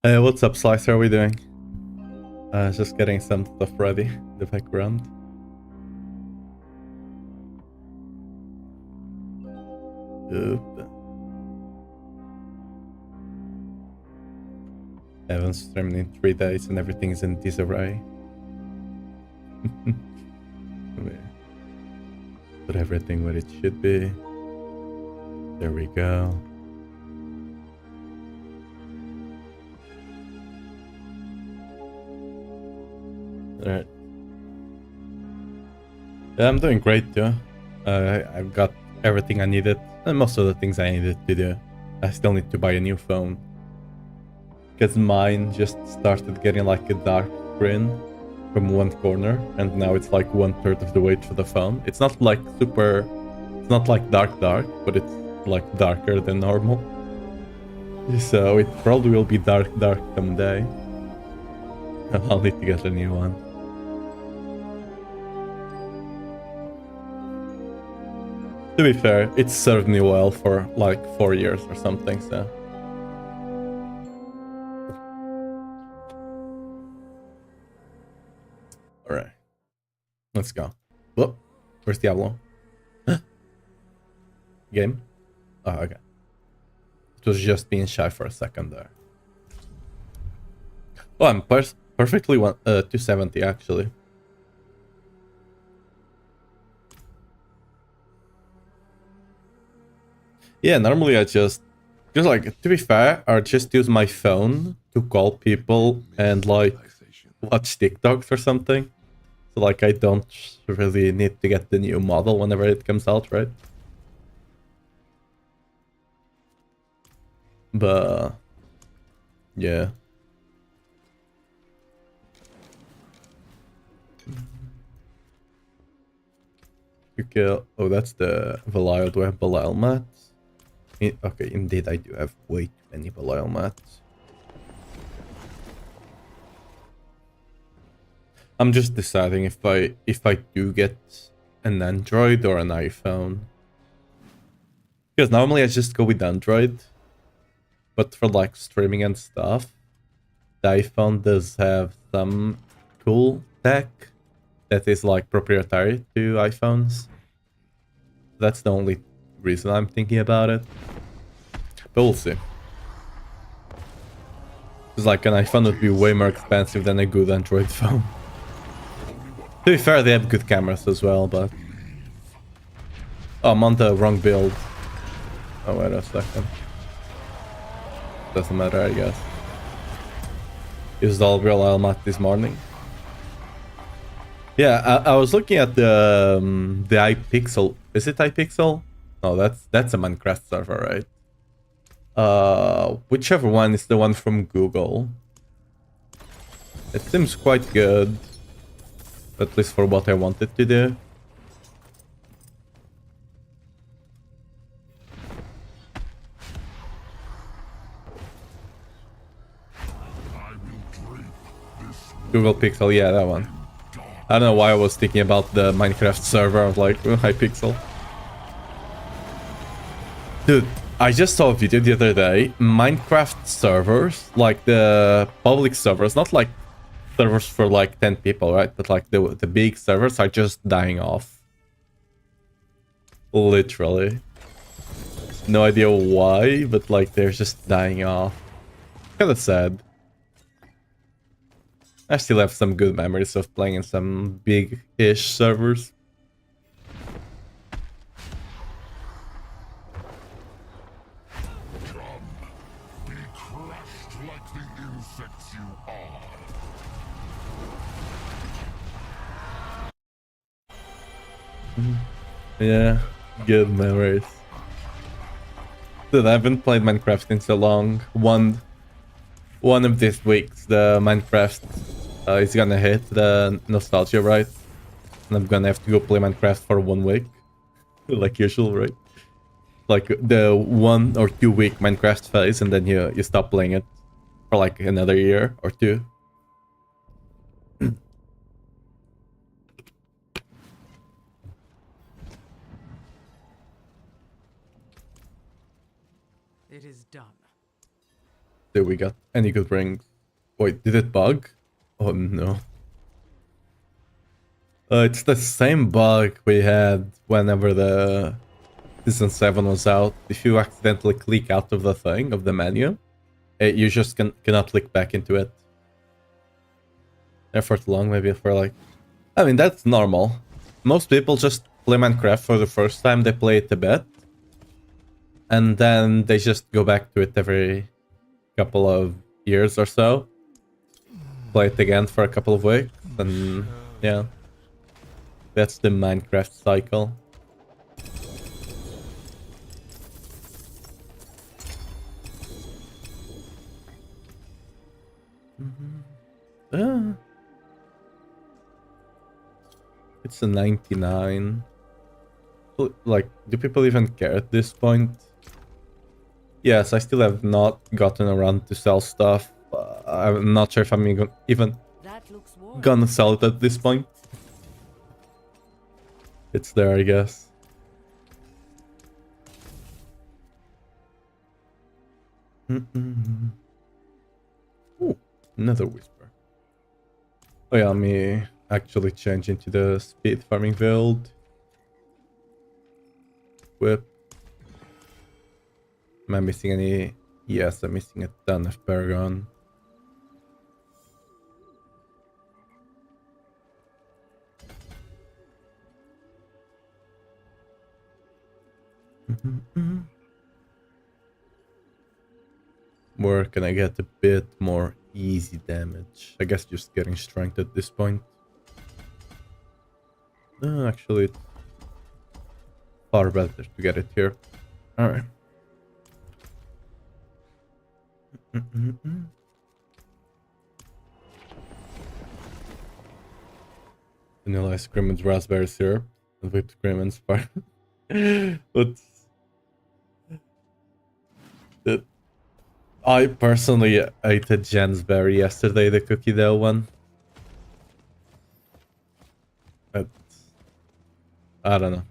What's up, Slice? How are we doing? Just getting some stuff ready in the background. Oop. I haven't streamed in 3 days and everything's in disarray. Put everything where it should be. There we go. Alright. Yeah, I'm doing great too. I've got everything I needed and most of the things I needed to do. I still need to buy a new phone. Because mine just started getting like a dark screen from one corner and now it's like 1/3 of the way through the phone. It's not like super... It's not like dark, but it's like darker than normal. So it probably will be dark someday. I'll need to get a new one. To be fair, it served me well for like 4 years or something, so... Alright. Let's go. Whoop. Where's Diablo? Game? Oh, okay. It was just being shy for a second there. Oh, I'm perfectly 270 actually. Yeah, normally I just like, to be fair, I just use my phone to call people and like watch TikToks or something. So like I don't really need to get the new model whenever it comes out, right? But yeah. Okay. Oh, that's the Belial. Do I have Belial mats? Okay, indeed I do have way too many Belial mats. I'm just deciding if I do get an Android or an iPhone. Because normally I just go with Android. But for like streaming and stuff, the iPhone does have some cool tech that is like proprietary to iPhones. That's the only reason I'm thinking about it. But we'll see. Because like an iPhone would be way more expensive than a good Android phone. To be fair, they have good cameras as well, but... Oh, I'm on the wrong build. Oh, wait a second. Doesn't matter, I guess. Used all real Almat this morning. Yeah, I was looking at the iPixel. Is it iPixel? No, that's a Minecraft server, right? Whichever one is the one from Google. It seems quite good. At least for what I wanted to do. Google Pixel, yeah, that one. I don't know why I was thinking about the Minecraft server of like Hypixel. Dude, I just saw a video the other day. Minecraft servers, like the public servers, not like servers for like 10 people, right? But like the big servers are just dying off. Literally. No idea why, but like they're just dying off. Kinda sad. I still have some good memories of playing in some big-ish servers. Yeah, good memories. Dude, I haven't played Minecraft in so long. One of these weeks, the Minecraft is gonna hit the nostalgia, right? And I'm gonna have to go play Minecraft for 1 week, like usual, right? Like the 1 or 2 week Minecraft phase, and then you stop playing it for like another year or two. It is done. Did we got any good rings? Wait, did it bug? Oh no. It's the same bug we had whenever the Season 7 was out. If you accidentally click out of the thing, of the menu, you just cannot click back into it. For too long, maybe for like... I mean, that's normal. Most people just play Minecraft for the first time, they play it a bit. And then they just go back to it every couple of years or so. Play it again for a couple of weeks, and yeah. That's the Minecraft cycle. It's a 99. Like, do people even care at this point? Yes, I still have not gotten around to sell stuff. I'm not sure if I'm even gonna sell it at this point. It's there, I guess. Ooh, another whisper. Oh yeah, let me actually change into the speed farming build. Whip. Am I missing any? Yes, I'm missing a ton of Paragon. Where can I get a bit more easy damage? I guess just getting strength at this point. No, actually, it's far better to get it here. Alright. Vanilla ice cream with raspberry syrup and whipped cream and spark. But I personally ate a Jensberry yesterday, the cookie dough one. But I don't know.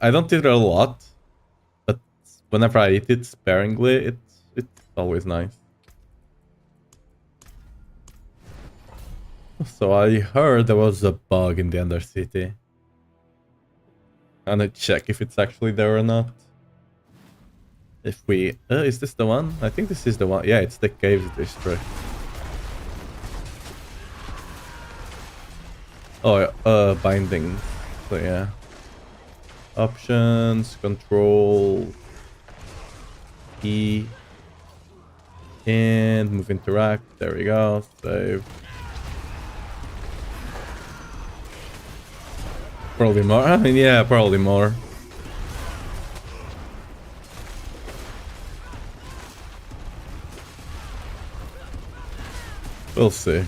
I don't eat it a lot, but whenever I eat it sparingly, it's always nice. So I heard there was a bug in the Undercity. And I check if it's actually there or not. If we... is this the one? I think this is the one. Yeah, it's the Caves District. Oh, binding. So yeah. Options, control, E, and move interact. There we go. Save. Probably more. I mean, yeah, probably more. We'll see.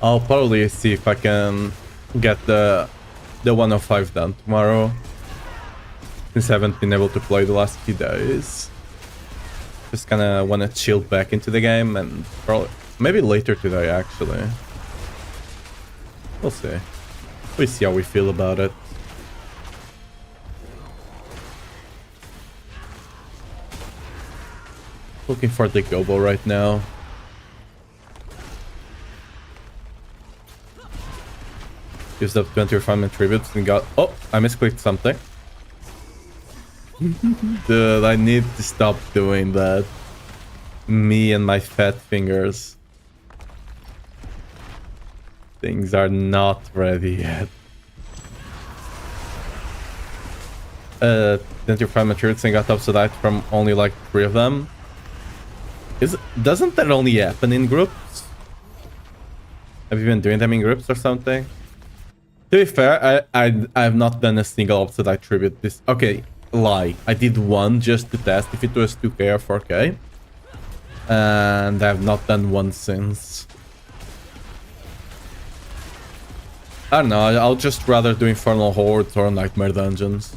I'll probably see if I can get the 105 done tomorrow, since I haven't been able to play the last few days. Just kinda wanna chill back into the game, and probably maybe later today actually. We'll see. We see how we feel about it. Looking for the Gobo right now. Used up 20 refinement tributes and got... Oh, I misclicked something. Dude, I need to stop doing that. Me and my fat fingers. Things are not ready yet. 20 refinement tributes and got subsidized from only like 3 of them. Doesn't that only happen in groups? Have you been doing them in groups or something? To be fair, I have not done a single opposite attribute this. Okay, lie. I did one just to test if it was 2k or 4k. And I have not done one since. I don't know, I'll just rather do Infernal Hordes or Nightmare Dungeons.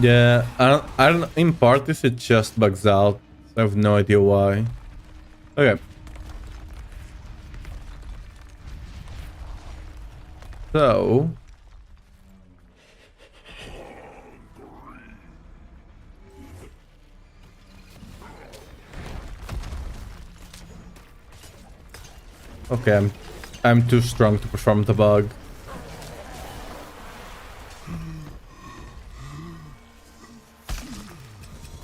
Yeah, I don't, in parties it just bugs out. I have no idea why. Okay. So... Okay, I'm too strong to perform the bug.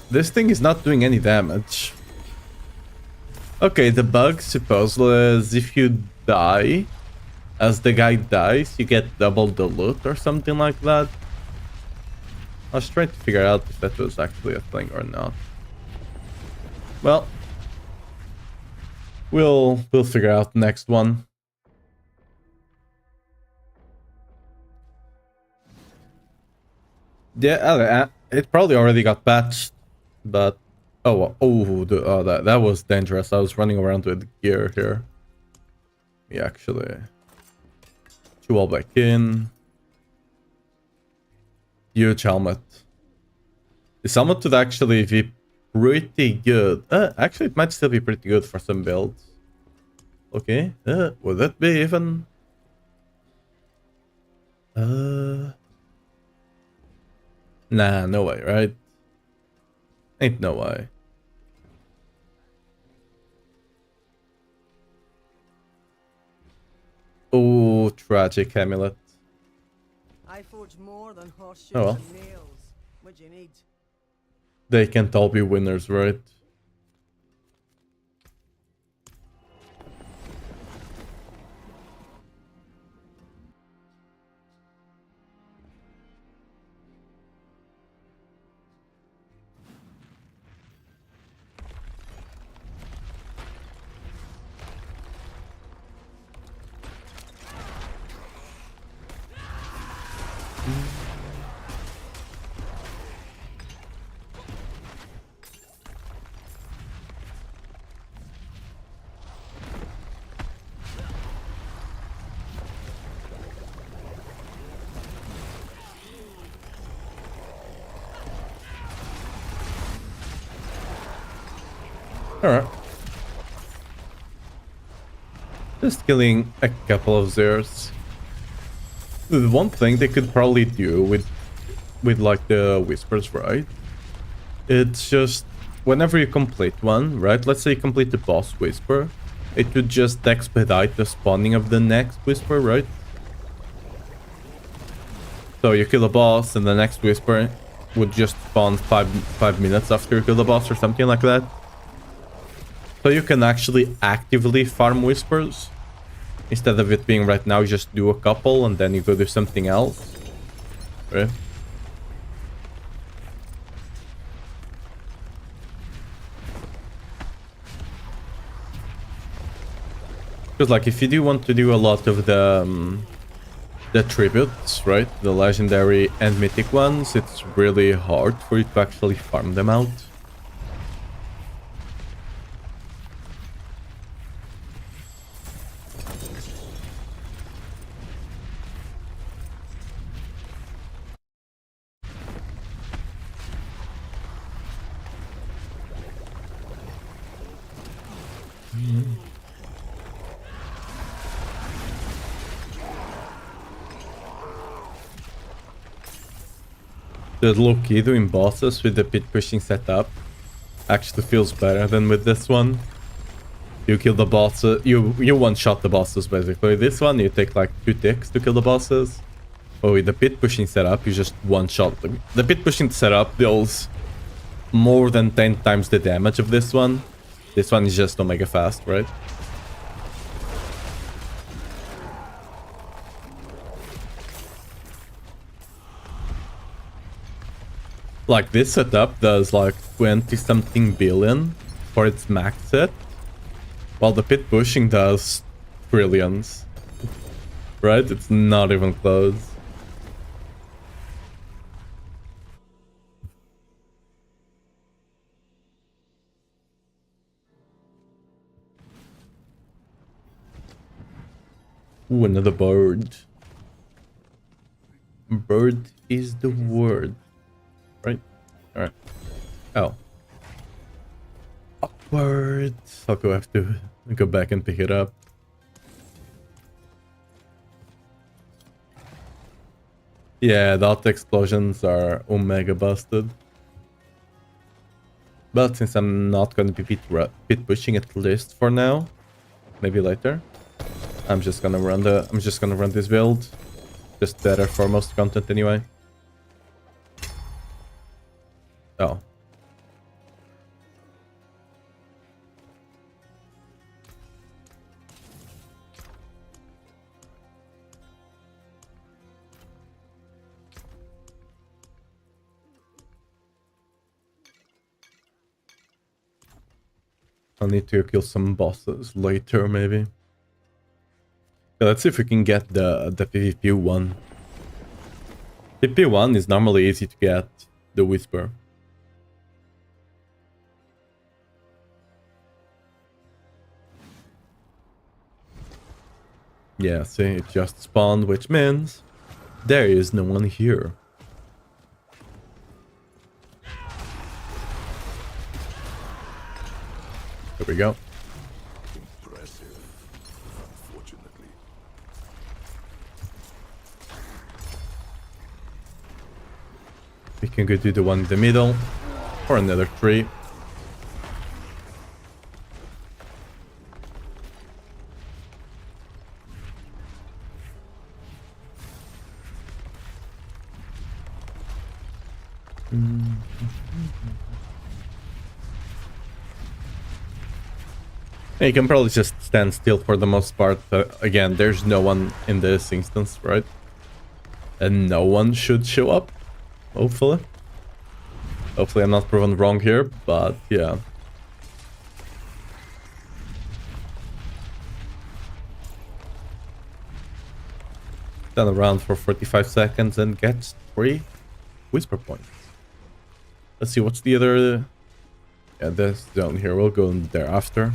This thing is not doing any damage. Okay, the bug supposedly is if you die, as the guy dies, you get double the loot or something like that. I was trying to figure out if that was actually a thing or not. Well, we'll figure out next one. Yeah, it probably already got patched, but that was dangerous. I was running around with gear here. We actually two all back in. Huge helmet. This helmet would actually be pretty good. Actually, it might still be pretty good for some builds. Okay, would that be even? Nah, no way, right? Ain't no way. Oh, tragic amulet. I forge more than horseshoes Oh well. and nails. What do you need? They can't all be winners, right? Alright. Just killing a couple of theirs. The one thing they could probably do with like the whispers, right? It's just whenever you complete one, right? Let's say you complete the boss whisper, it would just expedite the spawning of the next whisper, right? So you kill a boss and the next whisper would just spawn 5 minutes after you kill the boss or something like that. So you can actually actively farm whispers. Instead of it being right now, you just do a couple and then you go do something else. Right? Because like if you do want to do a lot of the tributes, right? The legendary and mythic ones, it's really hard for you to actually farm them out. The low-key doing bosses with the pit pushing setup actually feels better than with this one. You kill the bosses, you one-shot the bosses basically. This one you take like 2 ticks to kill the bosses. But with the pit pushing setup, you just one-shot them. The pit pushing setup deals more than 10 times the damage of this one. This one is just omega fast, right? Like, this setup does like 20 something billion for its max set, while the pit pushing does trillions. Right? It's not even close. Ooh, another bird. Bird is the word. Right? Alright. Oh. Awkward. I'll go have to go back and pick it up. Yeah, the auto explosions are omega busted. But since I'm not gonna be pit pushing at least for now, maybe later, I'm just gonna run this build. Just better for most content anyway. Oh. I'll need to kill some bosses later, maybe. Yeah, let's see if we can get the PvP one. PvP one is normally easy to get, the Whisper. Yeah, see, it just spawned, which means there is no one here. There we go. Impressive, unfortunately. We can go do the one in the middle, or another tree. You can probably just stand still for the most part. Again, there's no one in this instance, right? And no one should show up, hopefully. Hopefully I'm not proven wrong here, but yeah. Stand around for 45 seconds and get 3 Whisper points. Let's see, what's the other... Yeah, this zone here. We'll go in there after.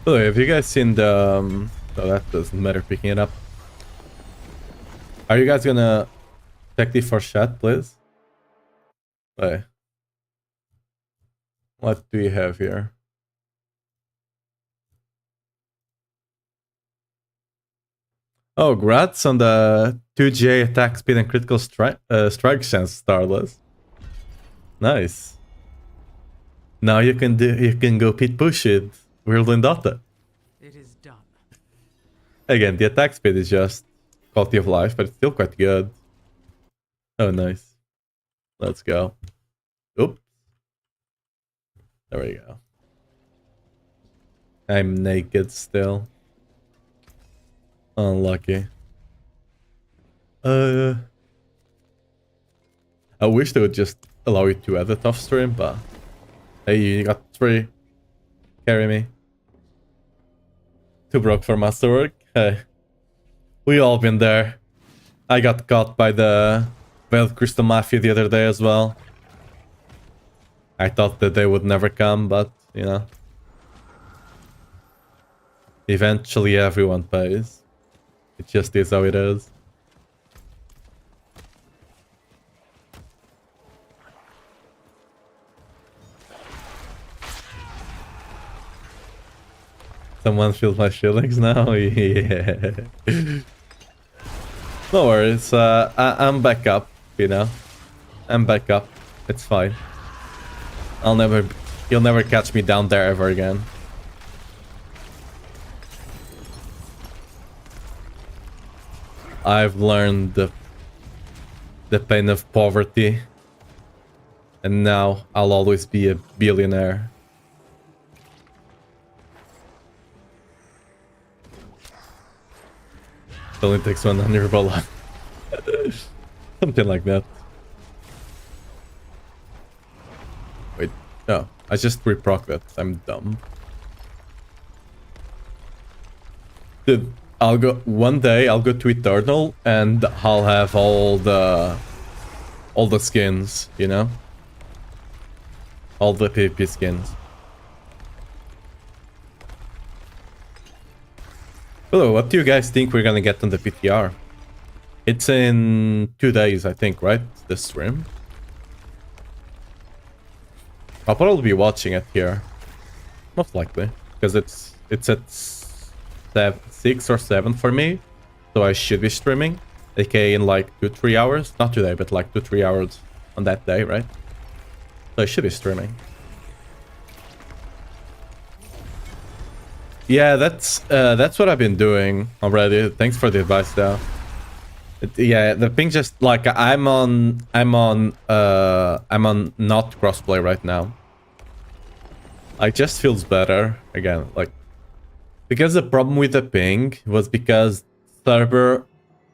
Oh, have you guys seen the... Oh, that doesn't matter picking it up. Are you guys gonna check the first chat, please? Wait. What do we have here? Oh, grats on the 2J attack speed and critical strike chance, Starless. Nice. Now you can go pit push it. Whirlwind Dota. It is done. Again, the attack speed is just quality of life, but it's still quite good. Oh, nice. Let's go. Oop. There we go. I'm naked still. Unlucky. I wish they would just allow you to edit off stream, but hey, you got 3. Carry me. Too broke for masterwork. Hey, we all been there. I got caught by the Crystal Mafia the other day as well. I thought that they would never come, but you know, eventually everyone pays. It just is how it is. Someone feels my feelings now? Yeah. No worries, I'm back up, you know. I'm back up. It's fine. You'll never catch me down there ever again. I've learned the pain of poverty. And now I'll always be a billionaire. only takes one honorable life. Something like that. Wait, no. I just reproc that. I'm dumb. Dude, I'll go one day, I'll go to Eternal and I'll have all the skins, you know? All the PvP skins. Hello, what do you guys think we're gonna get on the PTR? It's in 2 days, I think, right? The stream. I'll probably be watching it here. Most likely. Because it's at 6 or 7 for me. So I should be streaming. aka in like 2-3 hours. Not today, but like 2-3 hours on that day, right? So I should be streaming. Yeah, that's what I've been doing already. Thanks for the advice, though. Yeah, the ping just like I'm on not crossplay right now. Like, just feels better again. Like, because the problem with the ping was because server,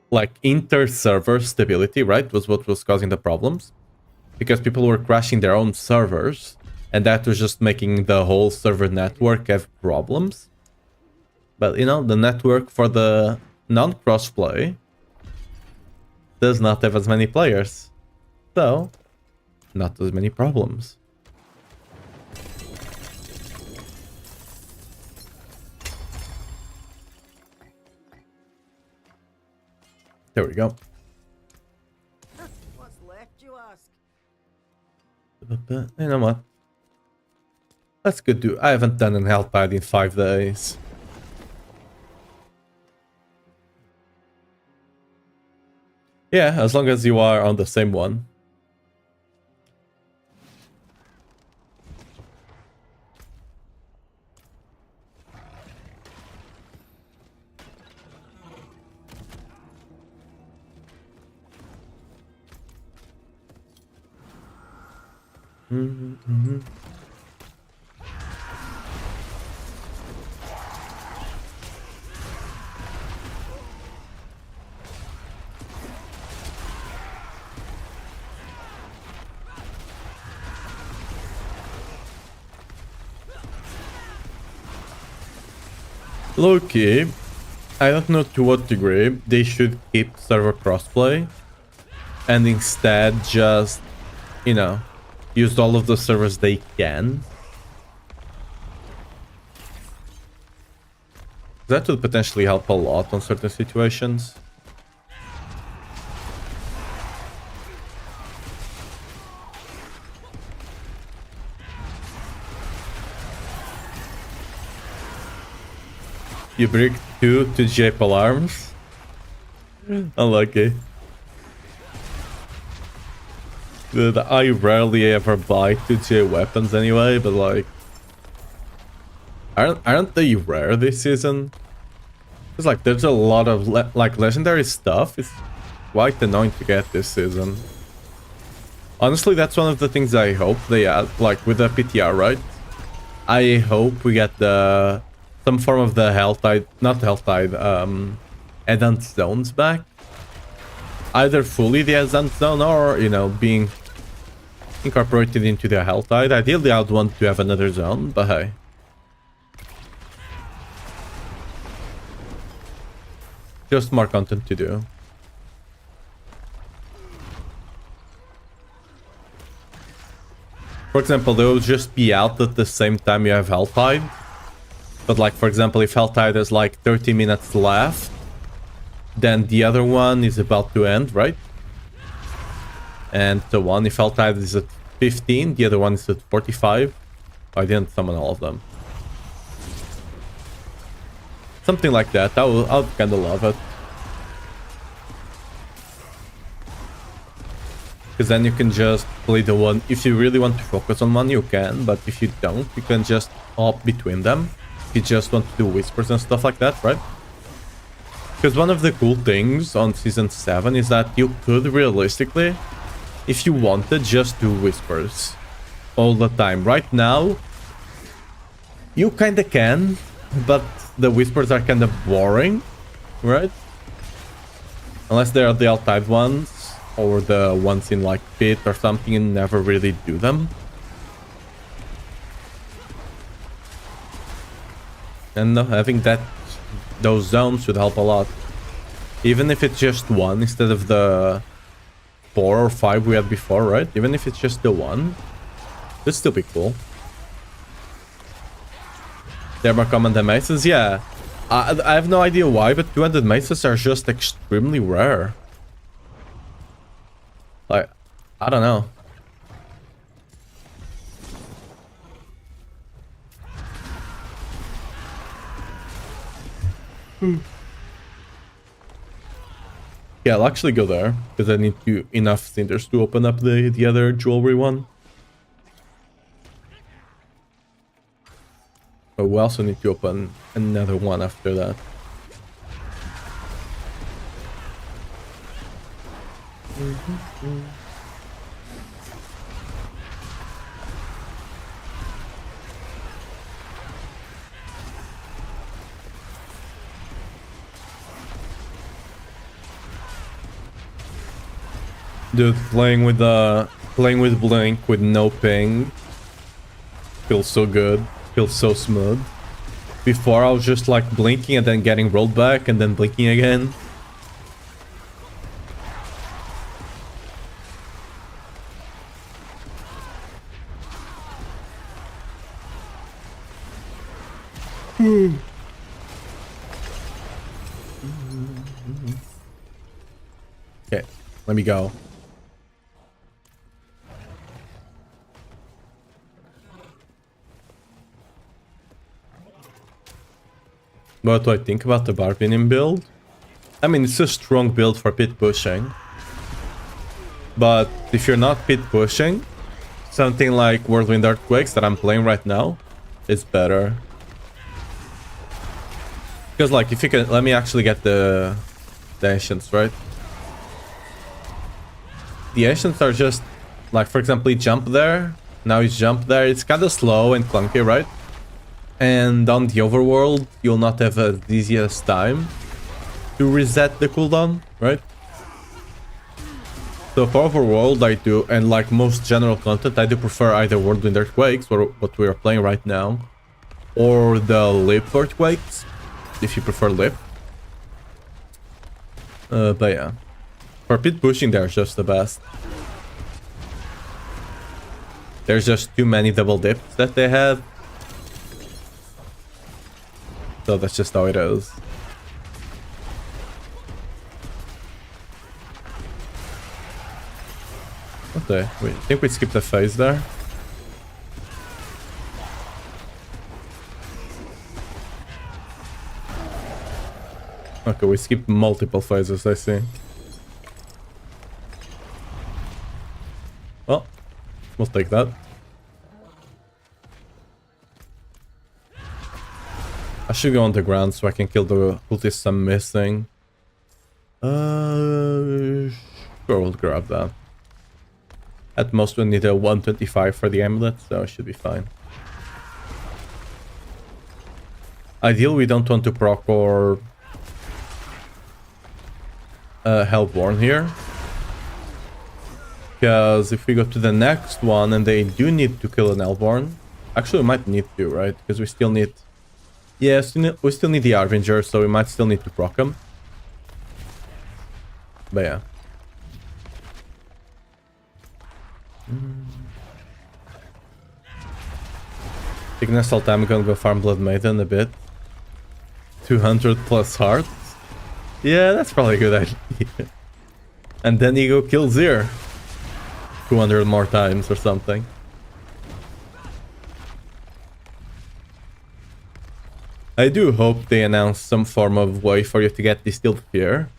like inter-server stability, right, was what was causing the problems. Because people were crashing their own servers, and that was just making the whole server network have problems. But you know, the network for the non-crossplay does not have as many players, so not as many problems. There we go. What's left, you ask? You know what? That's good too. I haven't done an health pad in 5 days. Yeah, as long as you are on the same one. Low-key, I don't know to what degree they should keep server crossplay and instead just, you know, use all of the servers they can. That would potentially help a lot on certain situations. You bring 2 to Jape alarms? Unlucky. Dude, I rarely ever buy 2J weapons anyway, but like... Aren't they rare this season? Because like, there's a lot of legendary stuff. It's quite annoying to get this season. Honestly, that's one of the things I hope they add, like with the PTR, right? I hope we get the... some form of the health tide, not health tide, advanced zones back. Either fully the advanced zone or, you know, being incorporated into the health tide. Ideally, I'd want to have another zone, but hey. Just more content to do. For example, they will just be out at the same time you have health tide. But like, for example, if health tide has like 30 minutes left, then the other one is about to end, right? And the one, if health tide is at 15, the other one is at 45. I didn't summon all of them. Something like that. I'll kind of love it. Because then you can just play the one. If you really want to focus on one, you can. But if you don't, you can just hop between them. If you just want to do whispers and stuff like that, right? Because one of the cool things on Season 7 is that you could realistically, if you wanted, just do whispers all the time. Right now, you kind of can, but the whispers are kind of boring, right? Unless they are the alt-type ones, or the ones in like pit or something, and never really do them. And having those zones should help a lot. Even if it's just one instead of the 4 or 5 we had before, right? Even if it's just the one, it'd still be cool. They're more common than maces? Yeah. I have no idea why, but 200 maces are just extremely rare. Like, I don't know. Yeah, I'll actually go there, because I need enough cinders to open up the other jewelry one. But we also need to open another one after that. Dude, playing with Blink with no ping feels so good. Feels so smooth. Before I was just like blinking and then getting rolled back and then blinking again. Okay, let me go. What do I think about the Barbarian build? I mean, it's a strong build for pit pushing. But if you're not pit pushing, something like Whirlwind Earthquakes that I'm playing right now is better. Because like, if you can, let me actually get the Ancients, right? The Ancients are just, like, for example, he jumped there, now he's jumped there, it's kind of slow and clunky, right? And on the overworld, you'll not have the easiest time to reset the cooldown, right? So for overworld, I do, and like most general content, I do prefer either Whirlwind Earthquakes, or what we are playing right now, or the Lip Earthquakes, if you prefer Lip. But yeah, for pit pushing, they're just the best. There's just too many double dips that they have. So that's just how it is. Okay, wait, I think we skipped a phase there. Okay, we skipped multiple phases, I see. Well, we'll take that. I should go on the ground so I can kill the cultists I'm missing. Sure, we'll grab that. At most we need a 125 for the amulet, so it should be fine. Ideally, we don't want to proc or Hellborn here. Because if we go to the next one and they do need to kill an Hellborn, actually we might need to, right? Because we still need... Yes, we still need the Harbinger, so we might still need to proc him. But yeah. I think next all time I'm gonna go farm Blood Maiden a bit. 200 plus hearts. Yeah, that's probably a good idea. And then you go kill Zir 200 more times or something. I do hope they announce some form of way for you to get Distilled Fear.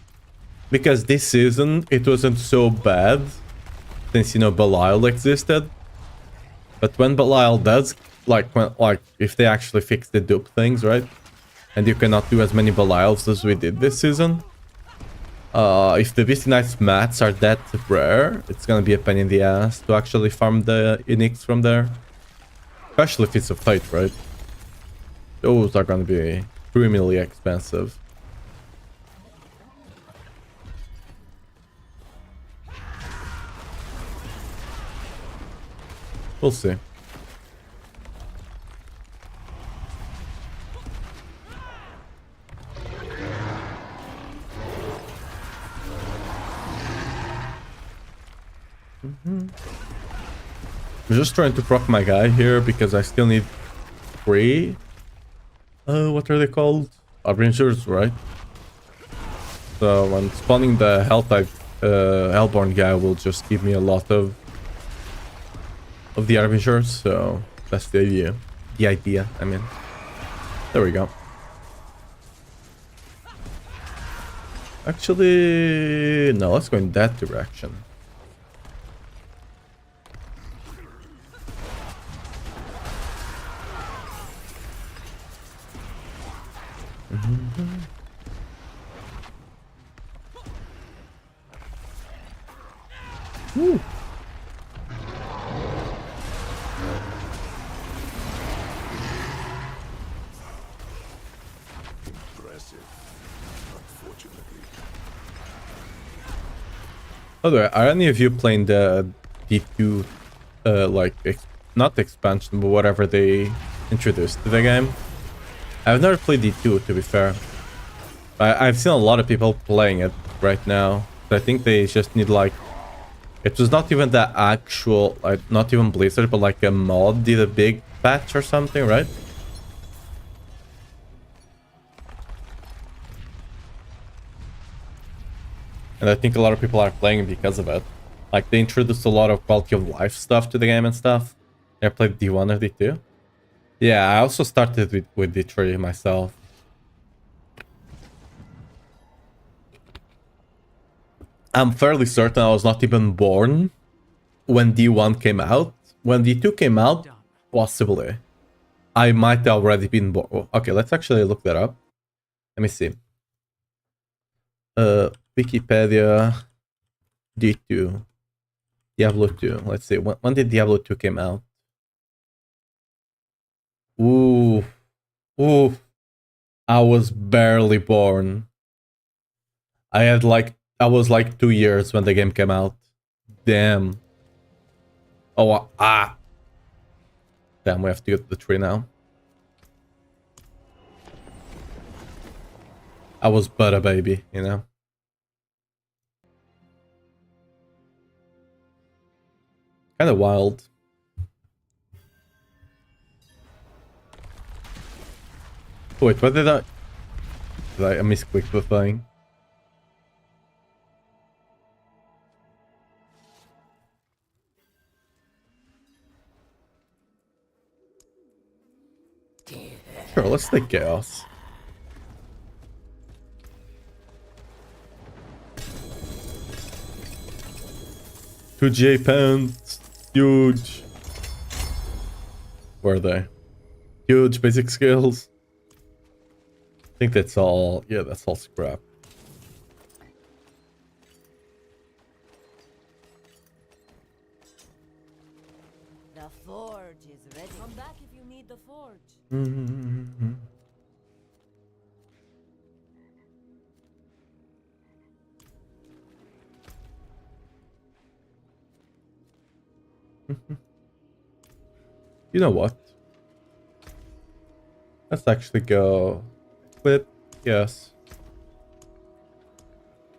Because this season, it wasn't so bad. Since, you know, Belial existed. But when Belial does, like if they actually fix the dupe things, right? And you cannot do as many Belials as we did this season. If the Beastie Knights mats are that rare, it's gonna be a pain in the ass to actually farm the Enix from there. Especially if it's a fight, right? Those are gonna be criminally expensive. We'll see. I'm just trying to proc my guy here because I still need 3. What are they called? Arbingers, right? So when spawning the hell type Hellborn guy will just give me a lot of the Arbingers, so that's the idea. I mean. There we go. Actually, no, let's go in that direction. Woo. Impressive, unfortunately. By the way, are any of you playing the D2, like, not expansion, but whatever they introduced to the game? I've never played D2, to be fair. I've seen a lot of people playing it right now. I think they just need, like... It was not even the actual, like, not even Blizzard, but like a mod did a big patch or something, right? And I think a lot of people are playing because of it. Like, they introduced a lot of quality of life stuff to the game and stuff. I played D1 or D2. Yeah, I also started with D3 myself. I'm fairly certain I was not even born when D1 came out. When D2 came out, possibly. I might have already been born. Oh, okay, let's actually look that up. Let me see. Wikipedia D2. Diablo 2. Let's see. When did Diablo 2 came out? Ooh. Ooh. I was barely born. I was like 2 years when the game came out. Damn. Oh, Damn, we have to get the tree now. I was but a baby, you know? Kind of wild. Wait, what did I misclick the thing? Sure, let's take chaos. £2 huge. Where are they? Huge basic skills. I think that's all. Yeah, that's all scrap. The forge is ready. Come back if you need the forge. You know what? Let's actually go clip. Yes.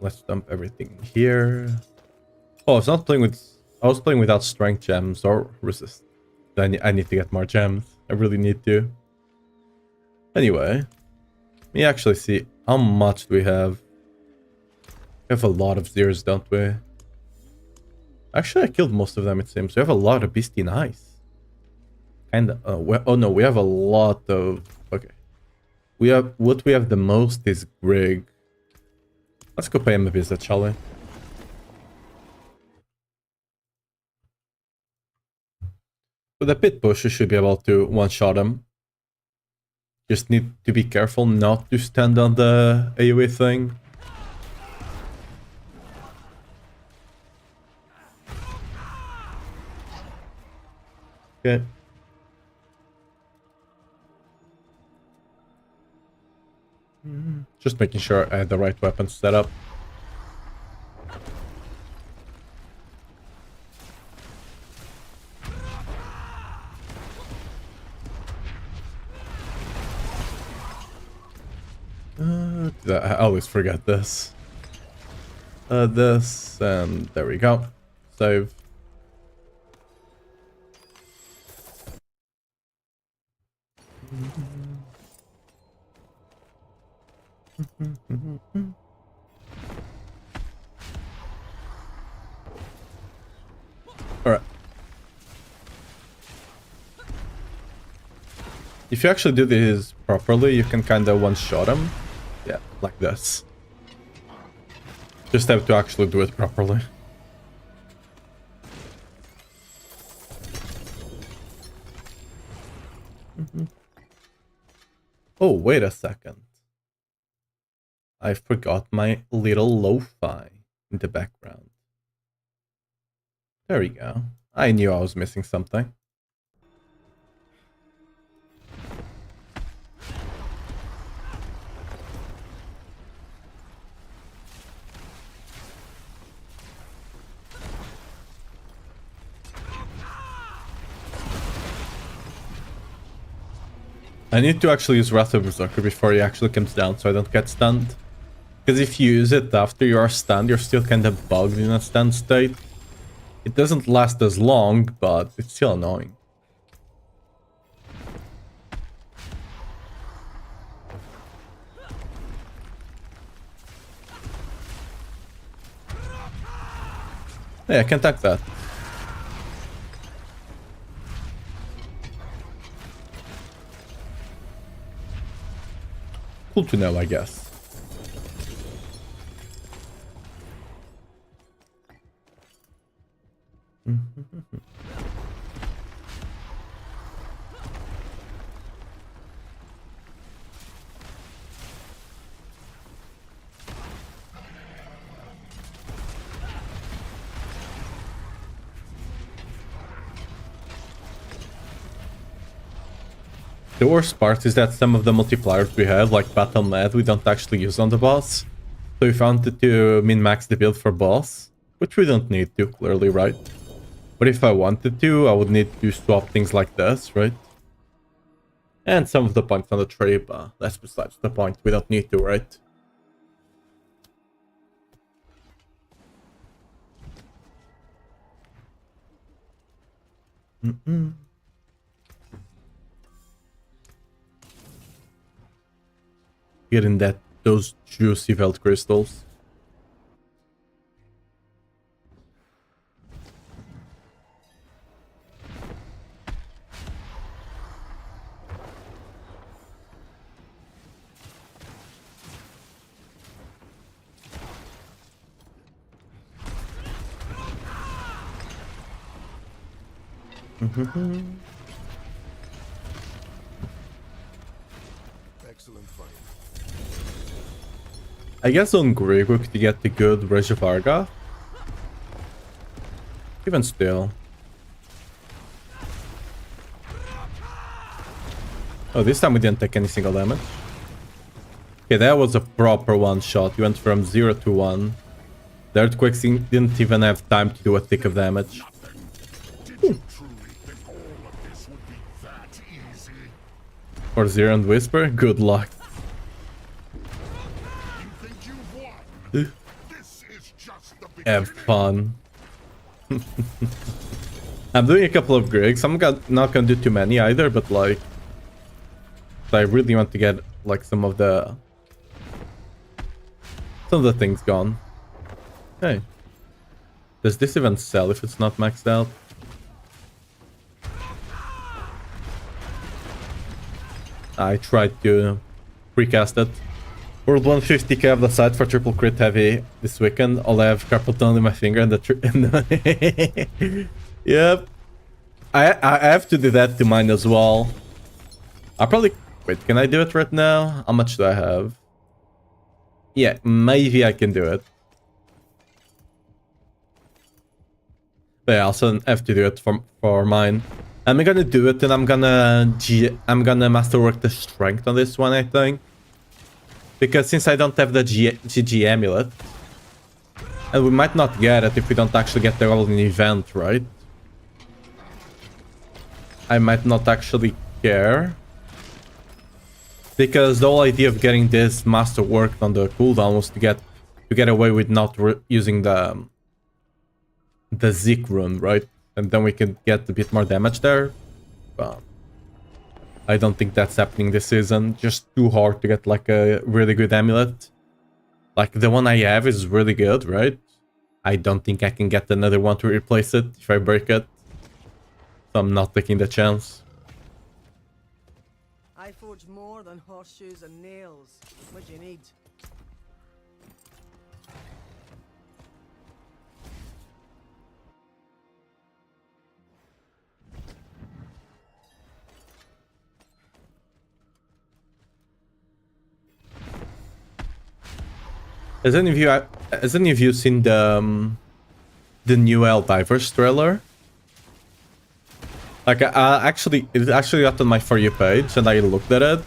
Let's dump everything here. Oh, I was not playing with. I was playing without strength gems or resist. I need to get more gems. I really need to. Anyway, let me actually see how much do we have. We have a lot of zeros, don't we? Actually, I killed most of them, it seems. We have a lot of beastie nice. Kinda. Oh no, we have a lot of. Okay. We have what we have the most is Grig. Let's go pay him a visit, shall we? With the pit push, you should be able to one-shot him. Just need to be careful not to stand on the AoE thing. Okay. Just making sure I had the right weapons set up. I always forget this. This, and there we go. Save. Alright. If you actually do this properly, you can kind of one-shot him. Yeah, like this. Just have to actually do it properly. Oh, wait a second. I forgot my little lo-fi in the background. There we go. I knew I was missing something. I need to actually use Wrath of Berserker before he actually comes down so I don't get stunned. Because if you use it after you are stunned, you're still kind of bugged in a stunned state. It doesn't last as long, but it's still annoying. Hey, I can tank that. Cool to know, I guess. The worst part is that some of the multipliers we have, like Battle Mad, we don't actually use on the boss. So if I wanted to min-max the build for boss, which we don't need to, clearly, right? But if I wanted to, I would need to swap things like this, right? And some of the points on the tree, but that's besides the point. We don't need to, right? Getting those juicy Veld crystals. Excellent fight. I guess on Greyhook to get the good Rejavarga. Even still. Oh, this time we didn't take any single damage. Okay, that was a proper one shot. You went from 0 to 1. The Earthquakes didn't even have time to do a tick of damage. For Zero and Whisper, good luck. Have fun. I'm doing a couple of Gregs. I'm not gonna do too many either, but like, I really want to get like some of the things gone. Hey, does this even sell if it's not maxed out? I tried to precast it. World 150k of the side for triple crit heavy this weekend. I'll have carpal tunnel in my finger and the yep. I have to do that to mine as well. I'll probably... Wait, can I do it right now? How much do I have? Yeah, maybe I can do it. But I also have to do it for mine. I'm gonna do it and I'm gonna masterwork the strength on this one, I think. Because since I don't have the GG amulet, and we might not get it if we don't actually get the golden event, right? I might not actually care. Because the whole idea of getting this master worked on the cooldown was to get away with not using the Zeke rune, right? And then we could get a bit more damage there. But I don't think that's happening this season. Just too hard to get like a really good amulet. Like the one I have is really good, right? I don't think I can get another one to replace it if I break it. So I'm not taking the chance. I forge more than horseshoes and nails. What do you need? Has any of you seen the new Helldivers trailer? Like it actually got on my For You page and I looked at it,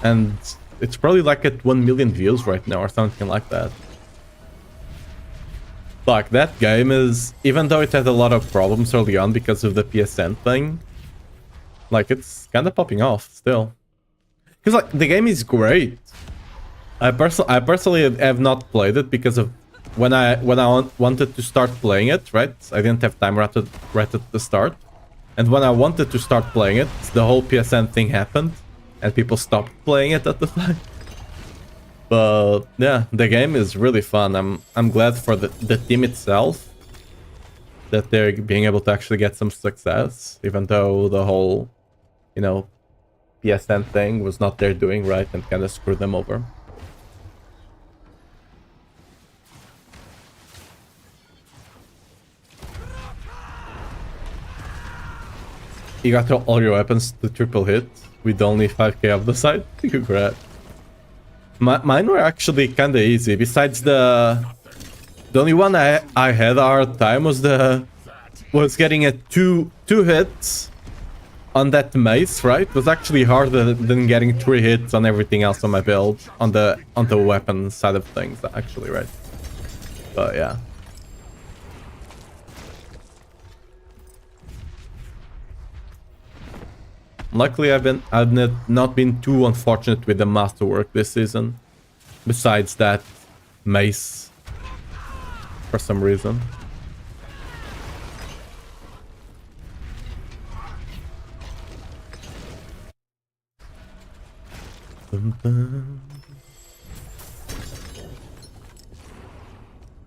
and it's probably like at 1 million views right now or something like that. Like that game is, even though it had a lot of problems early on because of the PSN thing, like it's kind of popping off still. Because like the game is great. I personally have not played it because of when I wanted to start playing it, right? I didn't have time right at the start. And when I wanted to start playing it, the whole PSN thing happened and people stopped playing it at the time. But yeah, the game is really fun. I'm glad for the team itself that they're being able to actually get some success, even though the whole, you know, PSN thing was not their doing, right, and kind of screwed them over. You got all your weapons to triple hit with only 5k of the side? Congrats. Mine were actually kind of easy. Besides the only one I had a hard time was getting a two hits on that mace, right? It was actually harder than getting 3 hits on everything else on my build on the weapon side of things, actually, right? But yeah. Luckily, I've not been too unfortunate with the masterwork this season. Besides that mace, for some reason. Dun, dun.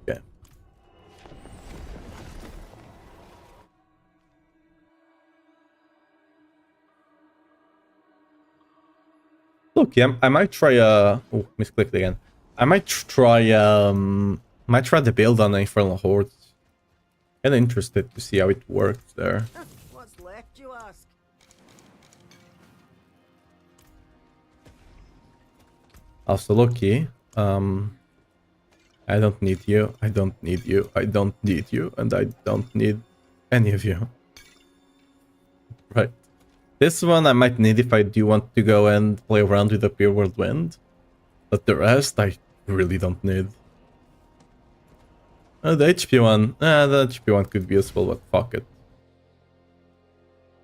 Okay. Look, yeah, I might try oh, misclicked again. I might try the build on Infernal Hordes. Kinda interested to see how it works there. What's left, you ask? Also, Loki, I don't need you, I don't need you, I don't need you, and I don't need any of you. Right. This one I might need if I do want to go and play around with the Pure World Wind. But the rest I really don't need. The HP one, the HP one could be useful, but fuck it.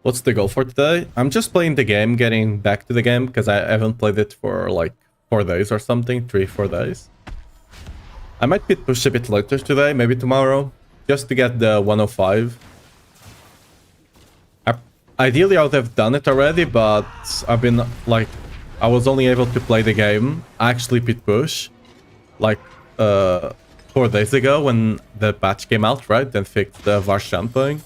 What's the goal for today? I'm just playing the game, getting back to the game, because I haven't played it for like 4 days or something, 3-4 days. I might push a bit later today, maybe tomorrow, just to get the 105. Ideally, I would have done it already, but I've been like, I was only able to play the game, actually pit push, like 4 days ago when the patch came out, right? And fixed the Varsham thing.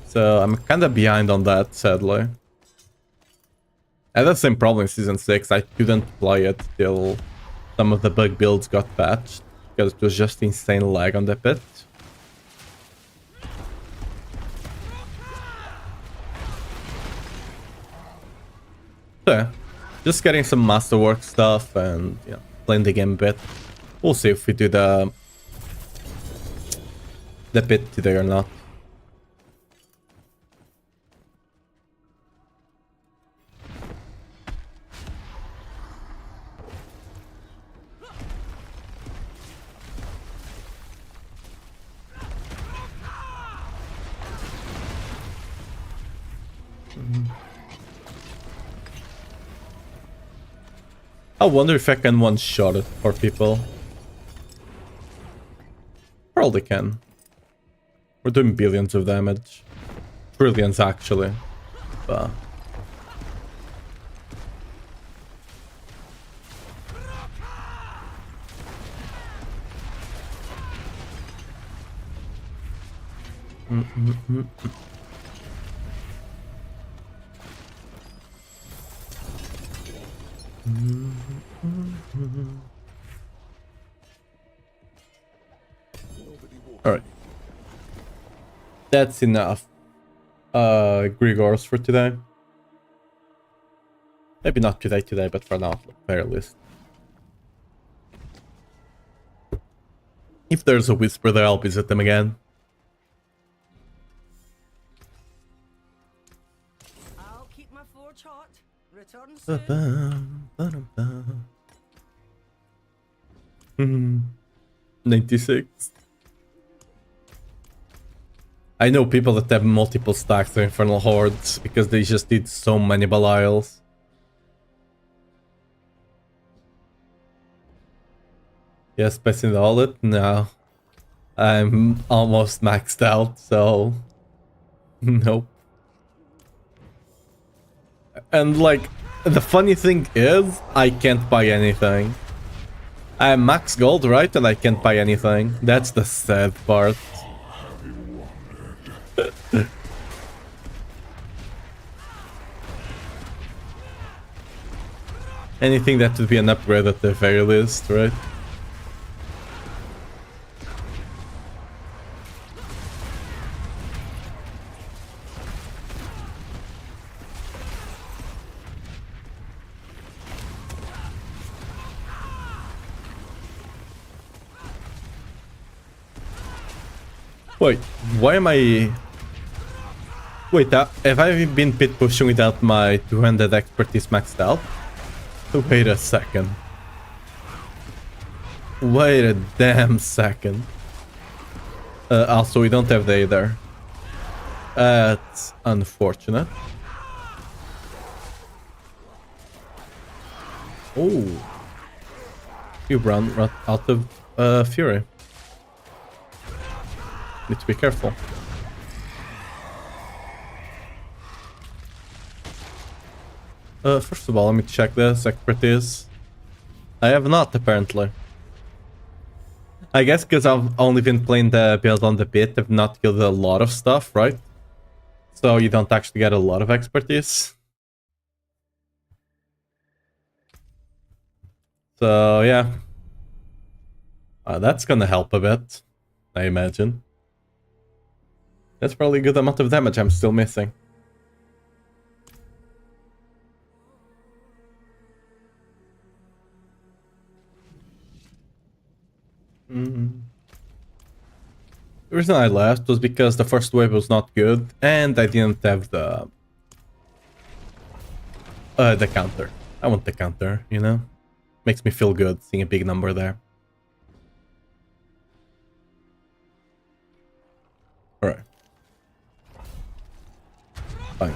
So I'm kind of behind on that, sadly. I had the same problem in Season 6. I couldn't play it till some of the bug builds got patched, because it was just insane lag on the pit. So yeah, just getting some masterwork stuff and playing the game a bit. We'll see if we do the pit today or not. I wonder if I can one-shot it for people. Probably can. We're doing billions of damage. Trillions, actually. But... Alright. That's enough. Grigors for today. Maybe not today, but for now, at the very least. If there's a whisper there, I'll visit them again. I'll keep my forge hot. Return soon. 96. I know people that have multiple stacks of Infernal Hordes because they just did so many Belials. Yes, passing all it? No. I'm almost maxed out, so... Nope. And like, the funny thing is, I can't buy anything. I'm max gold, right? And I can't buy anything. That's the sad part. Anything that would be an upgrade at the very least, right? Wait, why am I... Wait, have I been pit pushing without my 200 expertise maxed out? Wait a second. Wait a damn second. Also, we don't have the either. That's unfortunate. Oh. You run out of fury. Need to be careful. First of all, let me check this expertise. I have not, apparently. I guess because I've only been playing the build on the pit, I've not killed a lot of stuff, right? So you don't actually get a lot of expertise. So, yeah. That's gonna help a bit, I imagine. That's probably a good amount of damage I'm still missing. The reason I left was because the first wave was not good, and I didn't have the counter. I want the counter, you know? Makes me feel good seeing a big number there. Alright. Fine.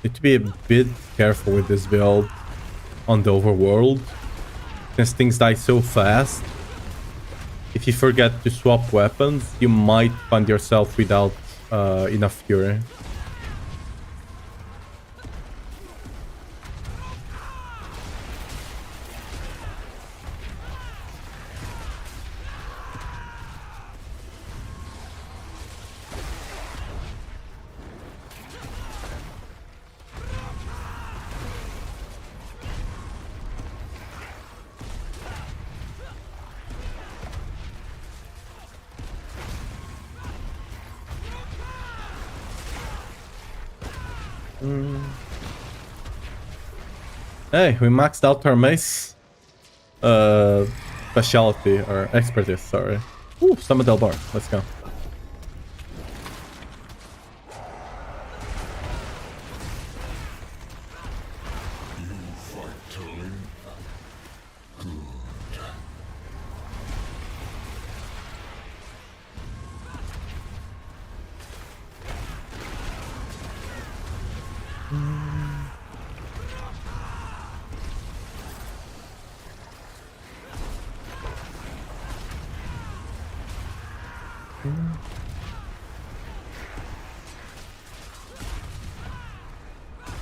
Need to be a bit careful with this build on the overworld, since things die so fast. If you forget to swap weapons, you might find yourself without enough fury. Hey, we maxed out our mace specialty, or expertise, sorry. Ooh, Summon Del Bar, let's go.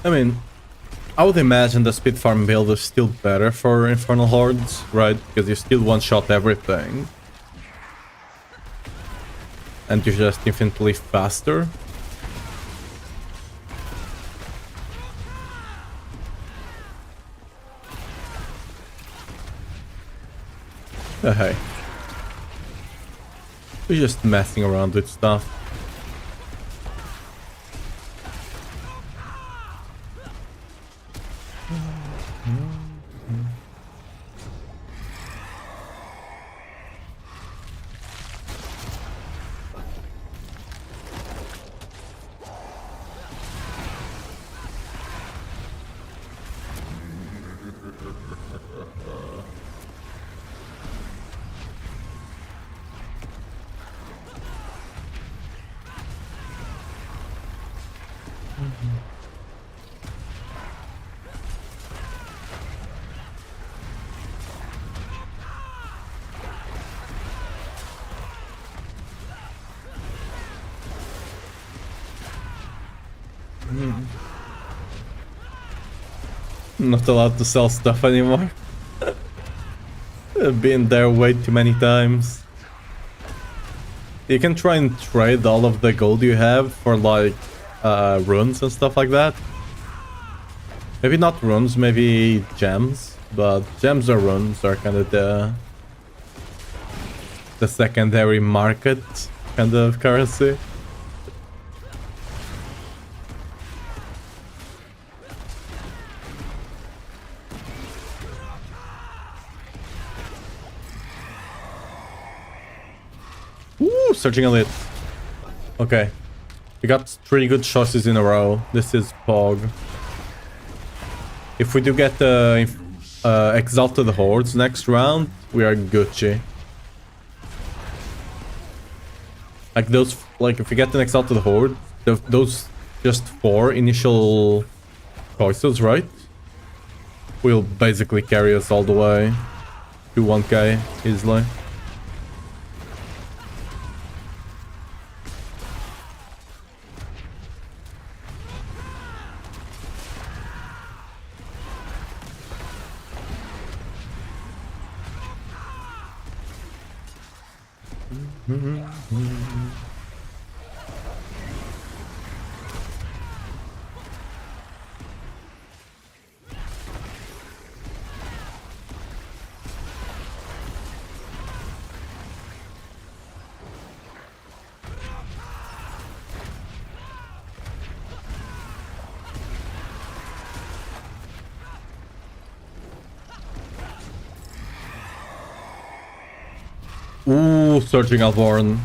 I mean, I would imagine the speed farm build is still better for Infernal Hordes, right? Because you still one-shot everything. And you're just infinitely faster. Hey. We're just messing around with stuff. Not allowed to sell stuff anymore. I've been there way too many times. You can try and trade all of the gold you have for like runes and stuff like that. Maybe not runes, maybe gems, but gems or runes are kind of the secondary market kind of currency. Ooh, searching elite. Okay. We got 3 good choices in a row. This is Pog. If we do get the Exalted Hordes next round, we are Gucci. Like those, like if we get an Exalted Horde, those just 4 initial choices, right? Will basically carry us all the way to 1k easily. Ooh, Searching Alborn.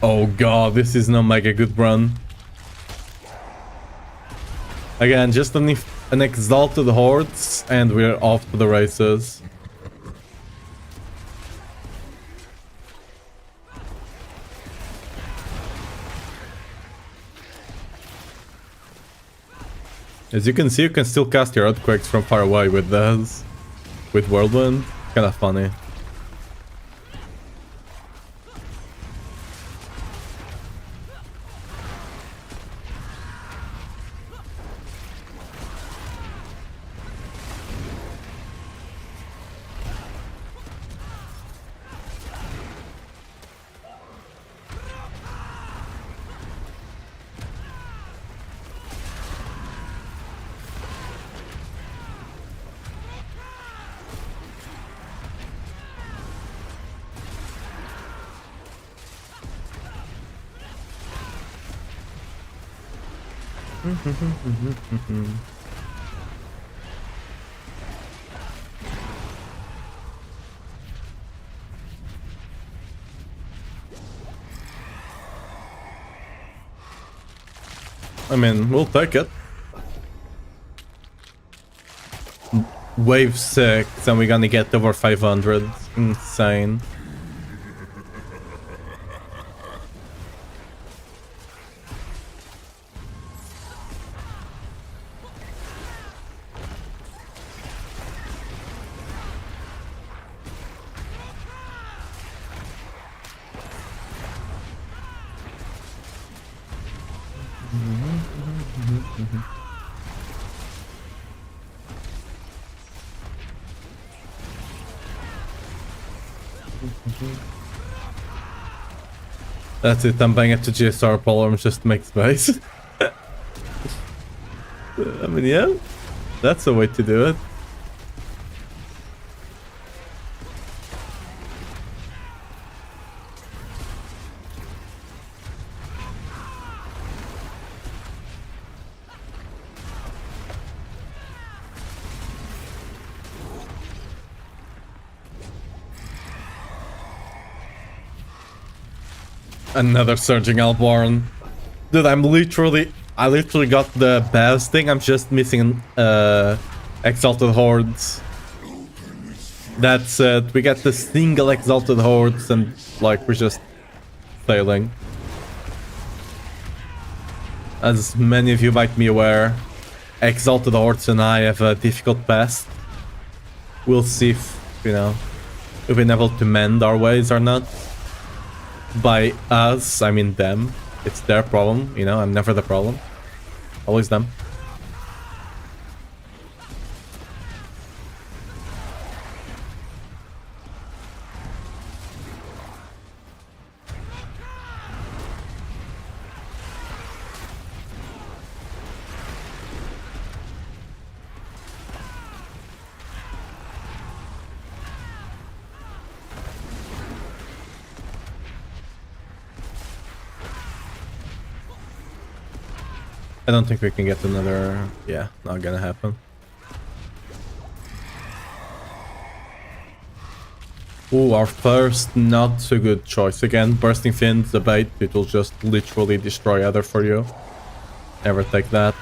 Oh god, this is not mega good run. Again, just an Exalted Hordes and we're off to the races. As you can see, you can still cast your Earthquakes from far away with this. With Whirlwind. Kinda funny. I mean, we'll take it. Wave 6 and we're gonna get over 500. Insane. That's it, I'm buying it to GSR polearms just to make space. I mean, yeah, that's a way to do it. Another Surging Albarn. Dude, I literally got the best thing. I'm just missing Exalted Hordes. That's it. We get the single Exalted Hordes and like we're just failing. As many of you might be aware, Exalted Hordes and I have a difficult past. We'll see if, you know, we've been able to mend our ways or not. By us, I mean them. It's their problem, you know, I'm never the problem. Always them. I don't think we can get another... Yeah, not gonna happen. Ooh, our first not so good choice again. Bursting Fins, the bait, it will just literally destroy Ether for you. Never take that.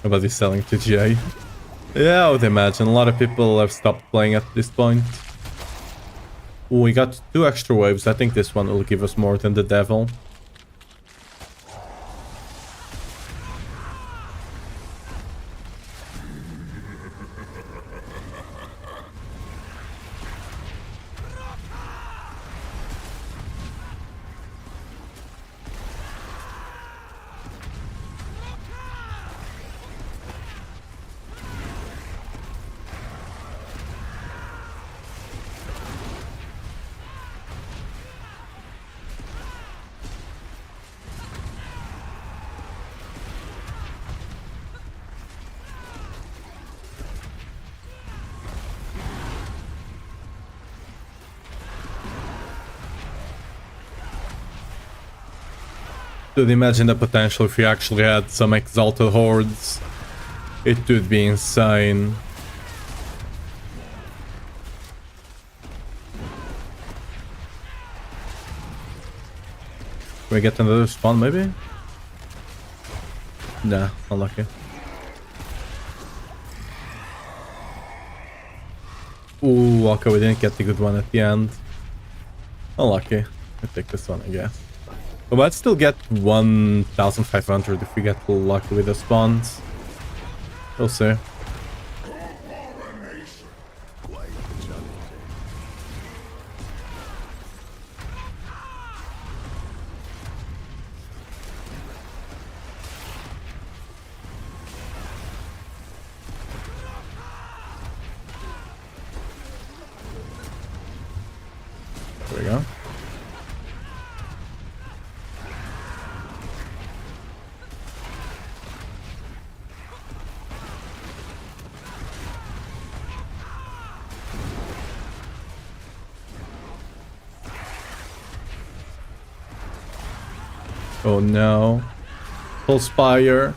Nobody's selling to GA. Yeah, I would imagine. A lot of people have stopped playing at this point. Ooh, we got 2 extra waves. I think this one will give us more than the devil. Dude, imagine the potential if we actually had some Exalted Hordes. It would be insane. Can we get another spawn maybe? Nah, unlucky. Ooh, okay, we didn't get the good one at the end. Unlucky. I'll take this one, I guess. We might still get 1,500 if we get lucky with the spawns. We'll see. There we go. Oh no. Full Spire.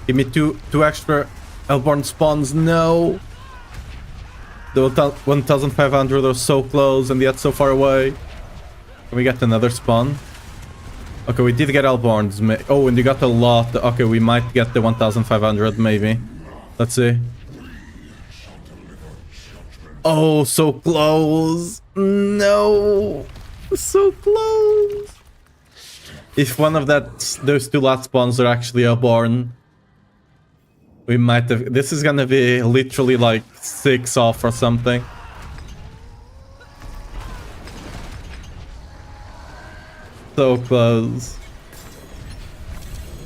Give me two extra Hellborn spawns. No. The 1500 are so close and yet so far away. Can we get another spawn? Okay, we did get Hellborns. Oh, and you got a lot. Okay, we might get the 1500 maybe. Let's see. Oh, so close. No. So close. If one of those two last spawns are actually Hellborn, we might have... This is gonna be literally like 6 off or something. So close.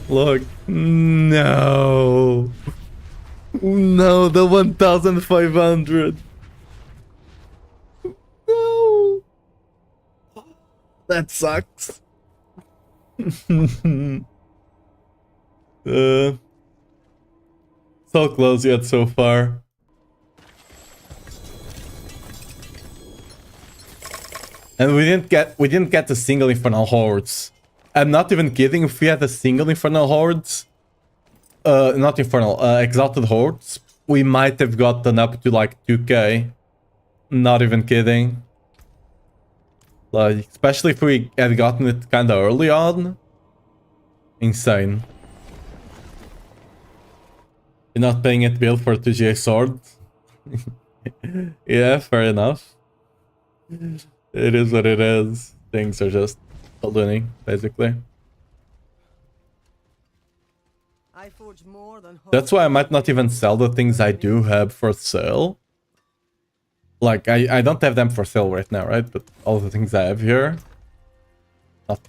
Look. No. No, the 1500. No. That sucks. So close yet so far. And we didn't get a single Infernal Hordes. I'm not even kidding. If we had a single Infernal Hordes, not Infernal, Exalted Hordes, we might have gotten up to like 2k. Not even kidding. Like, especially if we had gotten it kind of early on. Insane. You're not paying it bill for 2GA sword? Yeah, fair enough. It is what it is. Things are just ballooning, basically. I forge more than That's why I might not even sell the things I do have for sale. Like, I don't have them for sale right now, right? But all the things I have here.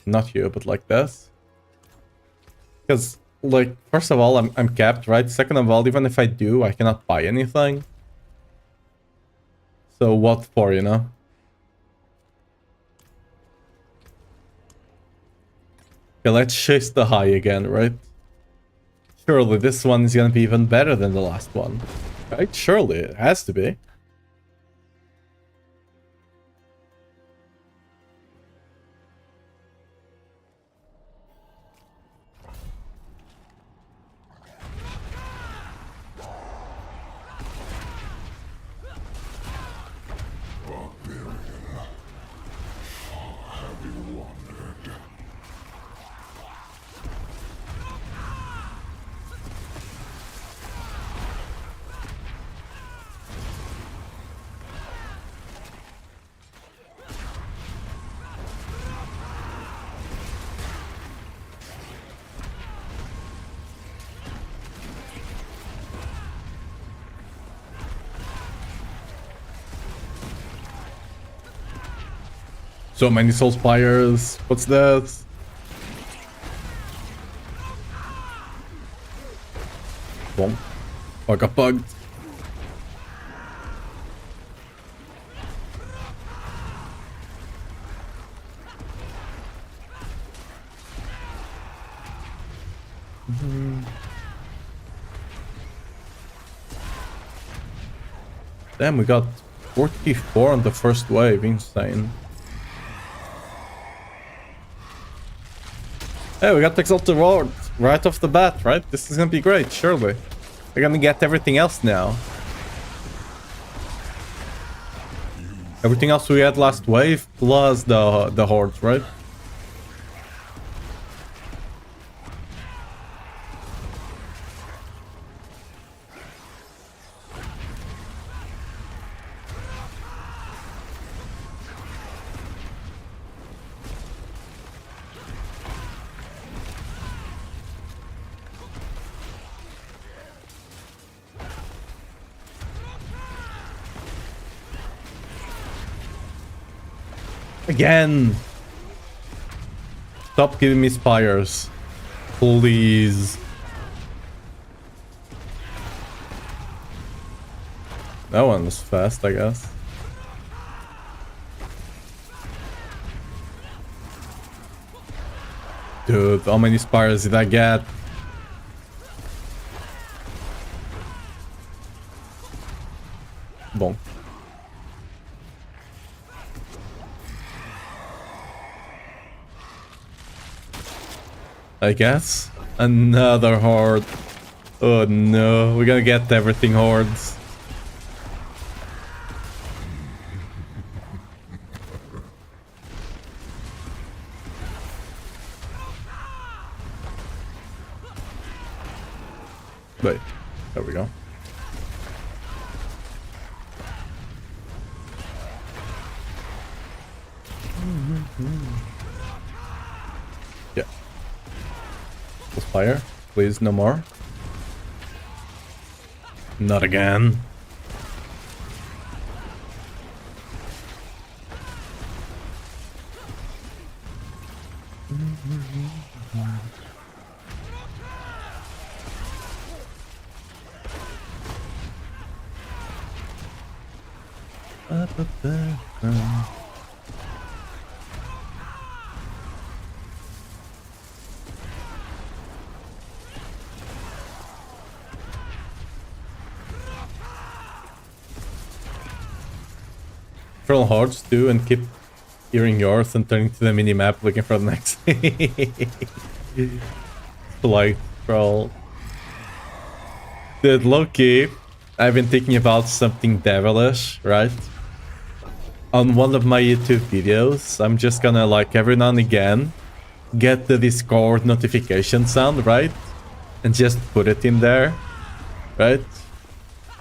Not here, but like this. Because, like, first of all, I'm capped, right? Second of all, even if I do, I cannot buy anything. So what for, you know? Okay, let's chase the high again, right? Surely this one is gonna be even better than the last one. Right? Surely, it has to be. So many soul spires. What's this? Boom. Oh, I got bugged. Damn, we got 44 on the first wave. Insane. Hey, we got the Exalted Reward right off the bat, right? This is gonna be great, surely. We're gonna get everything else now. Everything else we had last wave, plus the hordes, right? Again! Stop giving me spires. Please. That one was fast, I guess. Dude, how many spires did I get? Boom. I guess. Another horde. Oh no, we're gonna get everything hordes. Wait, there we go. Yeah. Full fire, please, no more. Not again. Troll hordes too and keep hearing yours and turning to the mini-map looking for the next like troll. Dude, low-key, I've been thinking about something devilish, right? On one of my YouTube videos, I'm just gonna like every now and again get the Discord notification sound, right? And just put it in there, right?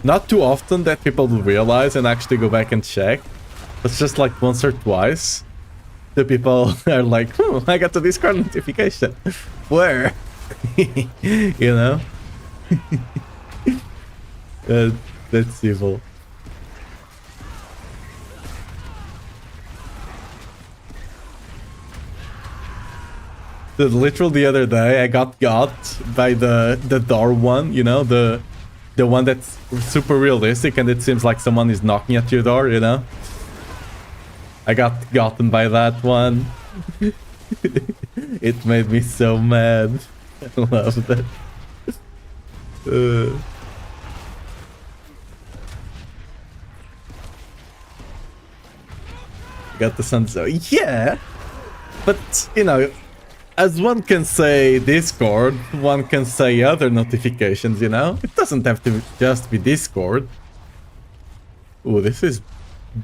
Not too often that people will realize and actually go back and check. But just like once or twice, the people are like, oh, I got the Discord notification. Where? You know? That's evil. Literally the other day, I got by the door one, you know, the one that's super realistic and it seems like someone is knocking at your door, you know? I got gotten by that one. It made me so mad. I love that. Got the sun, so yeah. But, you know, as one can say Discord, one can say other notifications, you know? It doesn't have to just be Discord. Ooh, this is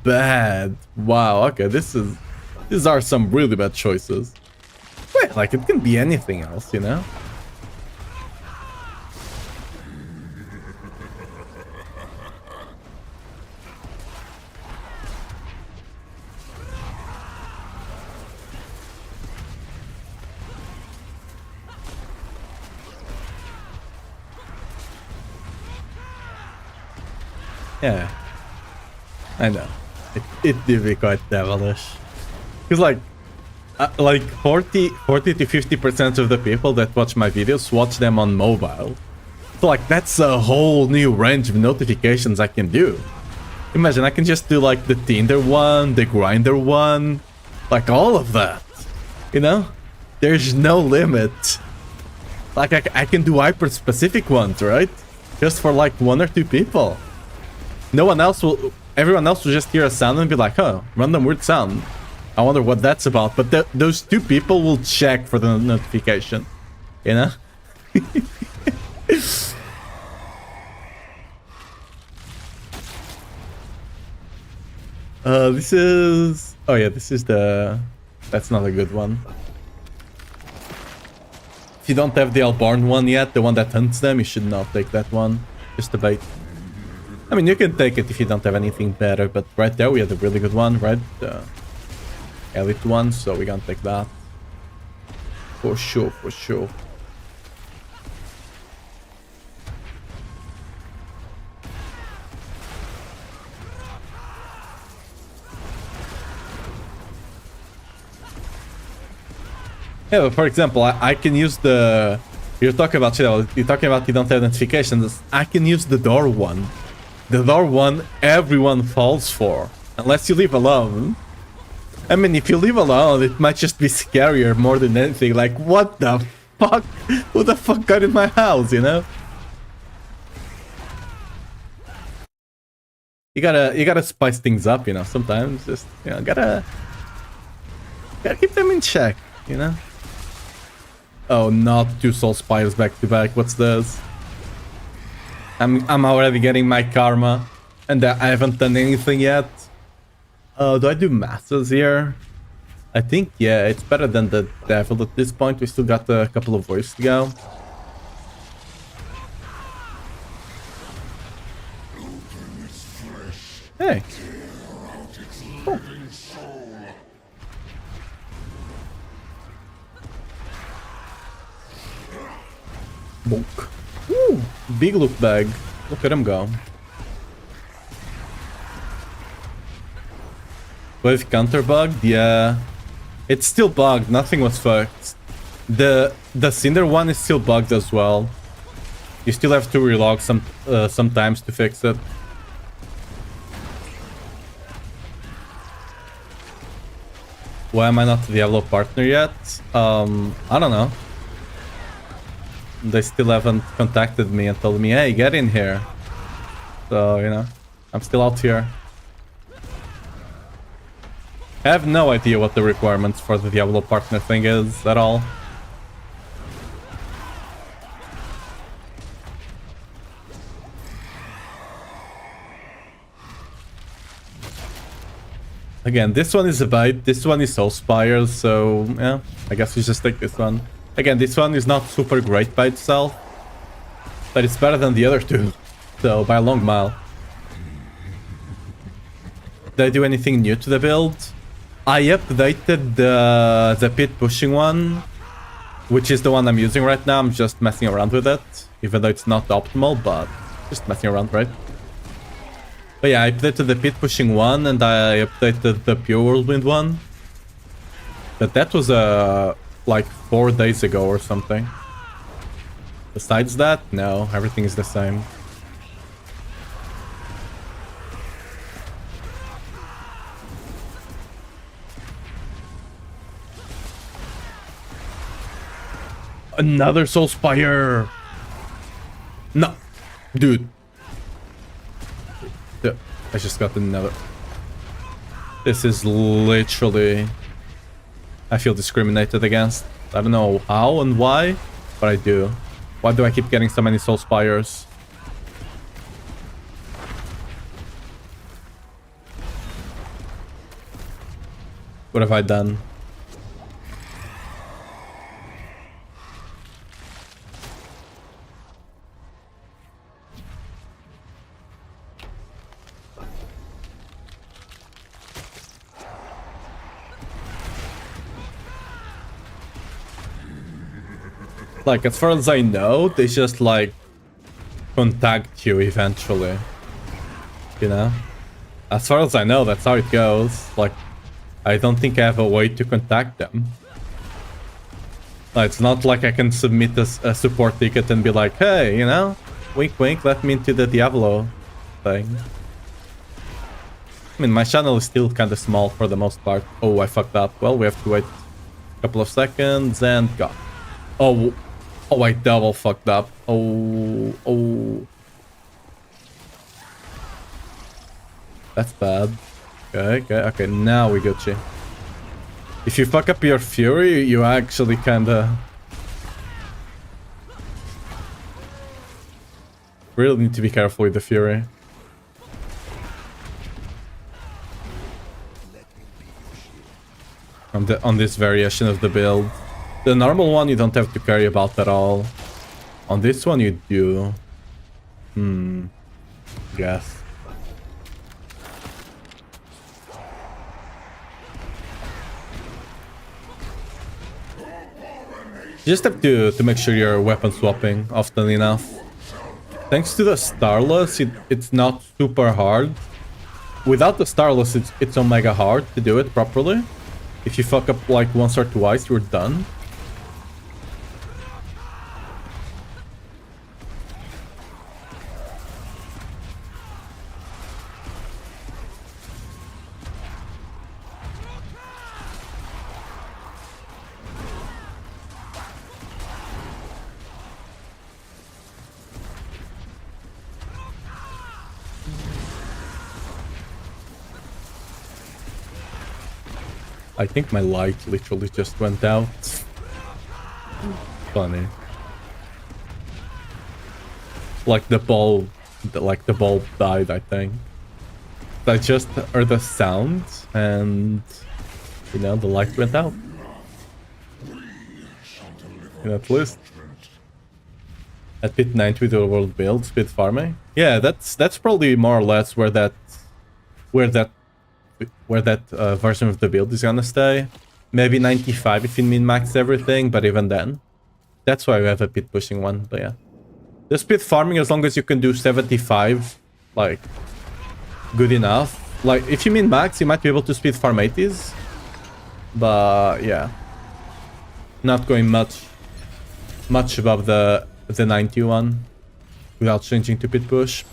bad. Wow, okay, these are some really bad choices. Well, like, it can be anything else, you know? Yeah, I know. It did be quite devilish. Because like 40 to 50% of the people that watch my videos watch them on mobile. So like that's a whole new range of notifications I can do. Imagine I can just do like the Tinder one, the Grinder one, like all of that. You know? There's no limit. Like I can do hyper specific ones, right? Just for like 1 or 2 people. No one else will, everyone else will just hear a sound and be like, huh, random weird sound. I wonder what that's about. But those 2 people will check for the notification. You know? This is... Oh yeah, this is the... That's not a good one. If you don't have the Albarn one yet, the one that hunts them, you should not take that one. Just a bait. I mean, you can take it if you don't have anything better, but right there we have a really good one, right? The elite one, so we're gonna take that. For sure, for sure. Yeah, but for example, I can use the... You're talking about, you don't have notifications. I can use the door one. The door one, everyone falls for. Unless you leave alone. I mean, if you leave alone, it might just be scarier more than anything. Like, what the fuck? Who the fuck got in my house, you know? You gotta spice things up, you know, sometimes. Just, you know, gotta keep them in check, you know? Oh, not 2 soul spires back to back. What's this? I'm already getting my karma, and I haven't done anything yet. Do I do masses here? I think, yeah, it's better than the devil at this point. We still got a couple of waves to go. Hey. Cool. Bonk. Ooh, big loot bag. Look at him go. Wave counter bugged? Yeah. It's still bugged. Nothing was fucked. The Cinder one is still bugged as well. You still have to relog sometimes to fix it. Why am I not the Diablo partner yet? I don't know. They still haven't contacted me and told me, hey, get in here. So, you know, I'm still out here. I have no idea what the requirements for the Diablo partner thing is at all. Again, this one is a bite, this one is Soul Spires, so yeah, I guess we just take this one. Again, this one is not super great by itself, but it's better than the other two, so by a long mile. Did I do anything new to the build? I updated the pit pushing one, which is the one I'm using right now. I'm just messing around with it, even though it's not optimal, but just messing around, right? But yeah, I updated the pit pushing one, and I updated the pure whirlwind one. But that was like 4 days ago or something. Besides that, no, everything is the same. Another Soul Spire! No! Dude. I just got another. This is literally... I feel discriminated against. I don't know how and why, but I do. Why do I keep getting so many Soul Spires? What have I done? Like, as far as I know, they just, like, contact you eventually. You know? As far as I know, that's how it goes. Like, I don't think I have a way to contact them. Like, it's not like I can submit a support ticket and be like, hey, you know, wink wink, let me into the Diablo thing. I mean, my channel is still kind of small for the most part. Oh, I fucked up. Well, we have to wait a couple of seconds and go. Oh... Oh, I double fucked up. Oh. That's bad. Okay, now we got you. If you fuck up your Fury, you actually kinda... really need to be careful with the Fury. On this variation of the build. The normal one you don't have to carry about at all. On this one you do. Guess. You just have to make sure you're weapon swapping often enough. Thanks to the Starless, it's not super hard. Without the Starless, it's omega hard to do it properly. If you fuck up like once or twice, you're done. I think my light literally just went out. funny. Like the ball died, I think. I just heard the sound and, you know, the light went out. At least. At pit 90 with the world build, speed farming. Yeah, that's probably more or less where that version of the build is gonna stay. Maybe 95 if you min-max everything, but even then. That's why we have a pit pushing one, but yeah. The speed farming, as long as you can do 75, like, good enough. Like, if you min-max, you might be able to speed farm 80s. But, yeah. Not going much above the 91 without changing to pit push.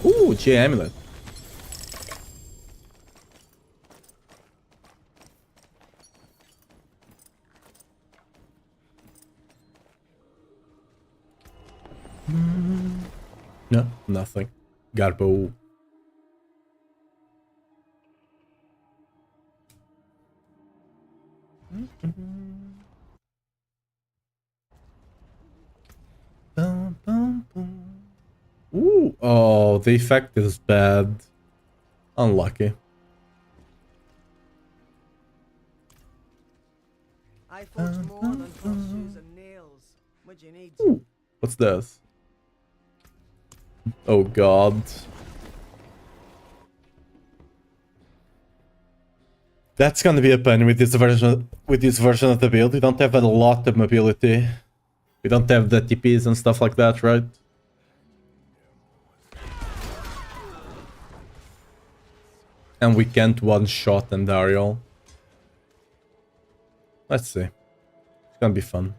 Ooh, G amulet. No, nothing. Garbo. Ooh, oh, the effect is bad. Unlucky. I forge more than horseshoes and nails. What do you need? Ooh, what's this? Oh god. That's gonna be a pain with this version of the build. We don't have a lot of mobility. We don't have the TPs and stuff like that, right? And we can't one-shot Andariel. Let's see. It's gonna be fun.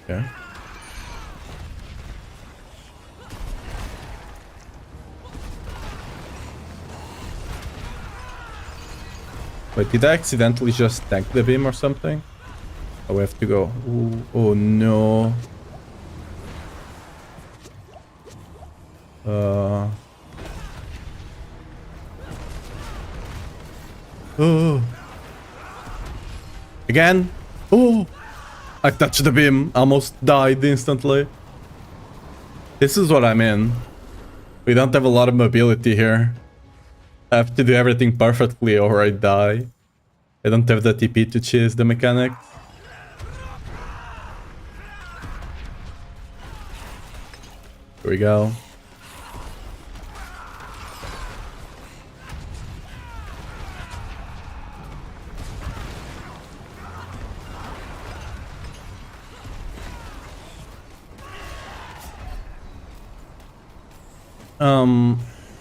Okay. Wait, did I accidentally just tank the beam or something? Oh, we have to go. Ooh, oh no. Oh. Again? Oh. I touched the beam, almost died instantly. This is what I mean. We don't have a lot of mobility here. I have to do everything perfectly or I die. I don't have the TP to chase the mechanics. Here we go.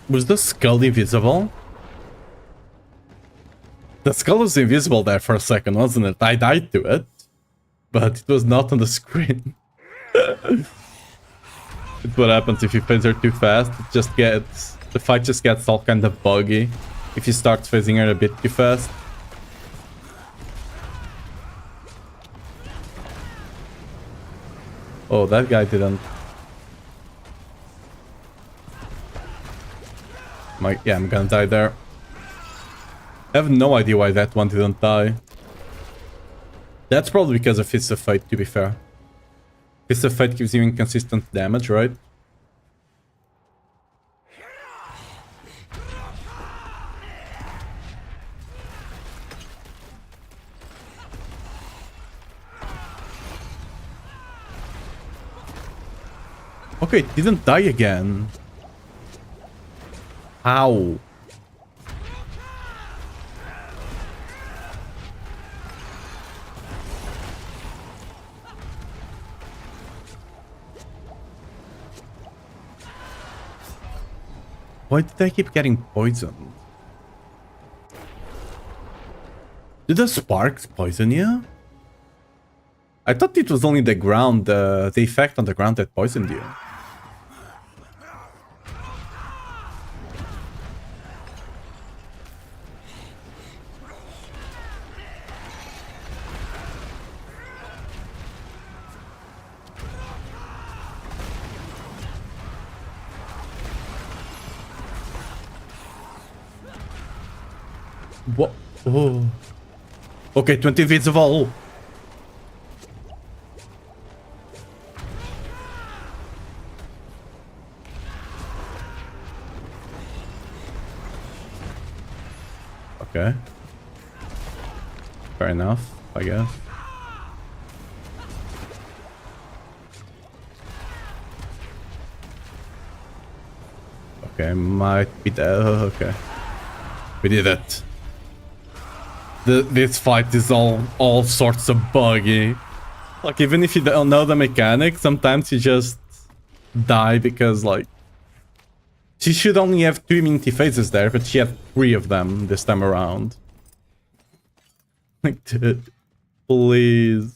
Was the skull invisible? The skull was invisible there for a second, wasn't it? I died to it, but it was not on the screen. It's what happens if you phaser too fast. The fight just gets all kind of buggy if you start phasing her a bit too fast. Oh, that guy didn't. Yeah, I'm gonna die there. I have no idea why that one didn't die. That's probably because of Fist of Fate, to be fair. Fist of Fate gives you inconsistent damage, right? Okay, it didn't die again. How? Why did I keep getting poisoned? Did the sparks poison you? I thought it was only the ground, the effect on the ground that poisoned you. What? Oh. Okay, 20 feet of all. Okay. Fair enough, I guess. Okay, might be there. Okay. We did it. This fight is all sorts of buggy. Like, even if you don't know the mechanics, sometimes you just die because, like... She should only have 2 immunity phases there, but she had 3 of them this time around. Like, dude, please.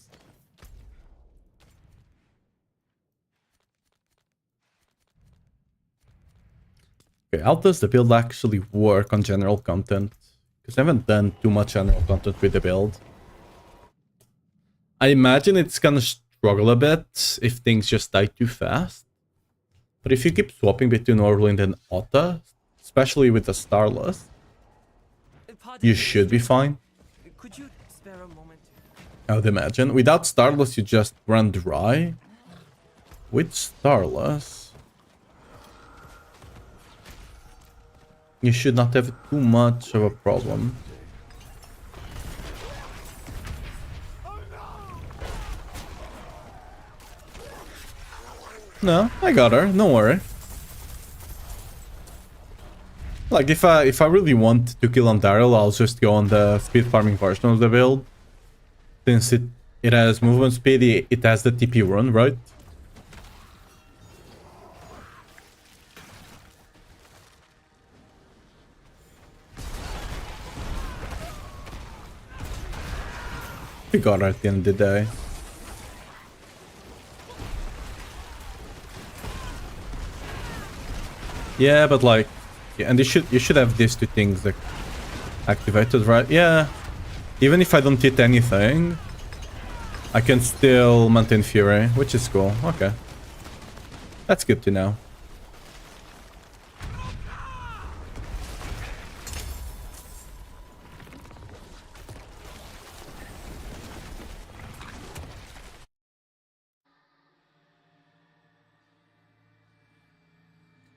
Okay, how does the build actually work on general content? Because I haven't done too much general content with the build. I imagine it's gonna struggle a bit if things just die too fast. But if you keep swapping between Orblind and Otta, especially with the Starless, you should be fine. Could you spare a moment? I would imagine. Without Starless, you just run dry. With Starless, you should not have too much of a problem. No, I got her. Don't worry. Like, if I really want to kill on Daryl, I'll just go on the speed farming version of the build. Since it has movement speed, it has the TP run, right? We got her at the end of the day. Yeah, but like, yeah, and you should have these 2 things like activated, right? Yeah. Even if I don't hit anything, I can still maintain Fury, which is cool. Okay. That's good to know.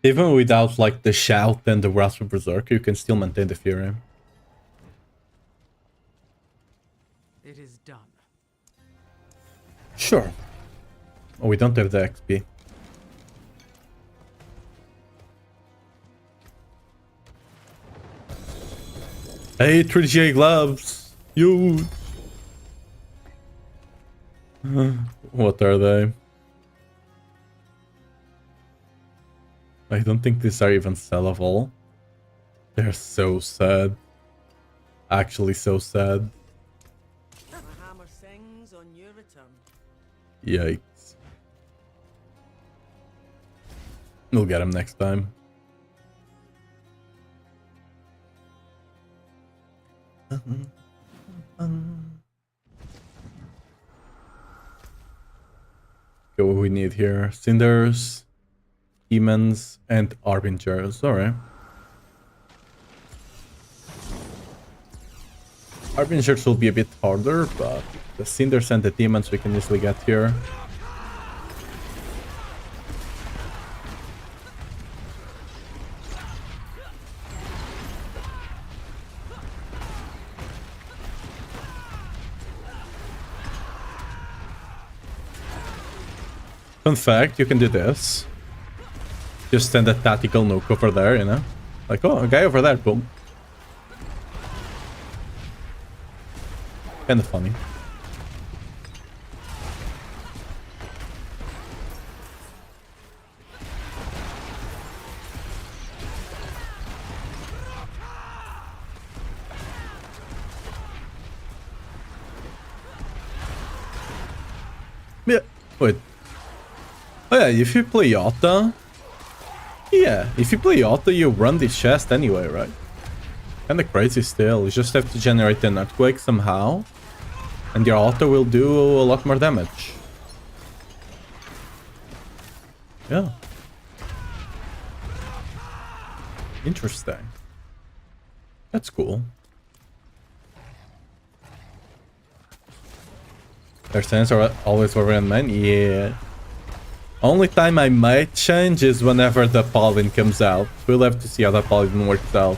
Even without like the shout and the grasp of berserk, you can still maintain the Fury. It is done. Sure. Oh, we don't have the XP. Hey, 3GA gloves! Huge! What are they? I don't think these are even sellable. They're so sad. Actually so sad. My hammer sings on your return. Yikes. We'll get him next time. Okay, what we need here? Cinders, demons, and Harbingers. Alright. Harbingers will be a bit harder, but the Cinders and the demons we can easily get here. Fun fact, you can do this. Just send a tactical nuke over there, you know? Like, oh, a guy over there, boom. Kinda funny. Yeah, wait. Oh yeah, if you play Yota... Yeah, if you play Yota, you run this chest anyway, right? Kinda crazy still. You just have to generate an earthquake somehow. And your auto will do a lot more damage. Yeah. Interesting. That's cool. Their sense are always Warrior main? Yeah. Only time I might change is whenever the Paladin comes out. We'll have to see how the Paladin works out.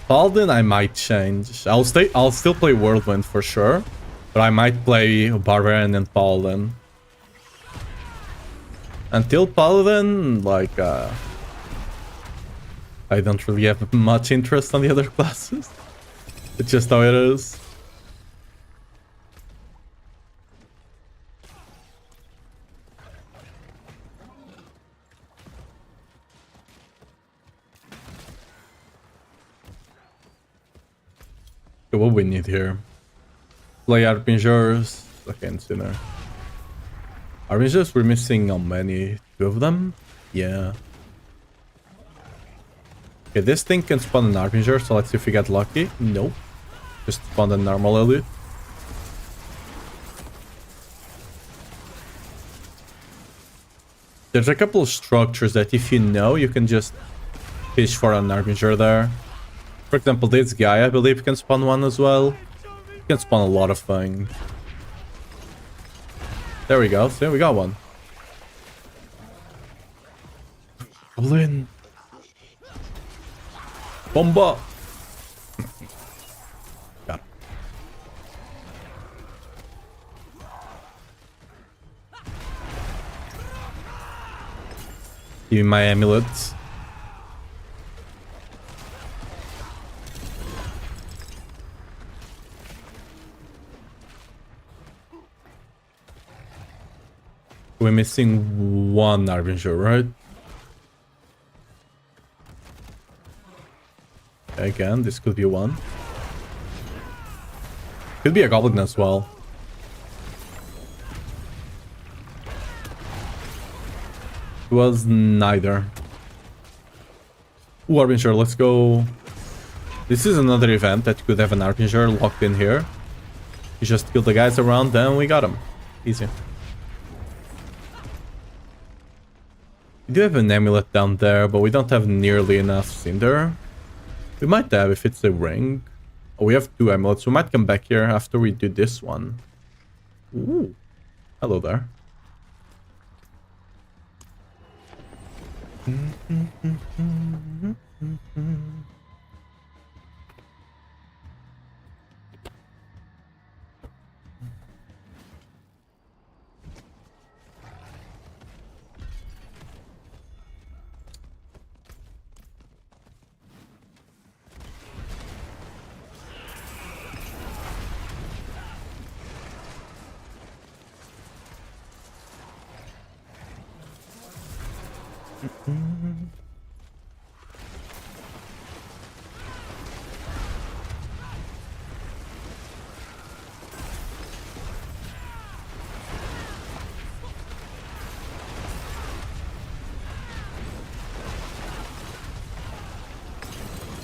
Paladin I might change. I'll still play Whirlwind for sure. But I might play Barbarian and Paladin. Until Paladin, like, I don't really have much interest on the other classes. It's just how it is. Okay, what we need here? Play Arbingers. Okay, sooner. Arbingers, we're missing how many? 2 of them? Yeah. Okay, this thing can spawn an Arbinger, so let's see if we get lucky. Nope. Just spawn a normal elite. There's a couple of structures that if you know, you can just fish for an Arbinger there. For example, this guy, I believe, can spawn one as well. He can spawn a lot of things. There we go. See, we got one. Pull in. Bomba! Got it. Give me my amulets. We're missing one Arbinger, right? Again, this could be one. Could be a goblin as well. It was neither. Ooh, Arbinger, let's go. This is another event that could have an Arbinger locked in here. You just kill the guys around, then we got him. Easy. We do have an amulet down there, but we don't have nearly enough cinder. We might have if it's a ring. Oh, we have 2 amulets. We might come back here after we do this one. Ooh. Hello there.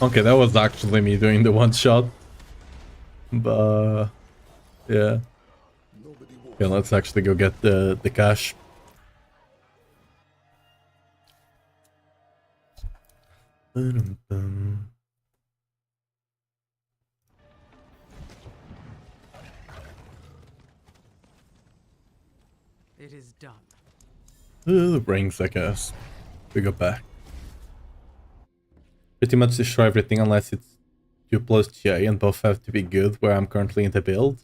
Okay, that was actually me doing the one shot. But yeah. Okay, let's actually go get the cash. It is done. The rings, I guess. We go back. Pretty much destroy everything unless it's 2 plus J and both have to be good where I'm currently in the build.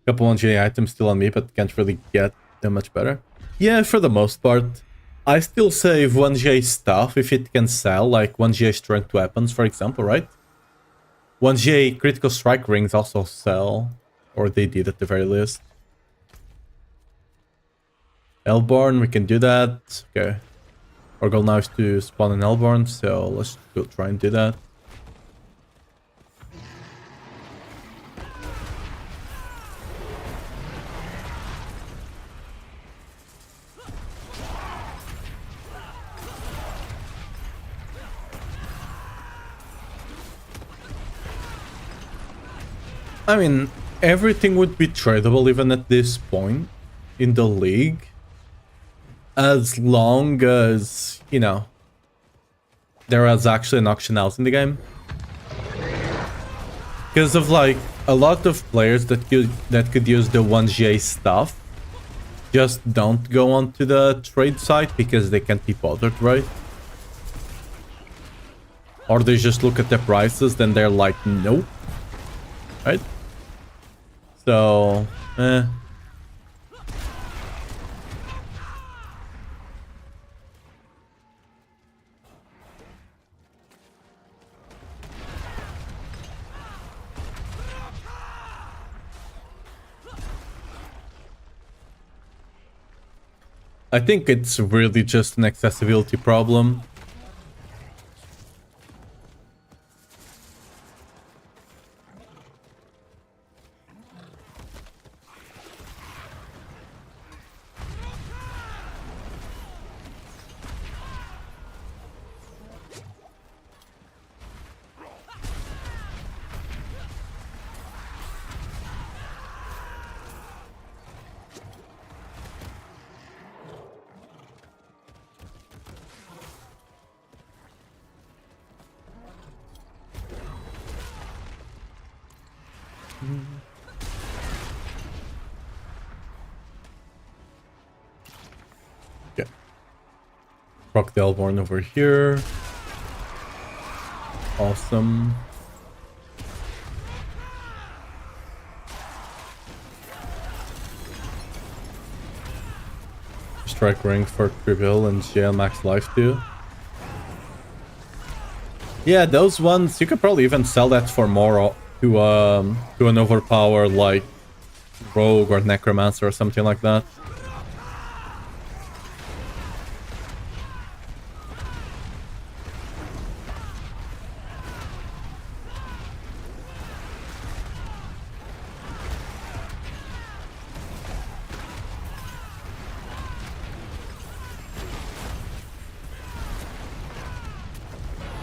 Couple 1J items still on me, but can't really get that much better. Yeah, for the most part. I still save 1J stuff if it can sell, like 1J strength weapons, for example, right? 1J critical strike rings also sell, or they did at the very least. Hellborn, we can do that. Okay. Our goal now is to spawn an Hellborn, so let's go try and do that. I mean, everything would be tradable even at this point in the league. As long as, you know, there is actually an auction house in the game. Because of like a lot of players that could use the 1GA stuff just don't go onto the trade site because they can't be bothered, right? Or they just look at the prices, then they're like, nope. Right? So, I think it's really just an accessibility problem. Okay. Rock the Elborn over here. Awesome. Strike ring for Trivial and GL max life too. Yeah, those ones you could probably even sell that for more to an overpower like Rogue or Necromancer or something like that.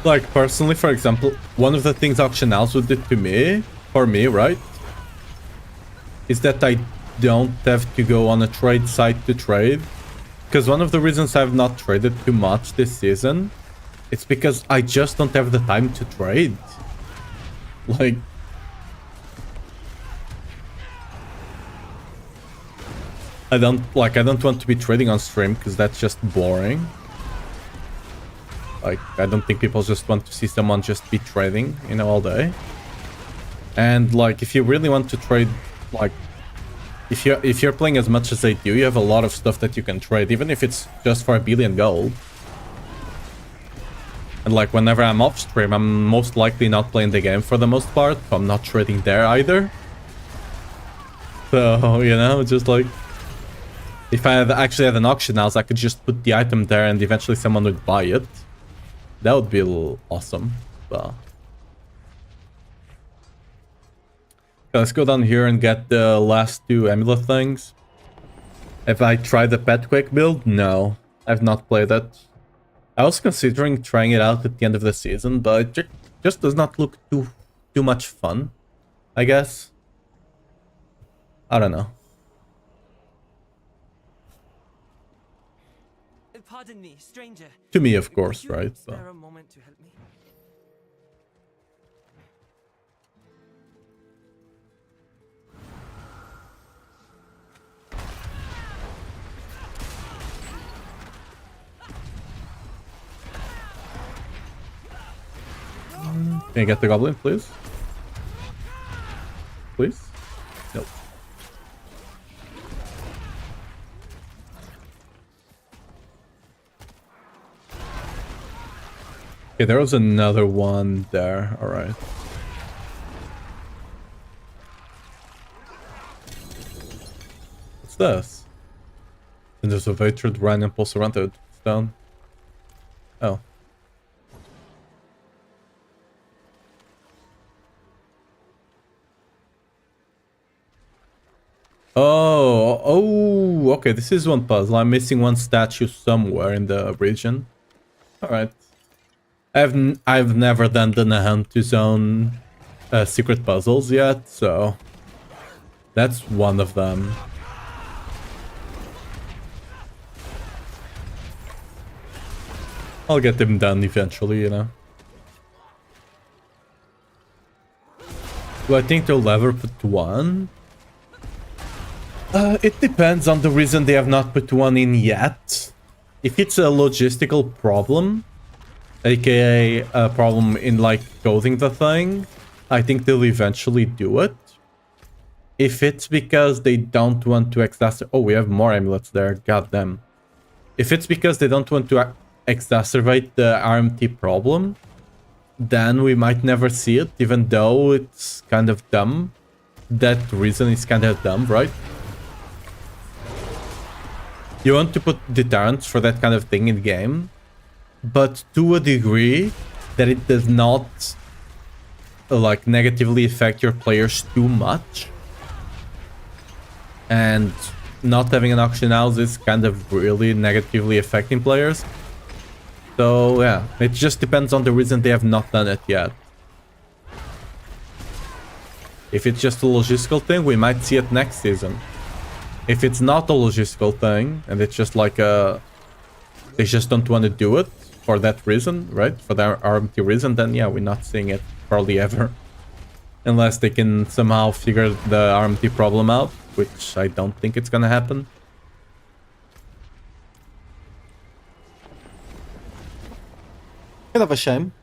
Like, personally, for example, one of the things Auction House would do to me, for me, right, is that I don't have to go on a trade site to trade. Because one of the reasons I've not traded too much this season, it's because I just don't have the time to trade. Like, I don't want to be trading on stream because that's just boring. Like, I don't think people just want to see someone just be trading, you know, all day. And like, if you really want to trade, like, if you're playing as much as I do, you have a lot of stuff that you can trade, even if it's just for 1 billion gold. And like, whenever I'm off stream, I'm most likely not playing the game for the most part, so I'm not trading there either. So, you know, just like, if I actually had an auction house, I could just put the item there and eventually someone would buy it. That would be a little awesome. But okay, let's go down here and get the last 2 amulet things. Have I tried the Pet Quake build? No, I've not played it. I was considering trying it out at the end of the season, but it just does not look too much fun, I guess. I don't know. Pardon me, stranger. To me, of course, Could you right? spare a moment to help me? Can you get the goblin, please? Please? Nope. Okay, there was another one there. All right. What's this? And there's a Vatrud Rhine Impulse around it. It's down. Oh. Oh, okay, this is one puzzle. I'm missing one statue somewhere in the region. All right. I've never done the Nahan to Zone secret puzzles yet, so that's one of them. I'll get them done eventually, you know. Do I think they'll ever put one? It depends on the reason they have not put one in yet. If it's a logistical problem, aka a problem in like coding the thing, I think they'll eventually do it. If it's because they don't want to exacerbate... Oh, we have more amulets there, goddamn. If it's because they don't want to exacerbate the RMT problem, then we might never see it, even though it's kind of dumb. That reason is kind of dumb, right? You want to put deterrents for that kind of thing in the game, but to a degree that it does not like negatively affect your players too much. And not having an auction house is kind of really negatively affecting players. So yeah, it just depends on the reason they have not done it yet. If it's just a logistical thing, we might see it next season. If it's not a logistical thing, and it's just like a... they just don't want to do it for that reason, right? For the RMT reason, then yeah, we're not seeing it probably ever. Unless they can somehow figure the RMT problem out, which I don't think it's gonna happen. Kind of a shame.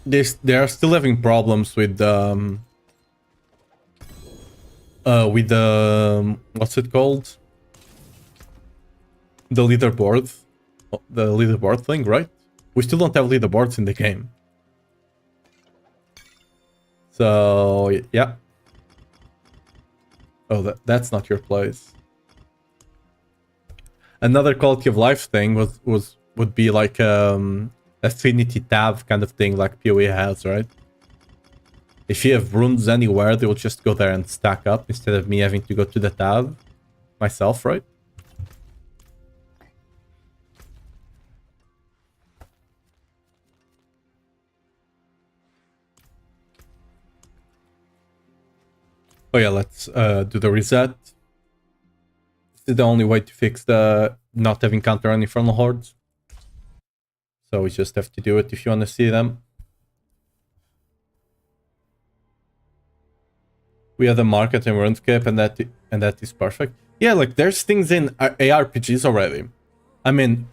They are still having problems with the what's it called? The leaderboard thing, right? We still don't have leaderboards in the game. So yeah. Oh, that's not your place. Another quality of life thing would be like affinity tab kind of thing like PoE has, right? If you have runes anywhere, they will just go there and stack up instead of me having to go to the tab myself, right? Oh yeah, let's do the reset. This is the only way to fix the not having counter on Infernal Hordes. So we just have to do it if you want to see them. We have the market in RuneScape, and that is perfect. Yeah, like there's things in ARPGs already. I mean,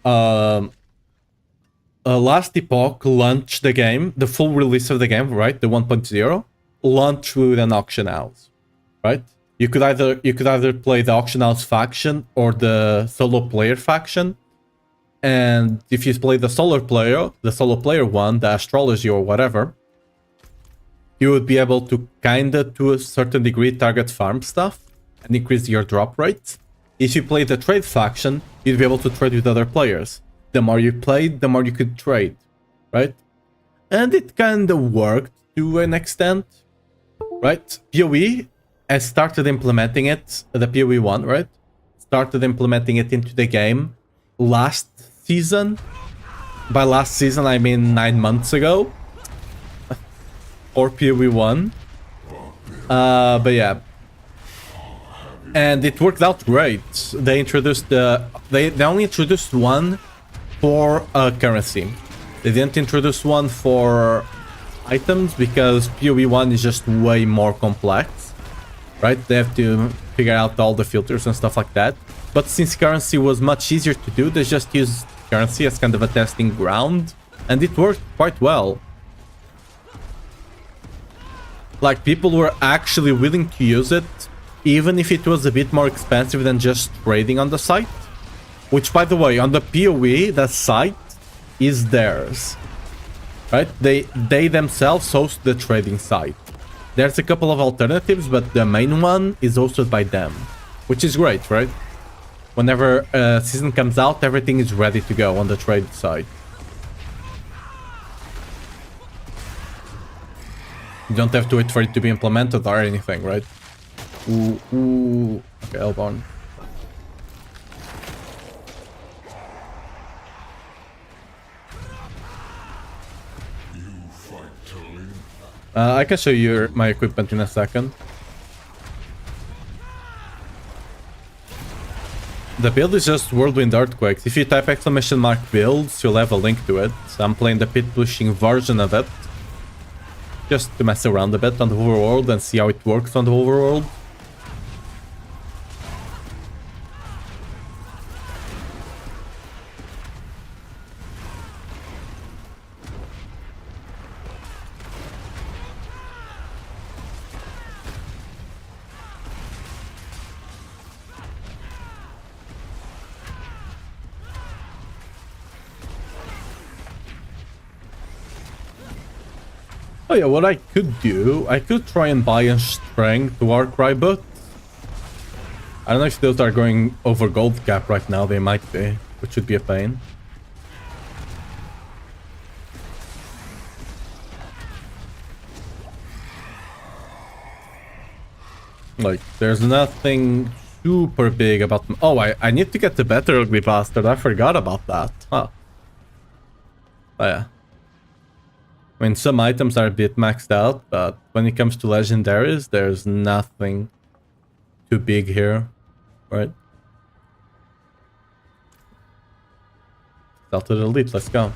Last Epoch launched the game, the full release of the game, right? The 1.0 launched with an auction house, right? You could either play the auction house faction or the solo player faction. And if you play the solo player one, the astrology or whatever, you would be able to kinda, to a certain degree, target farm stuff and increase your drop rate. If you play the trade faction, you'd be able to trade with other players. The more you played, the more you could trade, right? And it kinda worked to an extent, right? PoE has started implementing it, the PoE 1, right? Started implementing it into the game last season. By last season, I mean 9 months ago. Or PoE 1. But yeah. And it worked out great. They introduced they only introduced one for currency. They didn't introduce one for items because PoE 1 is just way more complex. Right? They have to figure out all the filters and stuff like that. But since currency was much easier to do, they just used currency as kind of a testing ground. And it worked quite well. Like, people were actually willing to use it, even if it was a bit more expensive than just trading on the site. Which, by the way, on the PoE, the site is theirs. Right? They themselves host the trading site. There's a couple of alternatives, but the main one is hosted by them. Which is great, right? Whenever a season comes out, everything is ready to go on the trade side. You don't have to wait for it to be implemented or anything, right? Ooh. Okay, Elborn. I can show you my equipment in a second. The build is just Whirlwind Earthquakes. If you type !mark builds, you'll have a link to it. So I'm playing the pit pushing version of it. Just to mess around a bit on the overworld and see how it works on the overworld. Oh yeah, what I could do, I could try and buy a strength Warcry boot. I don't know if those are going over gold cap right now, they might be, which would be a pain. Like, there's nothing super big about... Oh, I need to get the better ugly bastard, I forgot about that. Huh. Oh yeah. I mean, some items are a bit maxed out, but when it comes to legendaries, there's nothing too big here, right? Start to the elite, let's go.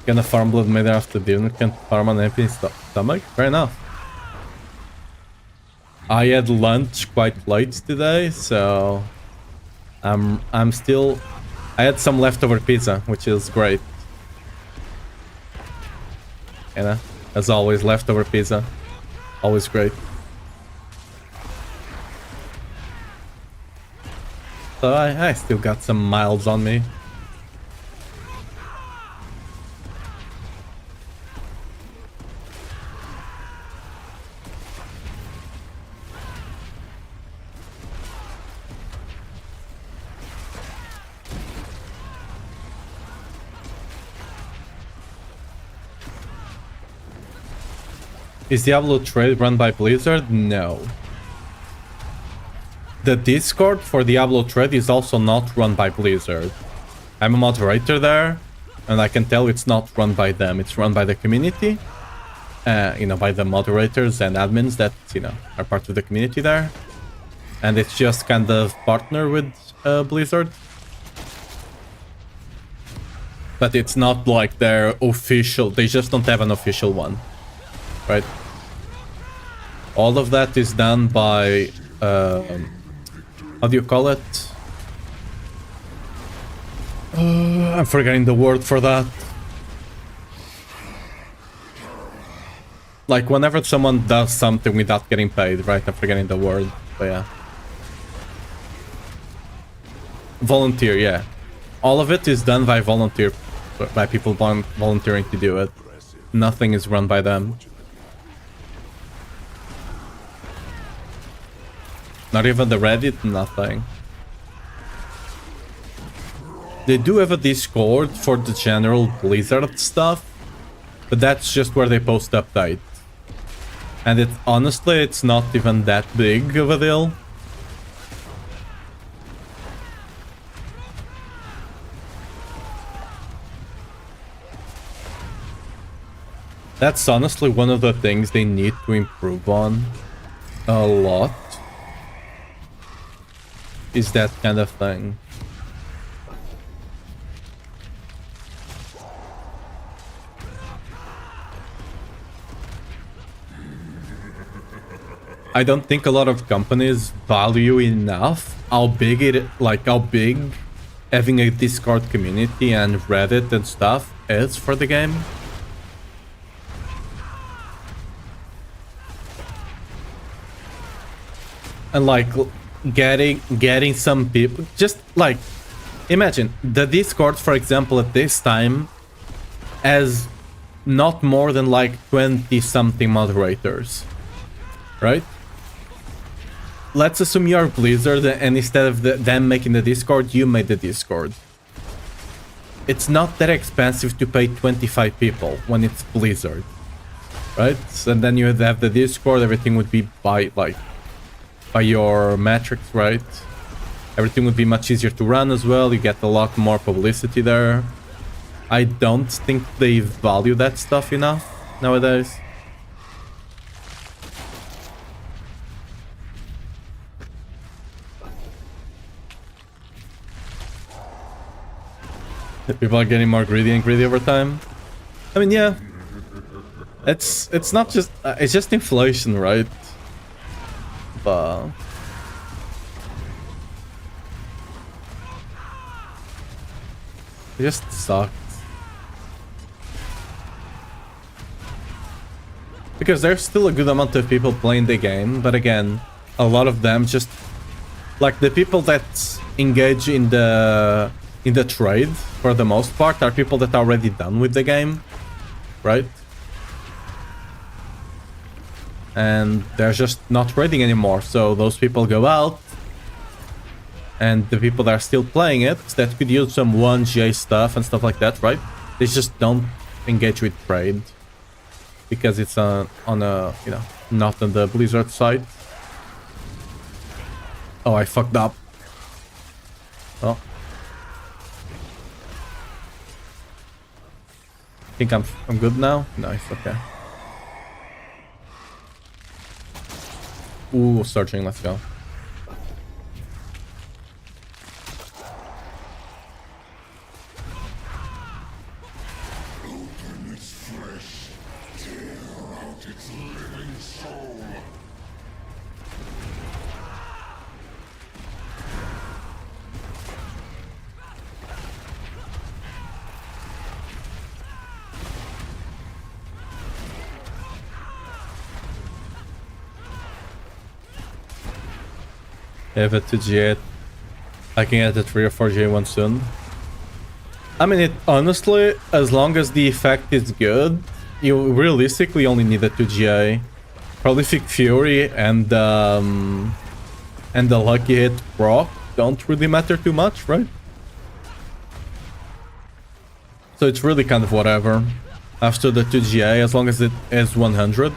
Gonna farm blood made after dinner, can't farm an empty stomach? Fair enough. I had lunch quite late today, so I'm still... I had some leftover pizza, which is great. You know, as always, leftover pizza. Always great. So I still got some miles on me. Is Diablo trade run by Blizzard? No. The Discord for Diablo trade is also not run by Blizzard. I'm a moderator there, and I can tell it's not run by them. It's run by the community. You know, by the moderators and admins that, you know, are part of the community there. And it's just kind of partner with Blizzard. But it's not like their official... They just don't have an official one. Right? All of that is done by... how do you call it? I'm forgetting the word for that. Like, whenever someone does something without getting paid, right? I'm forgetting the word, but yeah. Volunteer, yeah. All of it is done by volunteer, by people volunteering to do it. Nothing is run by them. Not even the Reddit, nothing. They do have a Discord for the general Blizzard stuff, but that's just where they post updates. And honestly, it's not even that big of a deal. That's honestly one of the things they need to improve on a lot. Is that kind of thing. I don't think a lot of companies value enough how big having a Discord community and Reddit and stuff is for the game. And like getting some people, just like imagine the Discord, for example, at this time has not more than like 20 something moderators, right? Let's assume you're Blizzard and instead of them making the Discord, you made the Discord. It's not that expensive to pay 25 people when it's Blizzard, right? And then you would have the Discord, everything would be by your metrics, right? Everything would be much easier to run as well. You get a lot more publicity there. I don't think they value that stuff enough. nowadays. People are getting more greedy and greedy over time. I mean, yeah. It's not just... it's just inflation, right? But... it just sucks. Because there's still a good amount of people playing the game, but again, a lot of them just... like, the people that engage in the trade, for the most part, are people that are already done with the game, right? And they're just not trading anymore, so those people go out, and the people that are still playing it, that could use some 1GA stuff and stuff like that, right? They just don't engage with trade, because it's on a, you know, not on the Blizzard side. Oh, I fucked up. Oh. I think I'm good now? Nice, okay. Ooh, searching, let's go. I have a 2G8. I can get a 3 or 4G one soon. I mean, it honestly, as long as the effect is good, you realistically only need a 2GA. Prolific Fury and the Lucky Hit proc don't really matter too much, right? So it's really kind of whatever. After the 2GA, as long as it is 100.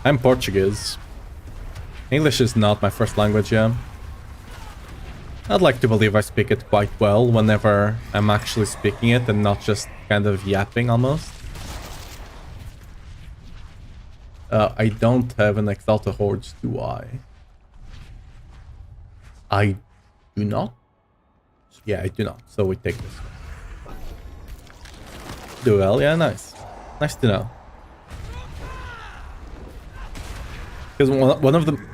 I'm Portuguese. English is not my first language, yeah. I'd like to believe I speak it quite well whenever I'm actually speaking it and not just kind of yapping almost. I don't have an Exalta Hordes, do I? I do not? Yeah, I do not. So we take this one. Duel, yeah, nice. Nice to know. Because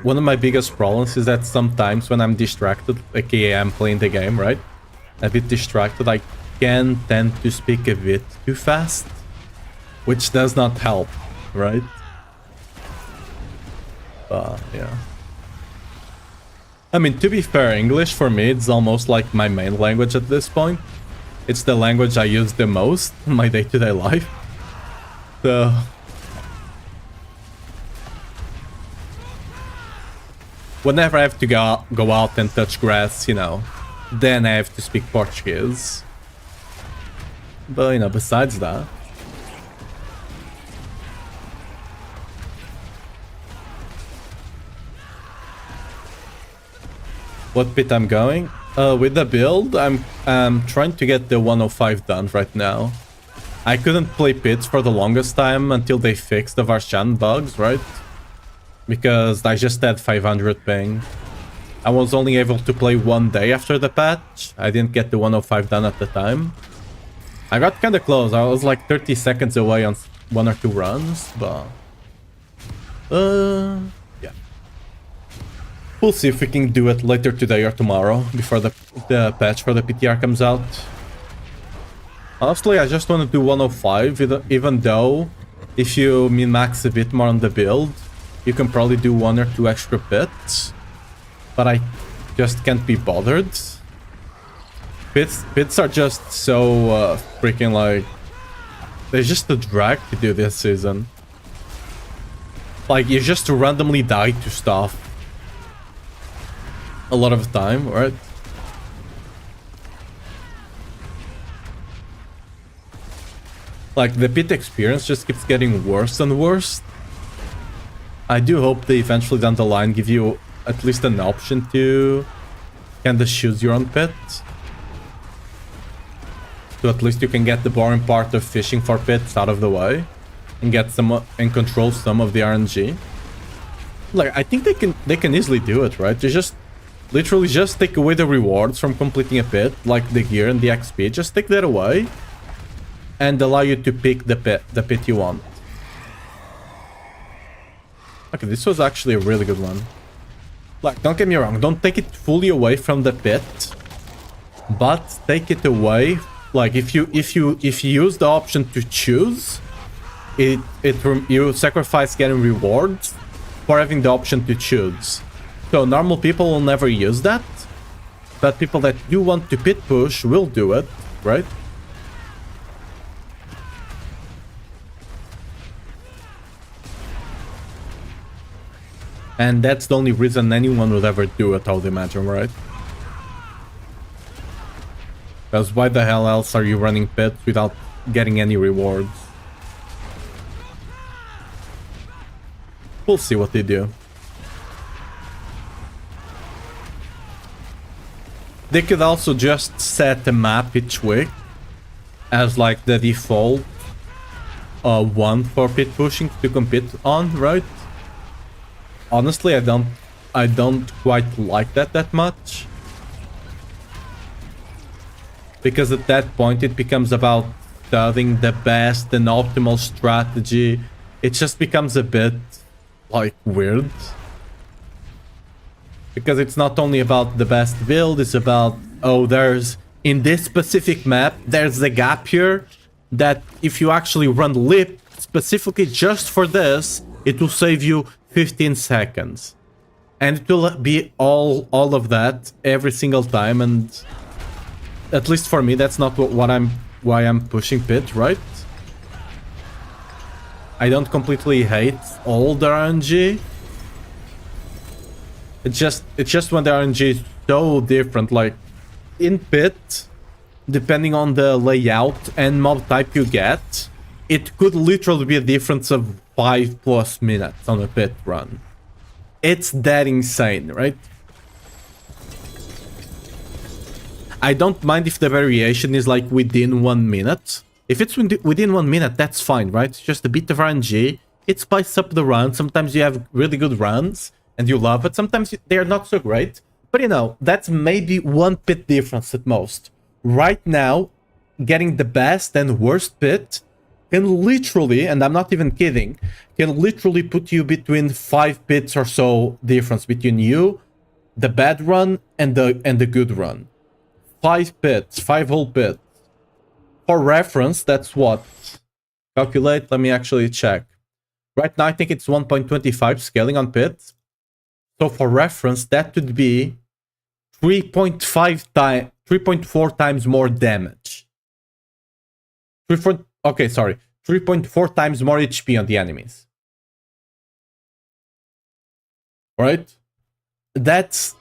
one of my biggest problems is that sometimes when I'm distracted, aka I'm playing the game, right? A bit distracted, I can tend to speak a bit too fast, which does not help, right? Yeah. I mean, to be fair, English for me, it's almost like my main language at this point. It's the language I use the most in my day-to-day life. So... whenever I have to go out and touch grass, you know, then I have to speak Portuguese. But, you know, besides that... what pit I'm going? With the build, I'm trying to get the 105 done right now. I couldn't play pits for the longest time until they fixed the Varshan bugs, right? Because I just had 500 ping. I was only able to play one day after the patch. I didn't get the 105 done at the time. I got kind of close. I was like 30 seconds away on 1 or 2 runs, but... yeah. We'll see if we can do it later today or tomorrow, before the patch for the PTR comes out. Honestly, I just want to do 105, even though if you min-max a bit more on the build, you can probably do 1 or 2 extra pits, but I just can't be bothered. Pits are just so freaking like... they're just a drag to do this season. Like, you just randomly die to stuff. A lot of the time, right? Like, the pit experience just keeps getting worse and worse. I do hope they eventually down the line give you at least an option to kind of choose your own pet. so at least you can get the boring part of fishing for pits out of the way and get some and control some of the RNG. Like, I think they can easily do it, right? They just literally just take away the rewards from completing a pit, like the gear and the XP. Just take that away and allow you to pick the pit you want. Okay, this was actually a really good one. Like, don't get me wrong, don't take it fully away from the pit, but take it away. Like, if you use the option to choose, you sacrifice getting rewards for having the option to choose. So normal people will never use that, but people that do want to pit push will do it, right? And that's the only reason anyone would ever do it, I would imagine, right? Because why the hell else are you running pits without getting any rewards? We'll see what they do. They could also just set the map each week as like the default one for pit pushing to compete on, right? Honestly, I don't quite like that much. Because at that point it becomes about studying the best and optimal strategy. It just becomes a bit like weird. Because it's not only about the best build, it's about, oh, there's in this specific map, there's a gap here that if you actually run lip specifically just for this, it will save you 15 seconds. And it will be all of that every single time, and at least for me, that's not why I'm pushing pit, right? I don't completely hate all the RNG. It's just when the RNG is so different, like in pit, depending on the layout and mob type you get, it could literally be a difference of 5+ minutes on a pit run. It's that insane, right? I don't mind if the variation is like within 1 minute. If it's within 1 minute, that's fine, right? It's just a bit of RNG. It spices up the run. Sometimes you have really good runs and you love it. Sometimes they're not so great. But you know, that's maybe 1 pit difference at most. Right now, getting the best and worst pit can literally, and I'm not even kidding, can literally put you between 5 pits or so difference between you, the bad run, and the good run. 5 pits, 5 whole pits. For reference, that's what? Calculate, let me actually check. Right now, I think it's 1.25 scaling on pits. So for reference, that would be 3.4 times more damage. 3.4 times more HP on the enemies. Right? That's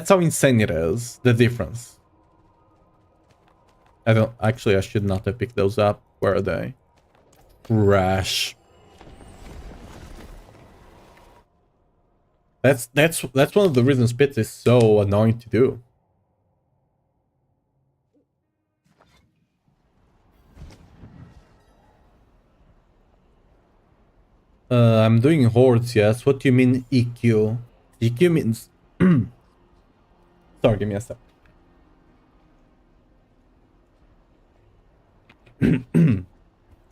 how insane it is, the difference. I should not have picked those up. Where are they? Trash. That's one of the reasons pits is so annoying to do. I'm doing hordes, yes. What do you mean EQ? EQ means... Sorry, give me a sec.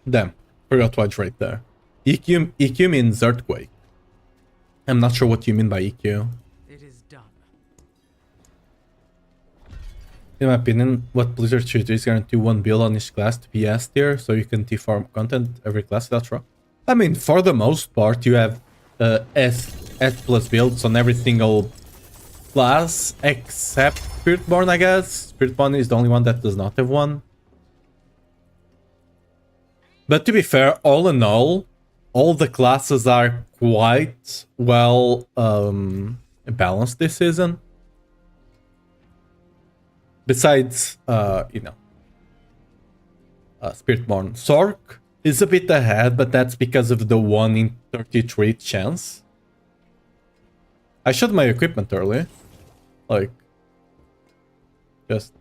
Damn, forgot to hydrate there. EQ means earthquake. I'm not sure what you mean by EQ. It is done. In my opinion, what Blizzard should do is guarantee 1 build on each class to be S tier, so you can T-farm content every class. That's wrong. I mean, for the most part, you have S plus builds on every single class, except Spiritborn, I guess. Spiritborn is the only one that does not have one. But to be fair, all in all the classes are quite well balanced this season. Besides, Spiritborn. Sork is a bit ahead, but that's because of the 1 in 33 chance. I showed my equipment early. Like, just,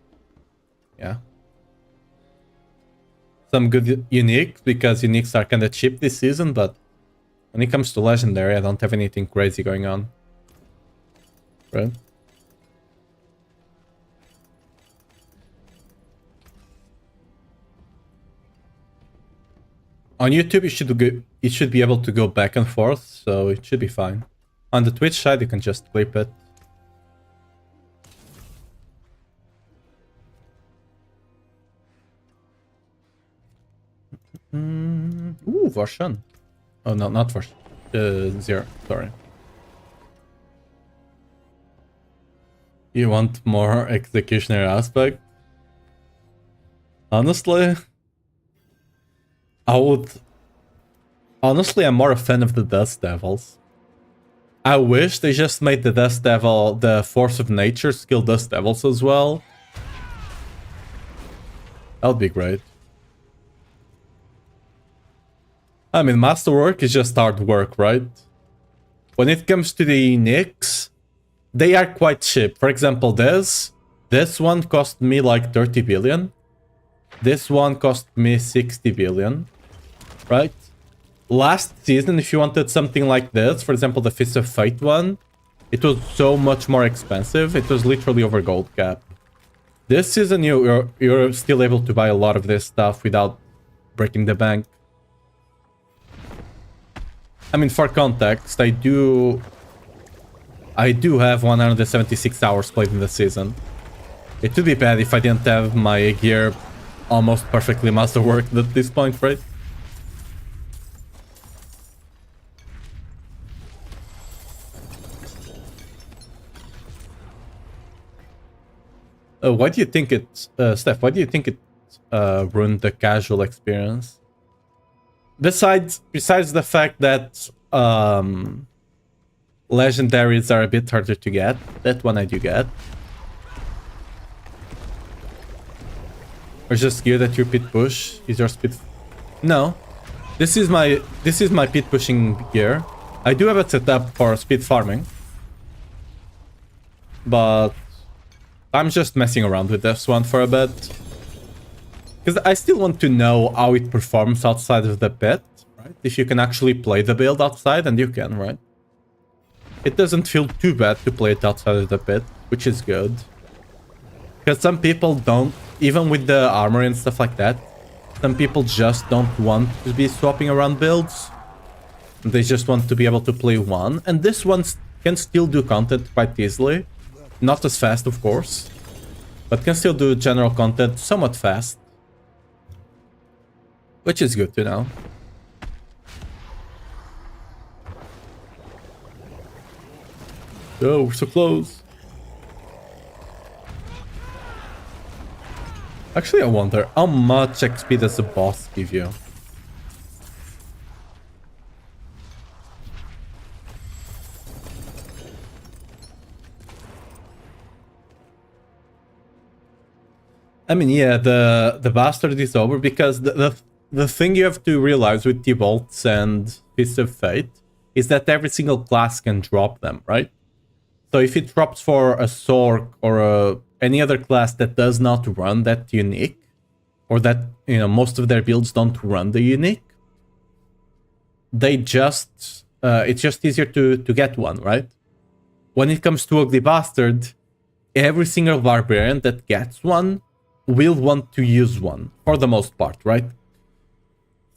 yeah. some good uniques, because uniques are kind of cheap this season, but when it comes to legendary, I don't have anything crazy going on. Right? On YouTube, it should be able to go back and forth, so it should be fine. On the Twitch side, you can just clip it. Ooh, version. Oh no, not version. 0. Sorry. You want more executioner aspect? Honestly, Honestly, I'm more a fan of the Dust Devils. I wish they just made the Dust Devil, the Force of Nature skill Dust Devils as well. That would be great. I mean, Masterwork is just hard work, right? When it comes to the nicks, they are quite cheap. For example, this one cost me like 30 billion. This one cost me 60 billion, right? Last season, if you wanted something like this, for example, the Fist of Fate one, it was so much more expensive. It was literally over gold cap. This season, you're still able to buy a lot of this stuff without breaking the bank. I mean, for context, I do have 176 hours played in the season. It would be bad if I didn't have my gear almost perfectly masterworked at this point, right? Why do you think it, Steph, why do you think it ruined the casual experience? Besides the fact that legendaries are a bit harder to get, that one I do get. Or just gear that your pit push is your speed. No, this is my pit pushing gear. I do have it set up for speed farming, but I'm just messing around with this one for a bit. Because I still want to know how it performs outside of the pit, right? If you can actually play the build outside, and you can, right? It doesn't feel too bad to play it outside of the pit, which is good. Because some people don't, even with the armor and stuff like that, some people just don't want to be swapping around builds. They just want to be able to play one. And this one can still do content quite easily. Not as fast, of course, but can still do general content somewhat fast. Which is good to know. Oh, we're so close. Actually, I wonder, how much XP does the boss give you? I mean, yeah, the bastard is over, because the thing you have to realize with T-Bolts and Fist of Fate is that every single class can drop them, right? So if it drops for a Sork or any other class that does not run that unique, or that, you know, most of their builds don't run the unique, they just it's just easier to get one, right? When it comes to Ugly Bastard, every single barbarian that gets one will want to use one for the most part, right?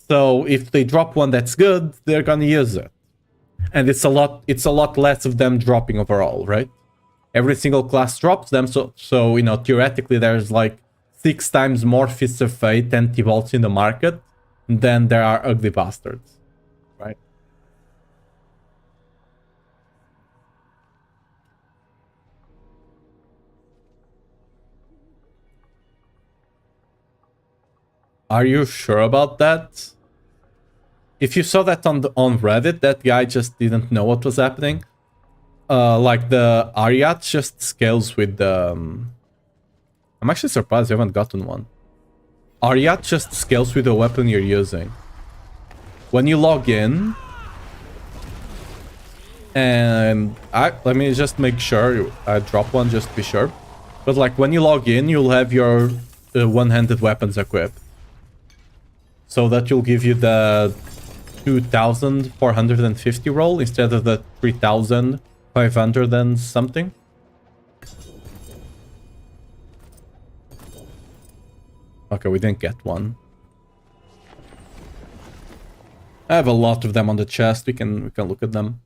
So if they drop one that's good, they're gonna use it, and it's a lot less of them dropping overall, right? Every single class drops them, so you know, theoretically there's like 6 times more Fists of Fate and T-Bolts in the market than there are Ugly Bastards, right? Are you sure about that? If you saw that on Reddit, that guy just didn't know what was happening. Like the Ariat just scales with the... I'm actually surprised I haven't gotten one. Ariat just scales with the weapon you're using. When you log in... And let me just make sure I drop one just to be sure. But like when you log in, you'll have your one-handed weapons equipped. So that will give you the 2,450 roll instead of the 3,500 and something. Okay, we didn't get one. I have a lot of them on the chest. We can look at them.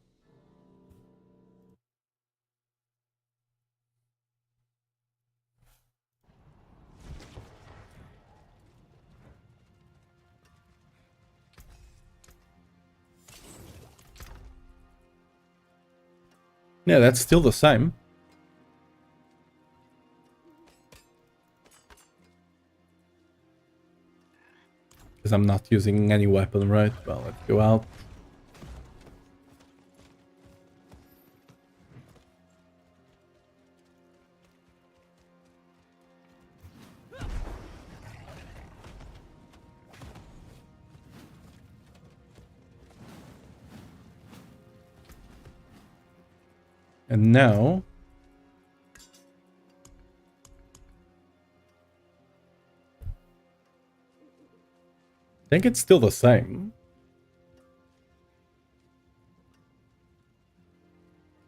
Yeah, that's still the same. Because I'm not using any weapon, right? Well, let's go out. And now... I think it's still the same.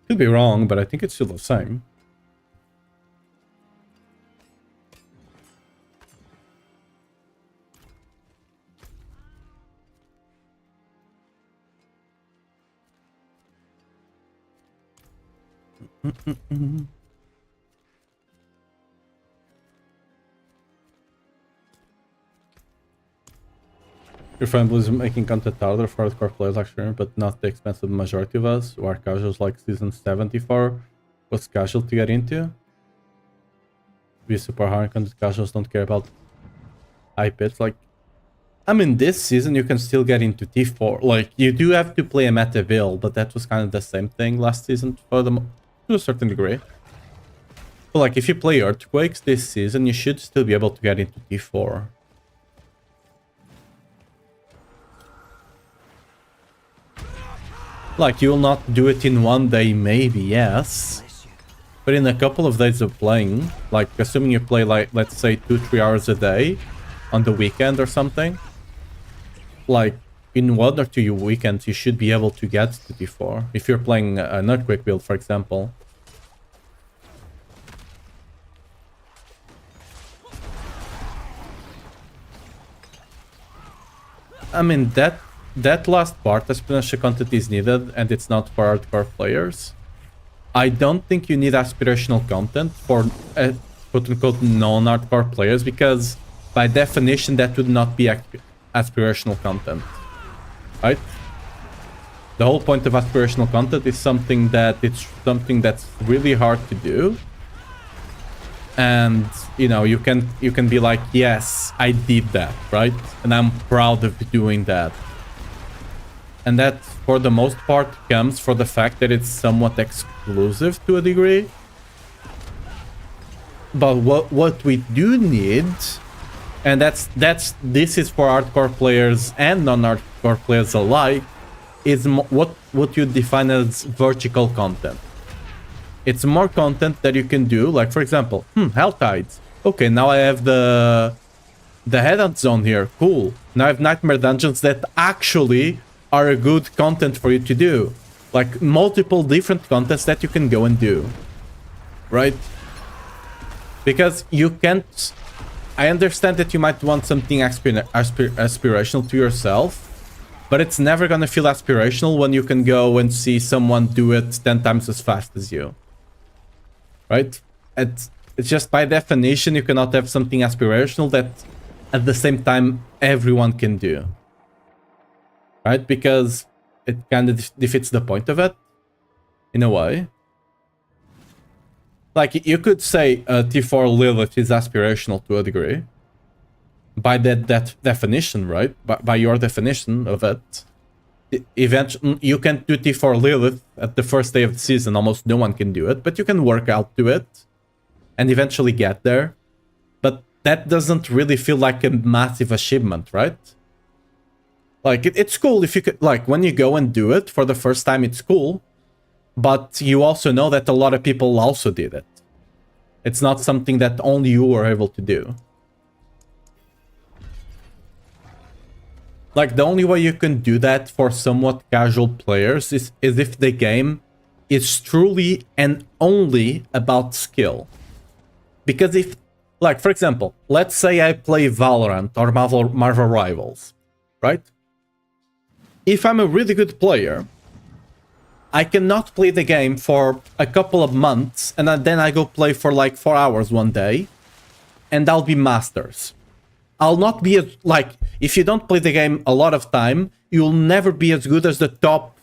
Could be wrong, but I think it's still the same. Your friend was making content harder for hardcore players actually, but not the expensive majority of us who are casuals like season 74. What's casual to get into? Be super hard content casuals don't care about high pits. Like, I mean, this season you can still get into T4. Like, you do have to play a meta build, but that was kind of the same thing last season for them to a certain degree. But like, if you play Earthquakes this season, you should still be able to get into T4. Like, you will not do it in one day, maybe, yes. But in a couple of days of playing, like, assuming you play, like, let's say 2-3 hours a day on the weekend or something, like, in 1 or 2 weekends, you should be able to get to T4. If you're playing an Earthquake build, for example. I mean, that last part, exponential content is needed, and it's not for hardcore players. I don't think you need aspirational content for quote-unquote non-hardcore players, because by definition that would not be aspirational content, right? The whole point of aspirational content is something that's really hard to do, and you know, you can be like, yes, I did that, right? And I'm proud of doing that. And that, for the most part, comes for the fact that it's somewhat exclusive to a degree. But what we do need, and this is for hardcore players and non-hardcore players alike, is what you define as vertical content. It's more content that you can do, like, for example, Hell Tides. Okay, now I have the headhunt zone here. Cool. Now I have nightmare dungeons that actually are a good content for you to do. Like, multiple different contents that you can go and do. Right? Because you can't... I understand that you might want something aspirational to yourself, but it's never gonna feel aspirational when you can go and see someone do it 10 times as fast as you. Right? It's just, by definition, you cannot have something aspirational that at the same time everyone can do. Right? Because it kind of defeats the point of it, in a way. Like, you could say T4 Lilith is aspirational to a degree. By that definition, right? By your definition of it. Eventually, you can do T4 Lilith at the first day of the season. Almost no one can do it, but you can work out to it. And eventually get there. But that doesn't really feel like a massive achievement, right? Like, it's cool if you could, like, when you go and do it for the first time, it's cool. But you also know that a lot of people also did it. It's not something that only you were able to do. Like, the only way you can do that for somewhat casual players is if the game is truly and only about skill. Because if, like, for example, let's say I play Valorant or Marvel Rivals, right? If I'm a really good player, I cannot play the game for a couple of months and then I go play for like 4 hours one day and I'll be masters. I'll not be as, like, if you don't play the game a lot of time, you'll never be as good as the top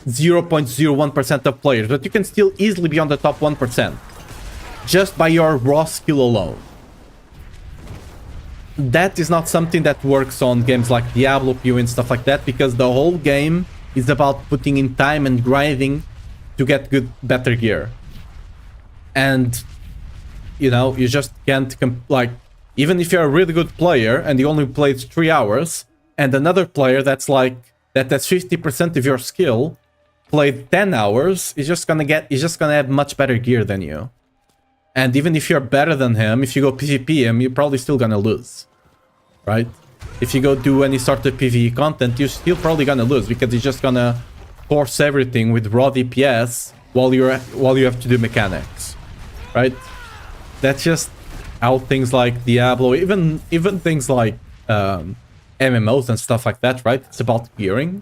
0.01% of players, but you can still easily be on the top 1% just by your raw skill alone. That is not something that works on games like Diablo, PoE and stuff like that, because the whole game is about putting in time and grinding to get better gear. And, you know, you just can't, like, even if you're a really good player and you only played 3 hours, and another player that's like, that has 50% of your skill played 10 hours, he's just gonna have much better gear than you. And even if you're better than him, if you go PvP him, you're probably still gonna lose. Right? If you go do any sort of PvE content, you're still probably gonna lose, because he's just gonna force everything with raw DPS while you have to do mechanics. Right? That's just how things like Diablo, even things like MMOs and stuff like that, right? It's about gearing.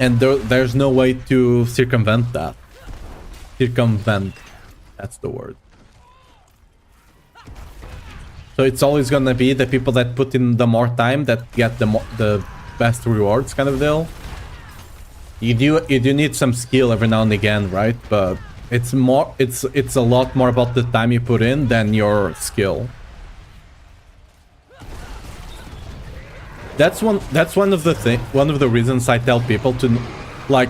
And there's no way to circumvent that. Circumvent, that's the word. So it's always gonna be the people that put in the more time that get the best rewards, kind of deal. You do need some skill every now and again, right? But it's a lot more about the time you put in than your skill. That's one of the reasons I tell people to, like,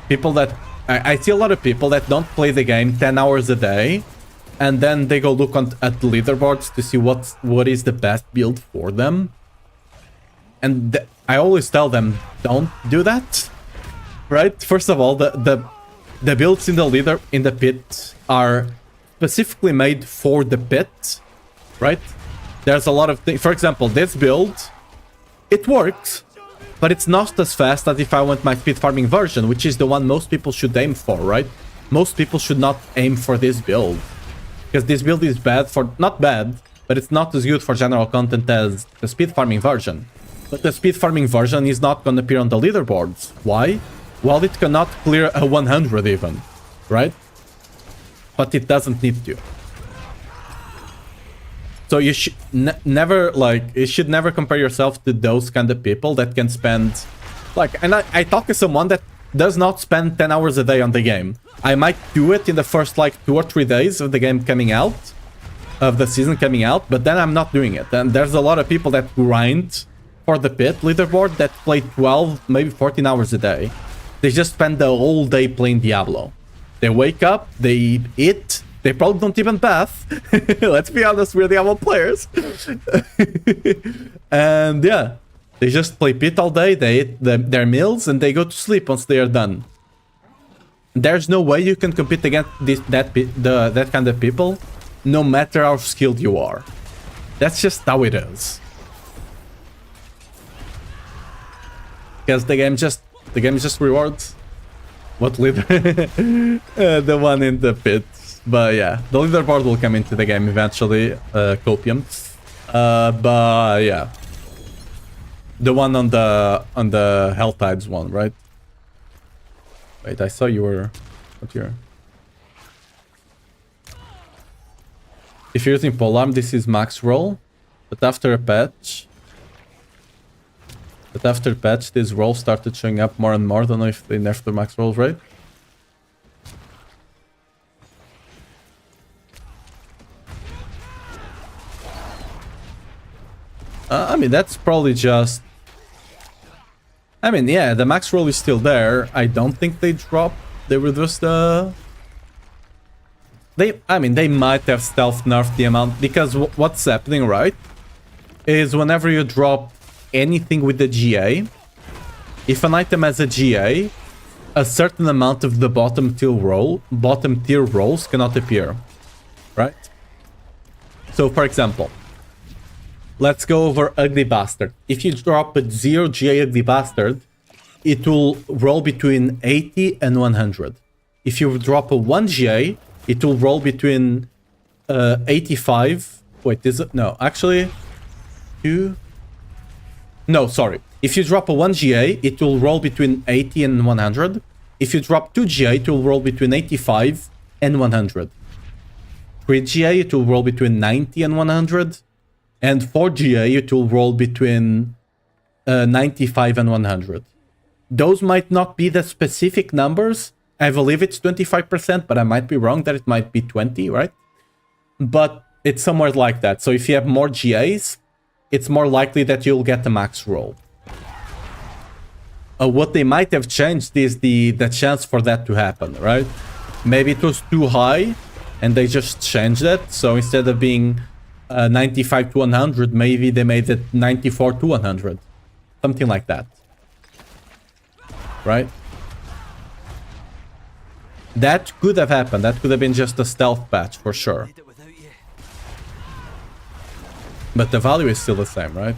people that I see a lot of people that don't play the game 10 hours a day, and then they go look at the leaderboards to see what is the best build for them. And I always tell them, don't do that. Right? First of all, the builds in the pit are specifically made for the pit, right? There's a lot of things. For example, this build, it works, but it's not as fast as if I want my speed farming version, which is the one most people should aim for, right? Most people should not aim for this build, because this build is not bad, but it's not as good for general content as the speed farming version. But the speed farming version is not going to appear on the leaderboards. Why? Well, it cannot clear a 100 even, right? But it doesn't need to. So you should never, like, you should never compare yourself to those kind of people that can spend, like, and I talk to someone that does not spend 10 hours a day on the game. I might do it in the first, like, 2 or 3 days of the game coming out, of the season coming out, but then I'm not doing it. And there's a lot of people that grind for the pit leaderboard that play 12, maybe 14 hours a day. They just spend the whole day playing Diablo. They wake up, they eat, they probably don't even bath. Let's be honest, we're Diablo players. And yeah, they just play pit all day, they eat their meals, and they go to sleep once they are done. There's no way you can compete against that kind of people, no matter how skilled you are. That's just how it is. Because the game just rewards what leader the one in the pit. But yeah, the leaderboard will come into the game eventually, Copium. But yeah, the one on the Helltides one, right? Wait, I saw you were. What you're? If you're using Polearm, this is max roll, but after patch, these rolls started showing up more and more. Don't know if they nerfed the max rolls, right? I mean, that's probably just... I mean, yeah, the max roll is still there. I don't think they dropped... They reduced the... I mean, they might have stealth nerfed the amount, because what's happening, right, is whenever you drop anything with the GA, if an item has a GA, a certain amount of the bottom tier rolls cannot appear, right? So, for example, let's go over Ugly Bastard. If you drop a 0 GA Ugly Bastard, it will roll between 80 and 100. If you drop a 1 GA, it will roll between 85. Wait, is it? No, actually, 2. No, sorry. If you drop a 1 GA, it will roll between 80 and 100. If you drop 2 GA, it will roll between 85 and 100. 3 GA, it will roll between 90 and 100. And 4 GA, it will roll between 95 and 100. Those might not be the specific numbers. I believe it's 25%, but I might be wrong that it might be 20, right? But it's somewhere like that. So if you have more GAs, it's more likely that you'll get the max roll. What they might have changed is the chance for that to happen, right? Maybe it was too high and they just changed it. So instead of being 95 to 100, maybe they made it 94 to 100. Something like that. Right? That could have happened. That could have been just a stealth patch for sure. But the value is still the same, right?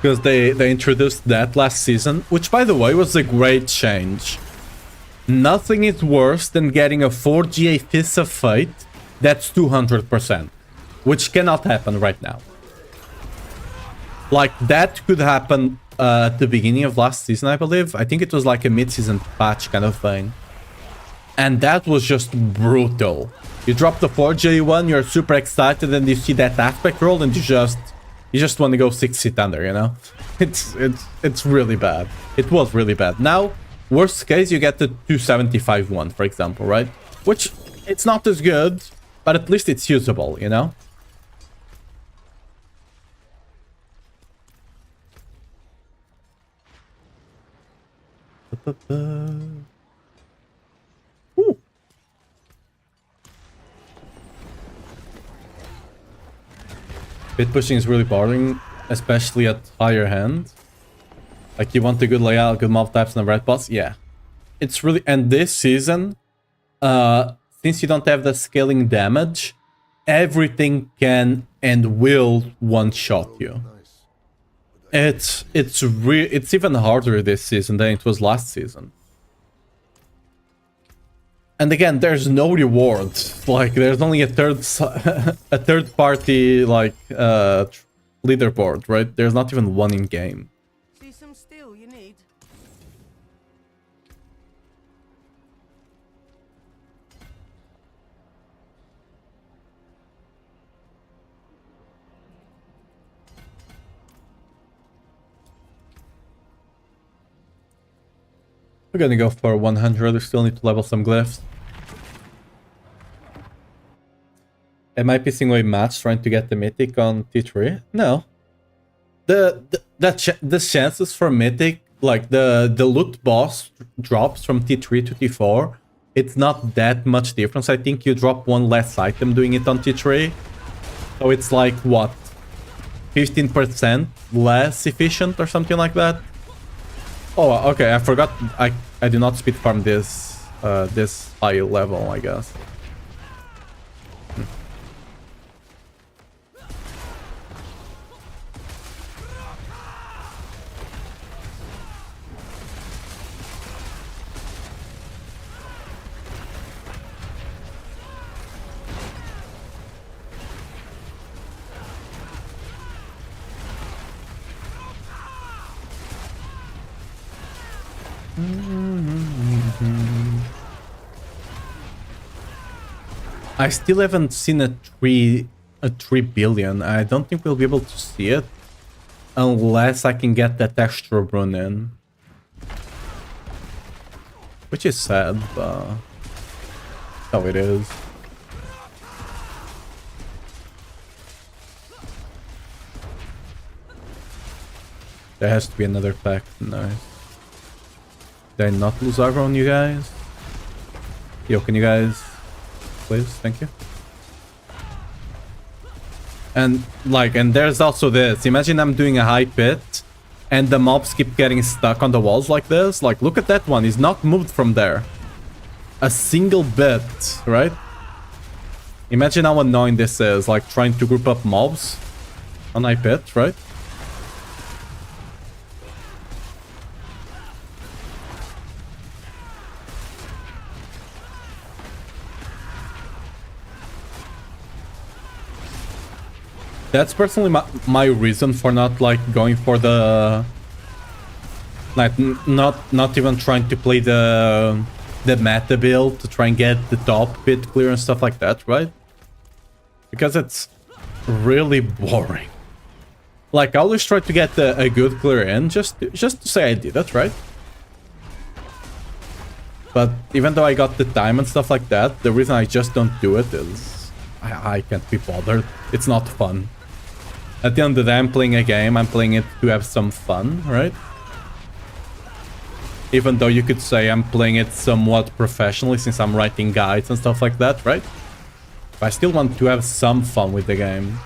Because they introduced that last season, which by the way was a great change. Nothing is worse than getting a 4 GA Fist of Fate that's 200%, which cannot happen right now. Like, that could happen at the beginning of last season, I believe. I think it was like a mid-season patch kind of thing. And that was just brutal. You drop the 4 GA one, you're super excited, and you see that aspect roll, and you just want to go 6 feet under, you know? It's really bad. It was really bad. Now, worst case, you get the 275 one, for example, right? Which, it's not as good, but at least it's usable, you know? Ooh. Bit pushing is really boring, especially at higher hand. Like, you want a good layout, good mob types, and the red boss. Yeah, it's really. And this season, since you don't have the scaling damage, everything can and will one-shot you. It's even harder this season than it was last season. And again, there's no reward. Like, there's only a third party like leaderboard, right? There's not even one in game. See some steel you need? We're gonna go for 100. We still need to level some glyphs. Am I pissing away match trying to get the mythic on T3? No. The chances for mythic, like the loot boss drops from T3 to T4, it's not that much difference. I think you drop one less item doing it on T3. So it's like, what? 15% less efficient or something like that? Oh, okay, I forgot. I do not speed farm this high level, I guess. I still haven't seen a 3 billion. I don't think we'll be able to see it unless I can get that extra run in. Which is sad, but how it is. There has to be another pack. Nice. Did I not lose aggro on you guys? Yo, can you guys... please, thank you. And like, and there's also this. Imagine I'm doing a high pit and the mobs keep getting stuck on the walls like this. Like, look at that one. He's not moved from there. a single bit, right? Imagine how annoying this is, like trying to group up mobs on my pit, right? That's personally my reason for not like going for the like not even trying to play the meta build to try and get the top bit clear and stuff like that, right? Because it's really boring. Like I always try to get a good clear in just to say I did it, right? But even though I got the time and stuff like that, the reason I just don't do it is I can't be bothered. It's not fun. At the end of the day, I'm playing a game, I'm playing it to have some fun, right? Even though you could say I'm playing it somewhat professionally since I'm writing guides and stuff like that, right? But I still want to have some fun with the game.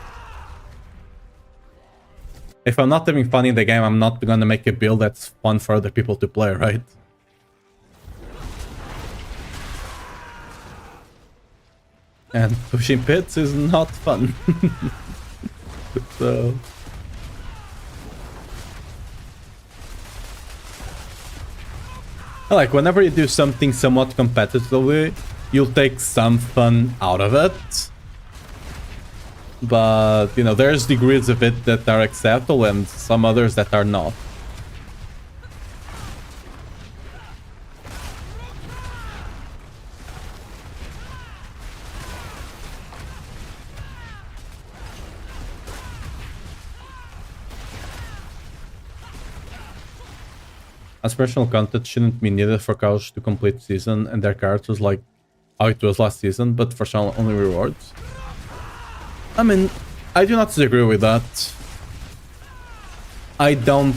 If I'm not having fun in the game, I'm not gonna make a build that's fun for other people to play, right? And pushing pits is not fun. So... like, whenever you do something somewhat competitively, you'll take some fun out of it. But, you know, there's degrees of it that are acceptable and some others that are not. Aspirational content shouldn't be needed for cows to complete season and their characters like how it was last season, but for channel only rewards. I mean, I do not disagree with that. I don't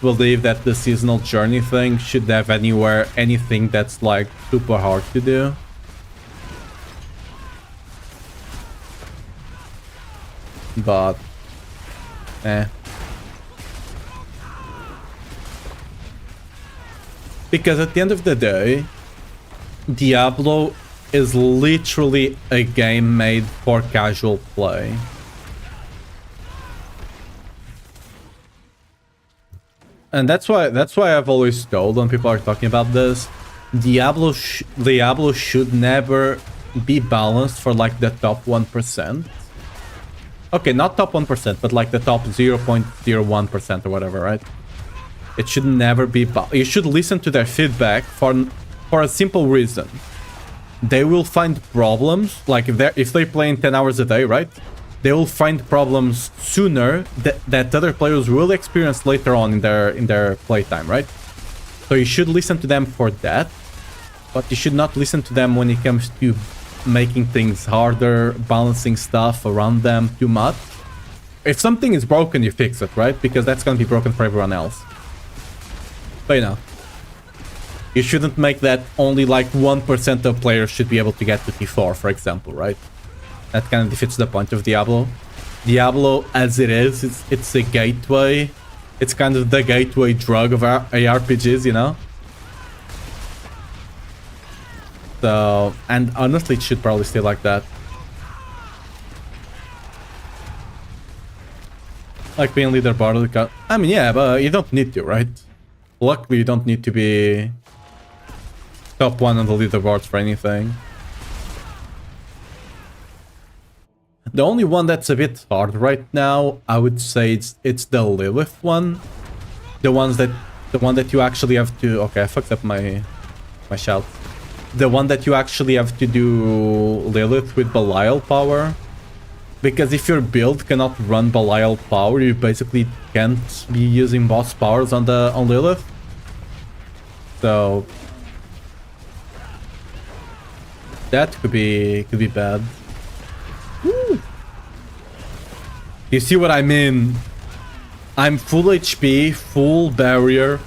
believe that the seasonal journey thing should have anything that's like super hard to do. But because at the end of the day, Diablo is literally a game made for casual play. And that's why I've always told when people are talking about this, Diablo should never be balanced for like the top 1%. Okay, not top 1%, but like the top 0.01% or whatever, right? It should never be... You should listen to their feedback for a simple reason. They will find problems, like if they play in 10 hours a day, right? They will find problems sooner that other players will experience later on in their playtime, right? So you should listen to them for that, but you should not listen to them when it comes to making things harder, balancing stuff around them too much. If something is broken, you fix it, right? Because that's gonna be broken for everyone else. But you know, you shouldn't make that only like 1% of players should be able to get to T4, for example, right? That kind of defeats the point of Diablo. Diablo, as it is, it's a gateway. It's kind of the gateway drug of ARPGs, you know? So, and honestly, it should probably stay like that. Like being leaderboard. I mean, yeah, but you don't need to, right? Luckily, you don't need to be top 1 on the leaderboards for anything. The only one that's a bit hard right now, I would say it's the Lilith one. The one that you actually have to... Okay, I fucked up my shout. The one that you actually have to do Lilith with Belial power. Because if your build cannot run Belial power, you basically can't be using boss powers on Lilith. So that could be bad. Woo. You see what I mean? I'm full HP, full barrier,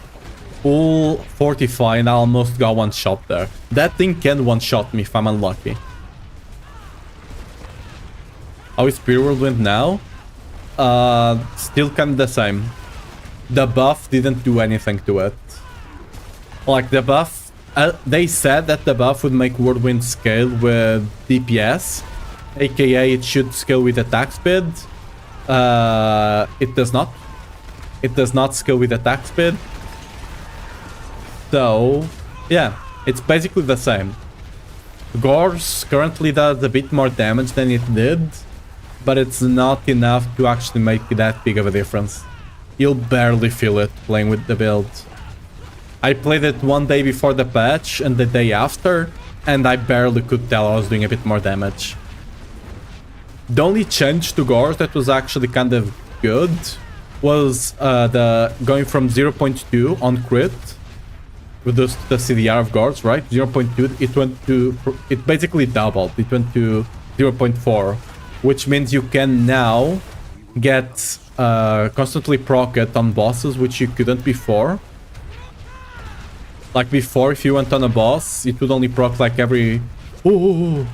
full fortify, and I almost got one shot there. That thing can one shot me if I'm unlucky. How is Spirit Whirlwind now? Still kind of the same. The buff didn't do anything to it. Like the buff They said that the buff would make Whirlwind scale with DPS, aka it should scale with attack speed. It does not. It does not scale with attack speed. So, yeah, it's basically the same. Gorse currently does a bit more damage than it did, but it's not enough to actually make that big of a difference. You'll barely feel it playing with the build. I played it one day before the patch and the day after, and I barely could tell I was doing a bit more damage. The only change to Gorse that was actually kind of good was the going from 0.2 on crit, reduced the CDR of Gorse, right? 0.2, it went to, it basically doubled. It went to 0.4, which means you can now get constantly proc it on bosses, which you couldn't before. Like before, if you went on a boss, it would only proc like every... Ooh,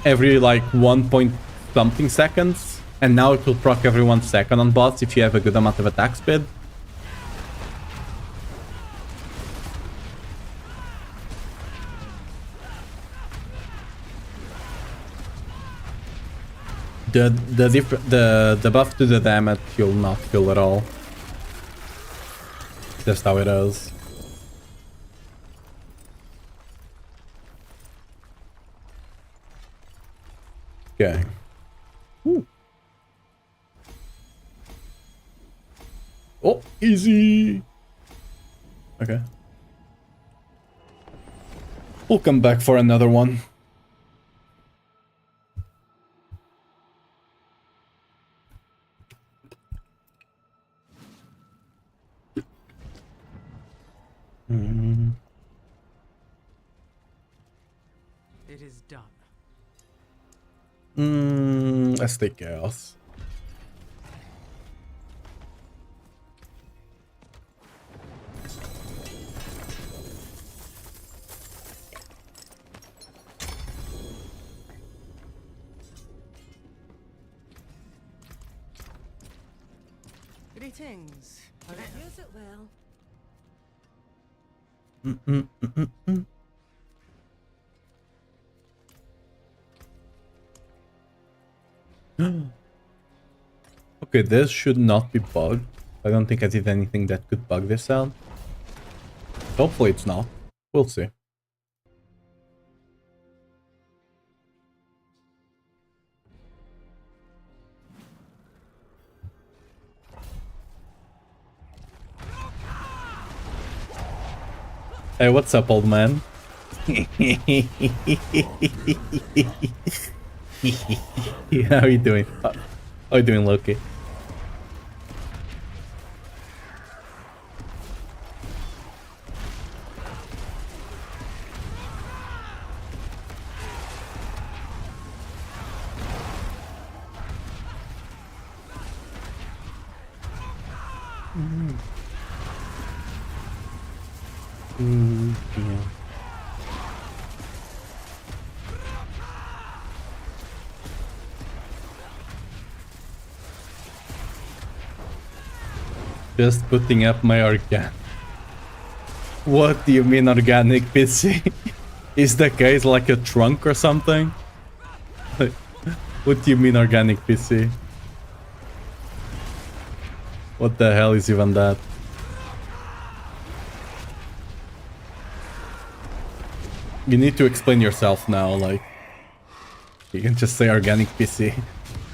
every like 1 point something seconds. And now it will proc every 1 second on boss if you have a good amount of attack speed. The buff to the damage you'll not feel at all. Just how it is. Okay. Ooh. Oh, easy. Okay. We'll come back for another one. It is done. Let's take chaos. Greetings. Use it well. Okay, this should not be bugged. I don't think I did anything that could bug this out. Hopefully it's not. We'll see. Hey, what's up, old man? How are you doing? How are you doing, Loki? Yeah. Just putting up my organic. What do you mean organic PC? Is the case like a trunk or something? What do you mean organic PC? What the hell is even that? You need to explain yourself now, like... You can just say organic PC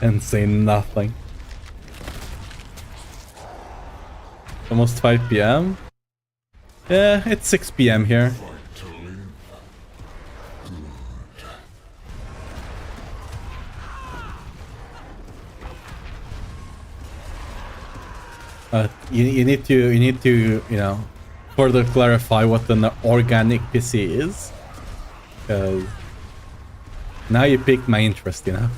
and say nothing. Almost 5 PM? Yeah, it's 6 PM here. You need to, you know, further clarify what an organic PC is. Because now you piqued my interest, you know.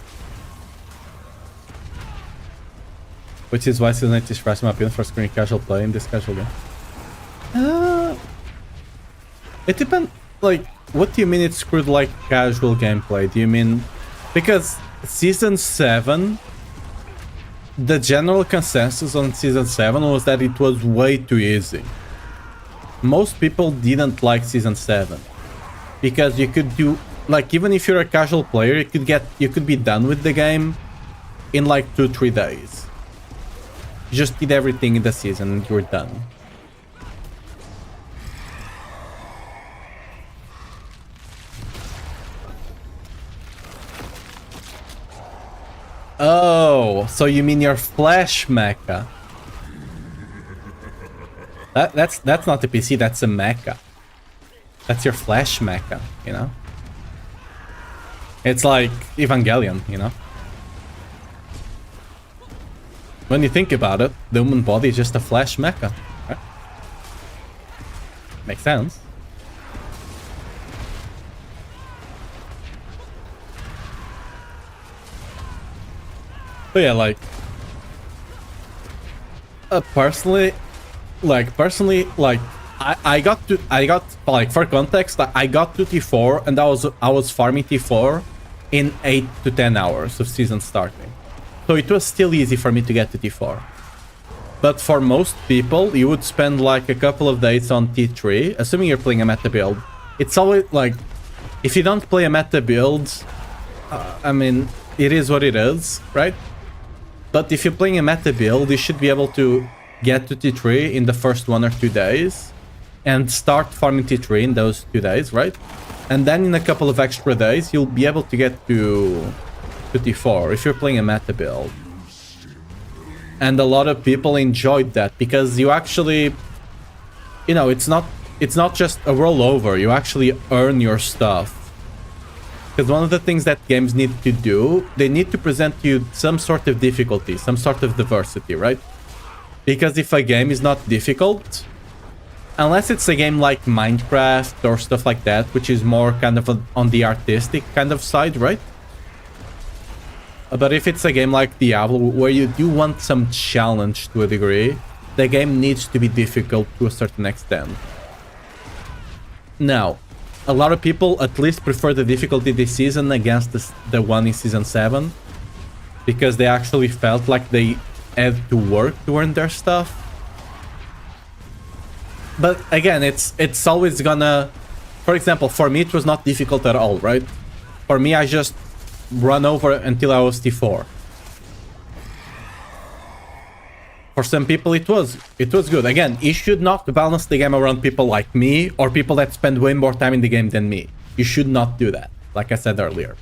Which is why Season 8 is fresh in my opinion for screen casual play in this casual game. It depends, like, what do you mean it's screwed like casual gameplay? Do you mean... Because Season 7... The general consensus on Season 7 was that it was way too easy. most people didn't like Season 7. Because you could do... Like, even if you're a casual player, you could be done with the game in like 2-3 days. You just did everything in the season and you're done. Oh, so you mean your Flash mecha? That's not the PC, that's a mecha. That's your Flash mecha, you know? It's like Evangelion, you know? When you think about it, the human body is just a Flash mecha, right? Makes sense. But yeah, like... personally, I got like, for context, I got to T4 and I was farming T4 in 8 to 10 hours of season starting. So it was still easy for me to get to T4. But for most people, you would spend like a couple of days on T3, assuming you're playing a meta build. It's always like, if you don't play a meta build, I mean, it is what it is, right? But if you're playing a meta build, you should be able to get to T3 in the first 1 or 2 days and start farming T3 in those 2 days, right? And then in a couple of extra days, you'll be able to get to T4 if you're playing a meta build. And a lot of people enjoyed that because you actually, you know, it's not just a rollover, you actually earn your stuff. Because one of the things that games need to do, they need to present you some sort of difficulty, some sort of diversity, right? Because if a game is not difficult, unless it's a game like Minecraft or stuff like that, which is more kind of on the artistic kind of side, right? But if it's a game like Diablo, where you do want some challenge to a degree, the game needs to be difficult to a certain extent. Now, a lot of people at least prefer the difficulty this season against the one in Season 7, because they actually felt like they had to work to earn their stuff. But again, it's always gonna... For example, for me it was not difficult at all, right? For me, I just run over until I was T4. For some people it was good. Again, you should not balance the game around people like me or people that spend way more time in the game than me. You should not do that, like I said earlier.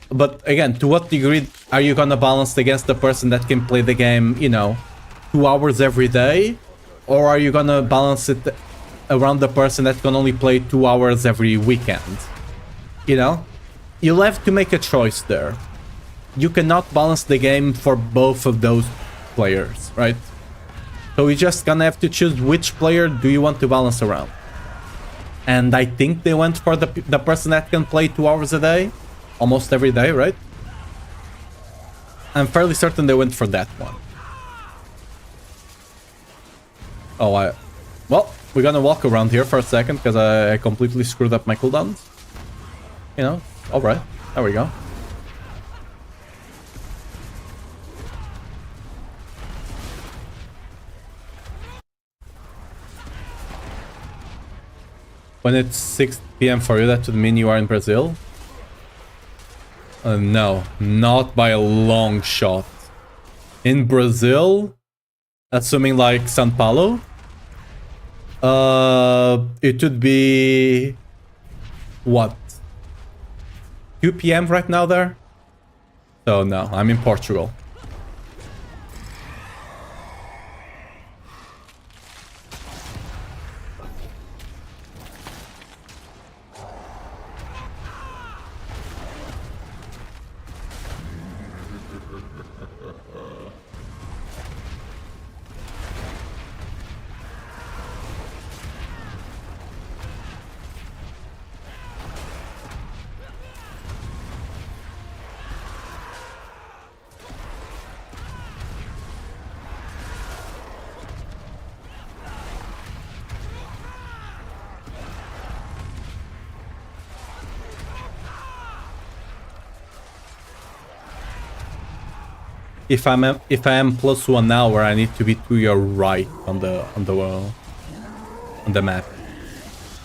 But again, to what degree are you gonna balance against the person that can play the game, you know, 2 hours every day? Or are you gonna balance it around the person that can only play 2 hours every weekend? You know? You'll have to make a choice there. You cannot balance the game for both of those players, right? So you're just gonna have to choose which player do you want to balance around. And I think they went for the person that can play 2 hours a day, almost every day, right? I'm fairly certain they went for that one. Oh, well, we're gonna walk around here for a second because I completely screwed up my cooldowns. You know, alright, there we go. When it's 6 PM for you, that would mean you are in Brazil? No, not by a long shot. In Brazil, assuming like São Paulo, it would be... what? 2 PM right now there? So no, I'm in Portugal. If I am +1 hour, I need to be to your right on the wall. on the map.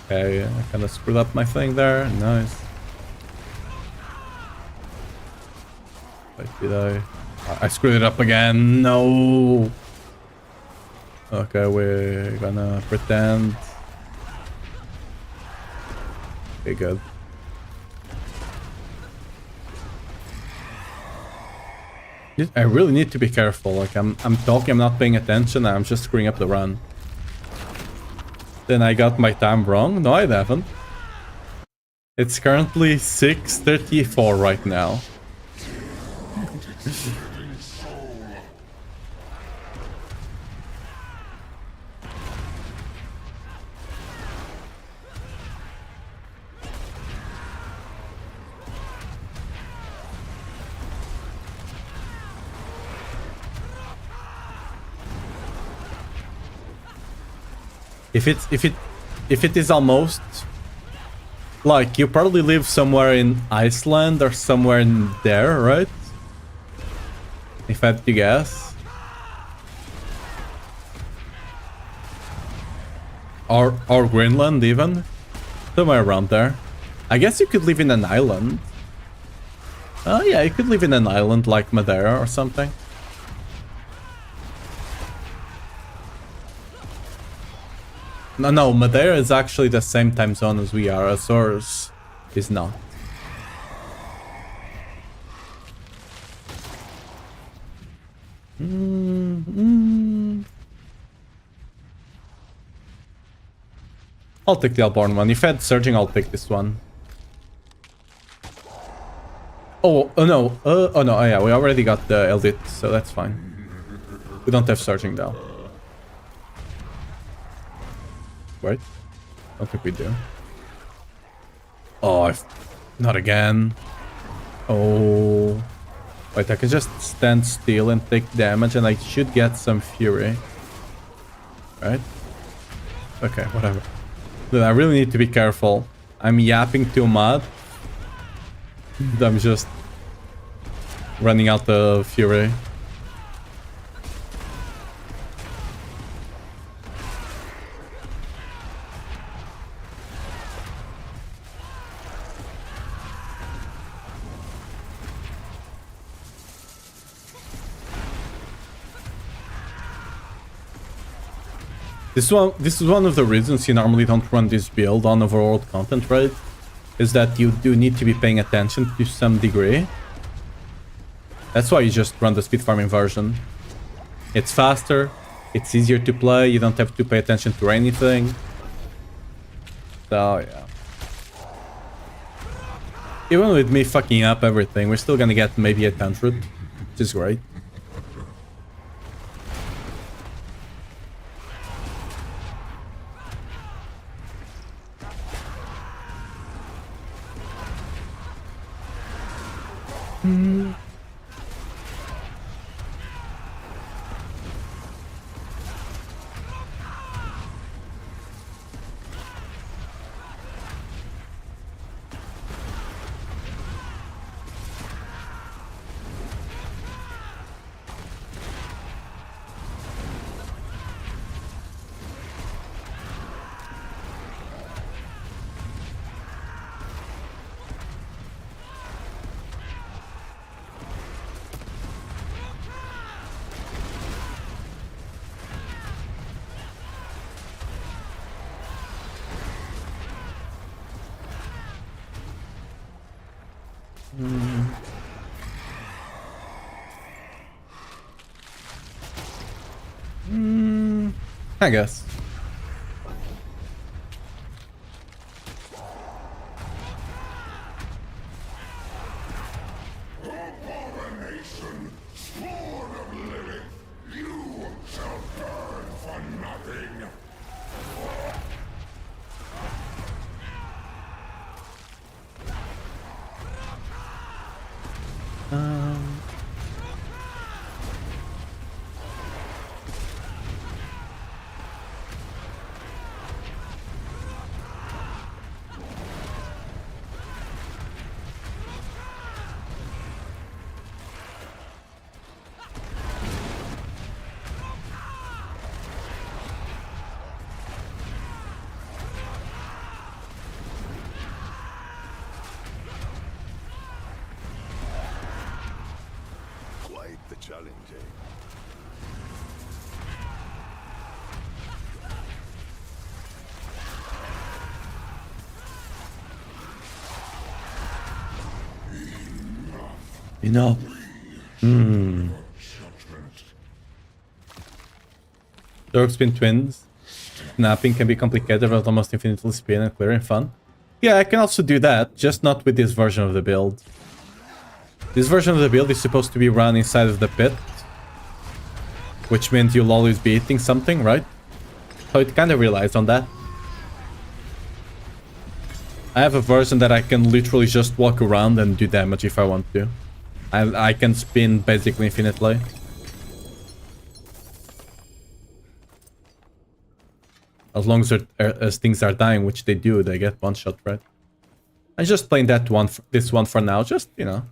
Okay, I kind of screwed up my thing there. Nice. Wait, did I screwed it up again. No. Okay, we're gonna pretend. Okay, good. I really need to be careful. Like I'm talking, I'm not paying attention, I'm just screwing up the run. Then I got my time wrong. No, I haven't. It's currently 6:34 right now. If it is almost like you probably live somewhere in Iceland or somewhere in there, right? If I had to guess. Or Greenland even. Somewhere around there. I guess you could live in an island. Oh yeah, you could live in an island like Madeira or something. No, Madeira is actually the same time zone as we are. Azores is not. I'll take the Alborn one. If I had Surging, I'll pick this one. Oh no. Oh no, yeah, we already got the Eldit, so that's fine. We don't have Surging though. Wait, I don't think we do. Oh, not again. Oh. Wait, I can just stand still and take damage and I should get some fury. Right? Okay, whatever. Dude, I really need to be careful. I'm yapping too much. I'm just running out of fury. This is one of the reasons you normally don't run this build on overworld content, right? Is that you do need to be paying attention to some degree. That's why you just run the speed farming version. It's faster, it's easier to play, you don't have to pay attention to anything. So, yeah. Even with me fucking up everything, we're still gonna get maybe 800, which is great. I guess. Abomination, Lord of living, you shall burn for nothing. challenging. Enough. Dork spin twins. Snapping can be complicated but almost infinitely spin and clear and fun. Yeah, I can also do that, just not with this version of the build. This version of the build is supposed to be run inside of the pit, which means you'll always be eating something, right? So it kind of relies on that. I have a version that I can literally just walk around and do damage if I want to. I can spin basically infinitely. As long as things are dying, which they do, they get one shot, right? I'm just playing this one for now, just, you know,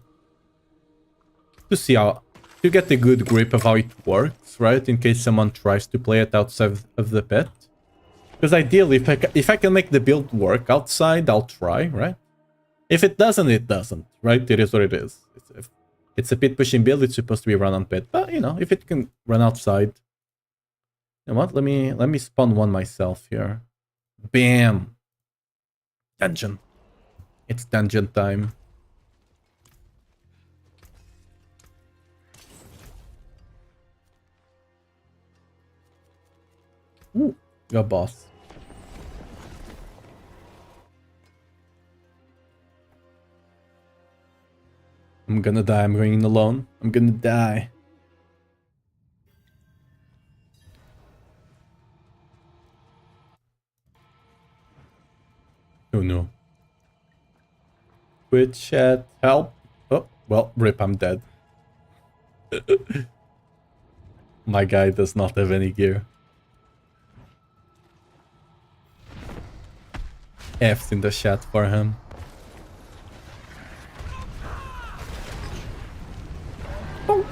to see to get a good grip of how it works, right? In case someone tries to play it outside of the pit. Because ideally, if I can make the build work outside, I'll try, right? If it doesn't, it doesn't, right? It is what it is. It's a pit pushing build, it's supposed to be run on pit. But, you know, if it can run outside... You know what? Let me spawn one myself here. Bam! Dungeon. It's dungeon time. Ooh, got boss. I'm gonna die. I'm going in alone. I'm gonna die. Oh no. Twitch chat, help. Oh, well, rip, I'm dead. My guy does not have any gear. F's in the chat for him. Oh.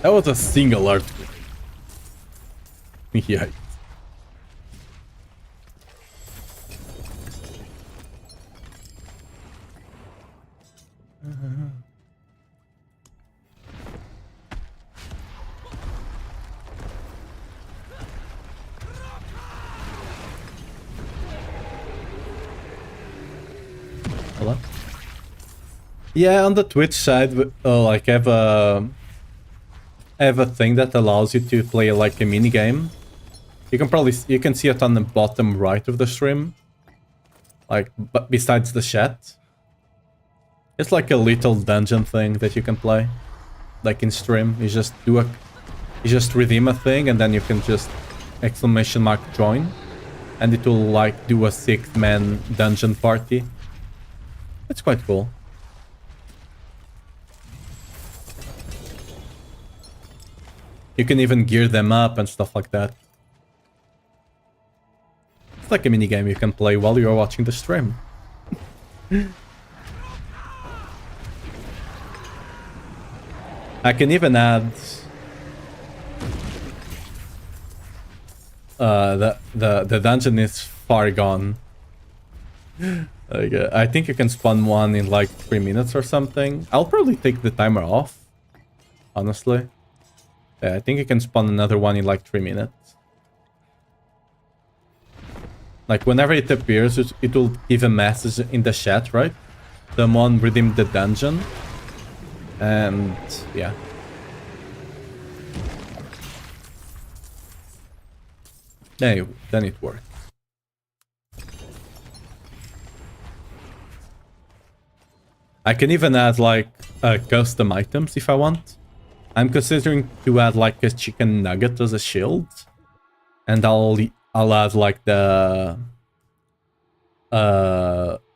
That was a single earthquake. Yeah. Hello? Yeah, on the Twitch side, like I have a thing that allows you to play like a mini game. You can see it on the bottom right of the stream, like but besides the chat. It's like a little dungeon thing that you can play, like in stream. You just redeem a thing and then you can just ! join, and it will like do a 6-man dungeon party. It's quite cool. You can even gear them up and stuff like that. It's like a mini game you can play while you're watching the stream. I can even add the dungeon is far gone. Like, I think you can spawn one in like 3 minutes or something. I'll probably take the timer off, honestly. Yeah, I think you can spawn another one in like 3 minutes. Like whenever it appears, it will give a message in the chat, right? Someone redeemed the dungeon. And yeah. Then it works. I can even add like custom items if I want. I'm considering to add like a chicken nugget as a shield. And I'll add like the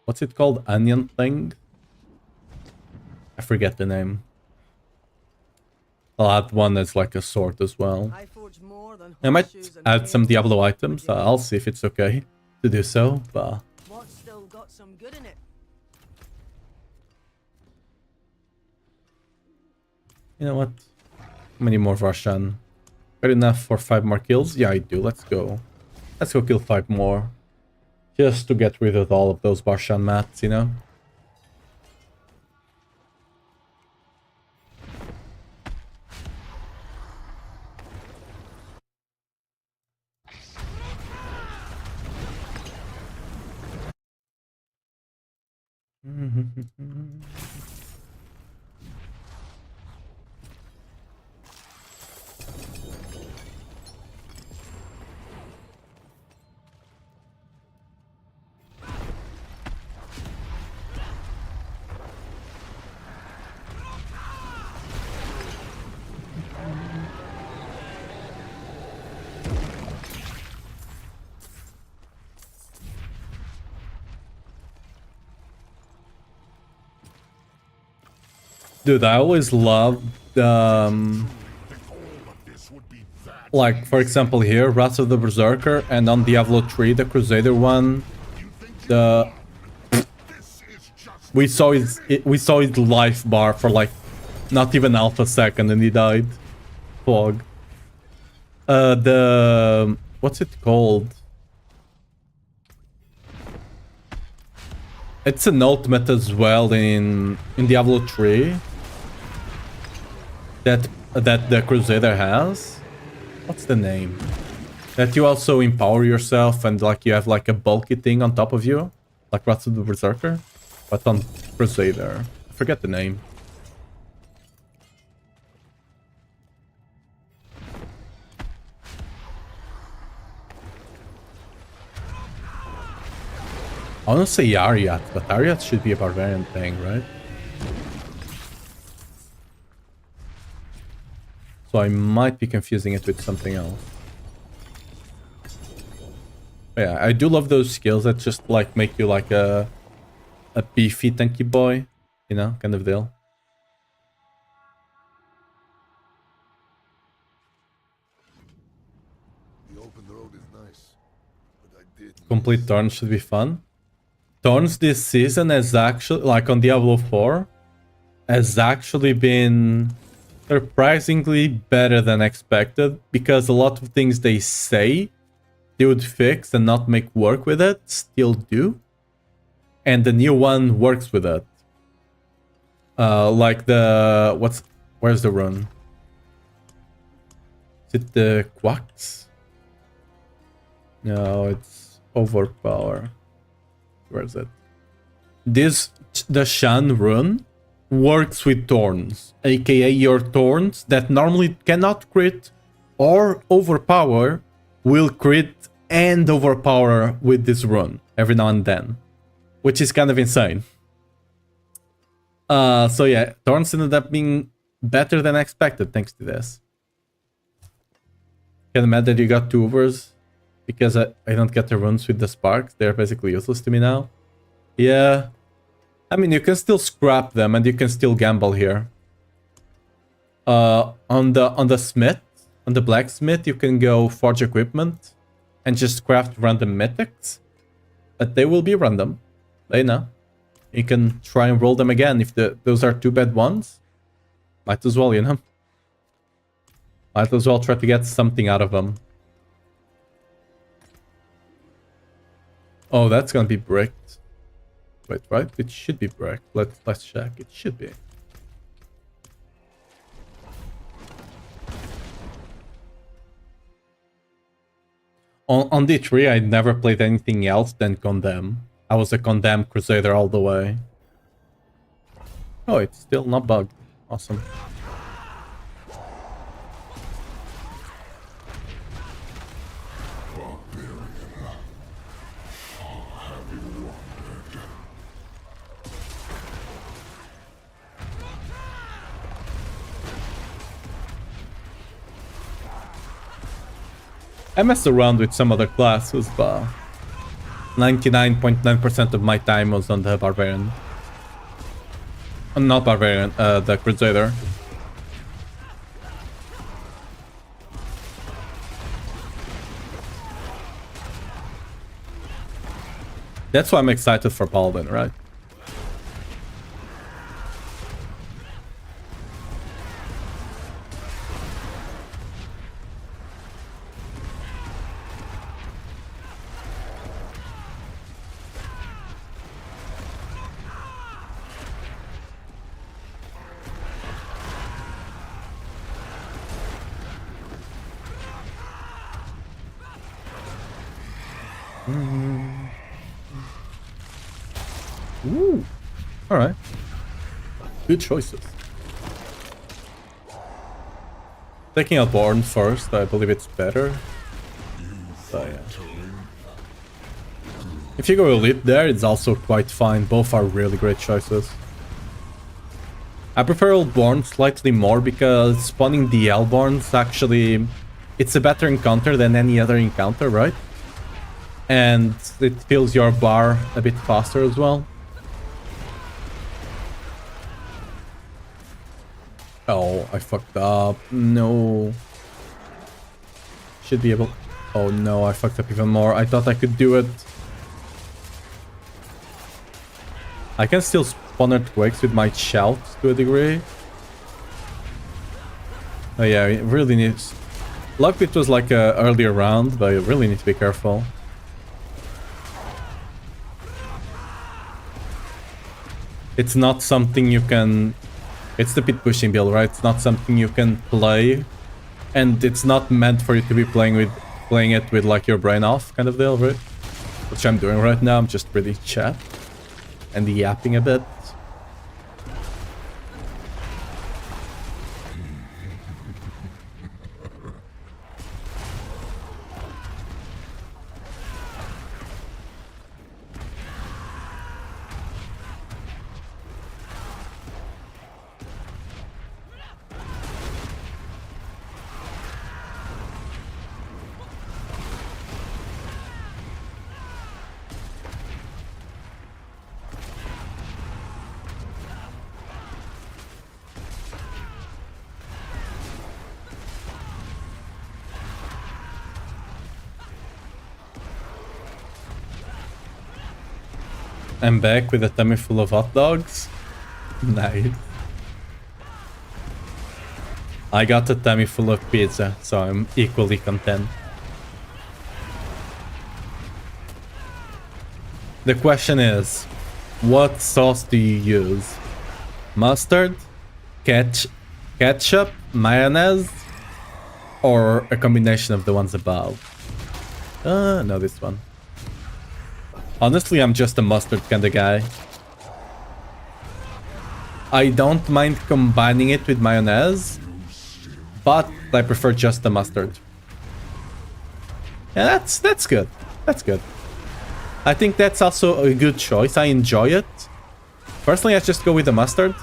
what's it called? Onion thing? I forget the name. I'll add one that's like a sword as well. I might add some Diablo items. I'll see if it's okay to do so, but... What's still got some good in it? You know what? How many more Varshan? Good enough for 5 more kills? Yeah, I do. Let's go. Let's go kill 5 more. Just to get rid of all of those Varshan mats, you know? Dude, I always loved like, for example here, Wrath of the Berserker, and on Diablo 3, the Crusader one, the we saw his life bar for like not even half a second and he died. Fog. The what's it called? It's an ultimate as well in Diablo 3 that the Crusader has. What's the name? That you also empower yourself and like you have like a bulky thing on top of you, like Wrath of the Berserker, but on Crusader. I forget the name. I want to say Ariat, but Ariat should be a barbarian thing, right? So I might be confusing it with something else. But yeah, I do love those skills that just like make you like a beefy tanky boy, you know, kind of deal. The open road is nice, but I did Complete Thorns should be fun. Thorns this season has actually, like on Diablo 4, has actually been surprisingly better than expected, because a lot of things they say they would fix and not make work with it still do, and the new one works with it. Like the where's the rune? Is it the Quacks? No, it's Overpower. Where is it? The Shan rune works with Thorns, aka your Thorns that normally cannot crit or overpower will crit and overpower with this rune every now and then, which is kind of insane. So yeah, Thorns ended up being better than expected thanks to this. Kinda mad that you got 2 overs because I don't get the runes with the sparks. They're basically useless to me now. Yeah. I mean, you can still scrap them and you can still gamble here. On the smith, on the blacksmith, you can go forge equipment and just craft random mythics. But they will be random. They know. You can try and roll them again if those are 2 bad ones. Might as well, you know. Might as well try to get something out of them. Oh, that's gonna be bricked. Wait, right? It should be bricked. Let's check. It should be. On D3, I never played anything else than Condemn. I was a Condemn Crusader all the way. Oh, it's still not bugged. Awesome. I messed around with some other classes, but 99.9% of my time was on the Barbarian. Not Barbarian, the Crusader. That's why I'm excited for Paladin, right? Ooh. Alright. Good choices. Taking out Born first, I believe it's better. So yeah. If you go Elite there, it's also quite fine. Both are really great choices. I prefer Born slightly more because spawning the Hellborns actually... It's a better encounter than any other encounter, right? And it fills your bar a bit faster as well. Oh, I fucked up. No. Should be able... Oh no, I fucked up even more. I thought I could do it. I can still spawn earthquakes with my shout to a degree. Oh yeah, it really needs... Luckily it was like a earlier round, but you really need to be careful. It's not something you can... It's the pit pushing build, right? It's not something you can play. And it's not meant for you to be playing it with like your brain off kind of deal, right? Which I'm doing right now. I'm just really chat and yapping a bit. I'm back with a tummy full of hot dogs. Nice. I got a tummy full of pizza, so I'm equally content. The question is, what sauce do you use? Mustard? Ketchup? Mayonnaise? Or a combination of the ones above? No, this one. Honestly, I'm just a mustard kind of guy. I don't mind combining it with mayonnaise, but I prefer just the mustard. Yeah, that's good. That's good. I think that's also a good choice. I enjoy it. Personally, I just go with the mustard.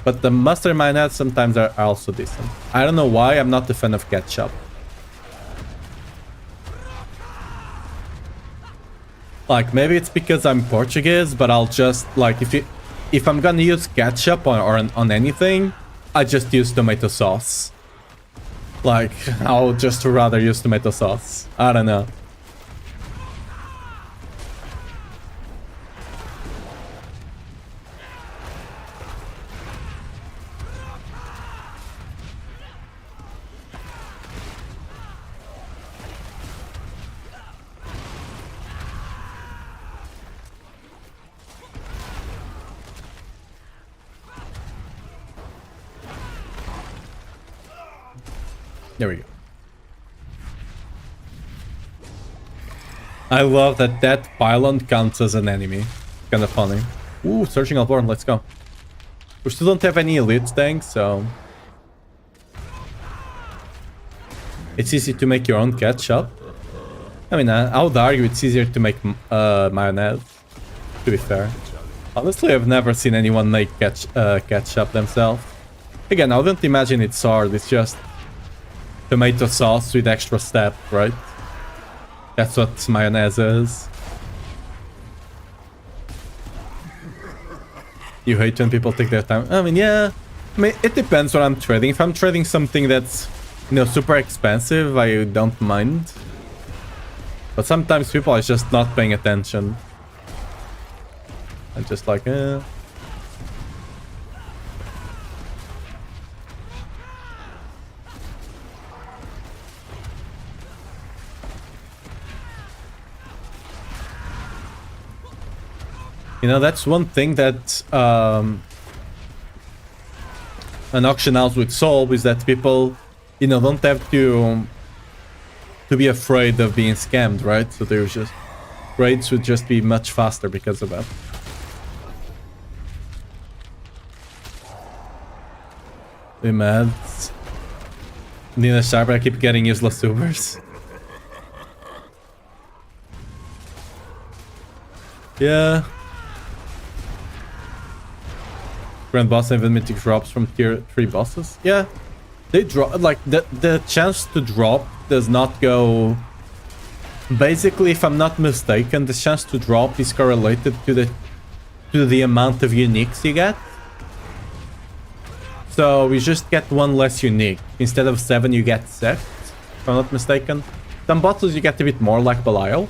But the mustard and mayonnaise sometimes are also decent. I don't know why I'm not a fan of ketchup. Like, maybe it's because I'm Portuguese, but I'll just, like, if I'm gonna use ketchup on anything, I just use tomato sauce. Like, I'll just rather use tomato sauce. I don't know. There we go. I love that pylon counts as an enemy. Kind of funny. Ooh, searching Alborn, let's go. We still don't have any elite tanks, so... It's easy to make your own ketchup. I mean, I would argue it's easier to make mayonnaise, to be fair. Honestly, I've never seen anyone make ketchup themselves. Again, I don't imagine it's hard, it's just... tomato sauce with extra step, right? That's what mayonnaise is. You hate when people take their time. I mean, yeah. I mean, it depends what I'm trading. If I'm trading something that's, you know, super expensive, I don't mind. But sometimes people are just not paying attention. I'm just like, eh. You know, that's one thing that an auction house would solve, is that people, you know, don't have to be afraid of being scammed, right? So there's just... Raids would just be much faster because of that. The mad. Need a sharp, I keep getting useless supers. Yeah. Grand boss and mythic drops from tier 3 bosses. Yeah. They drop, like, the chance to drop does not go... Basically, if I'm not mistaken, the chance to drop is correlated to the amount of uniques you get. So we just get one less unique. Instead of 7, you get 6, if I'm not mistaken. Some bottles you get a bit more, like Belial.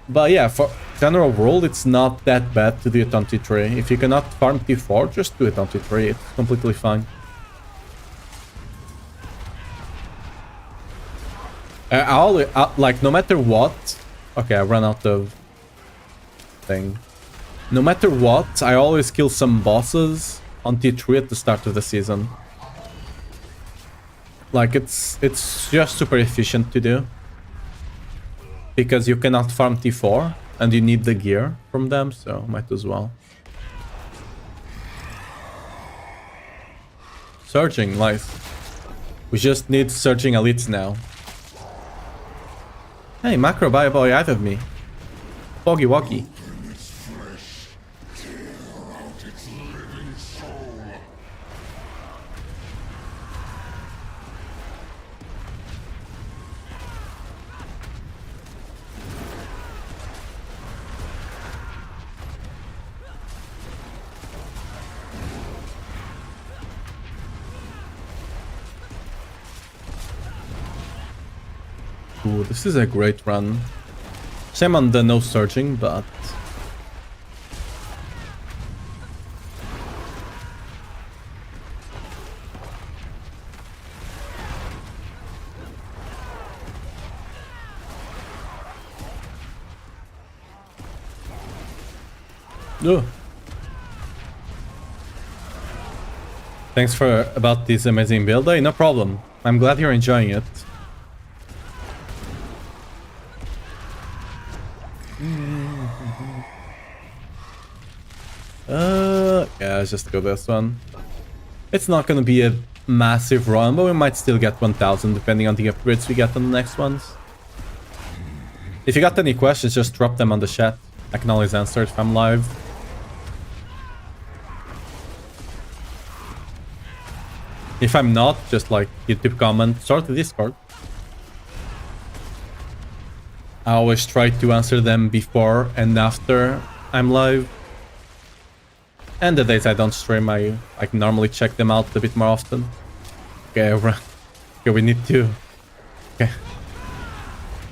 But yeah, for general rule, it's not that bad to do it on T3. If you cannot farm T4, just do it on T3. It's completely fine. Like, no matter what... Okay, I ran out of... thing. No matter what, I always kill some bosses on T3 at the start of the season. Like, it's just super efficient to do. Because you cannot farm T4, and you need the gear from them, so might as well. Surging, nice. We just need surging elites now. Hey, macro buy a boy out of me. Foggy Woggy. Ooh, this is a great run. Shame on the no surging, but... Ooh. Thanks for about this amazing build. Hey, no problem. I'm glad you're enjoying it. Yeah, let's just go this one. It's not gonna be a massive run, but we might still get 1000 depending on the upgrades we get on the next ones. If you got any questions, just drop them on the chat. I can always answer if I'm live. If I'm not, just like YouTube comment, start the Discord. I always try to answer them before and after I'm live. And the days I don't stream, I normally check them out a bit more often. Okay, okay, we need to... Okay.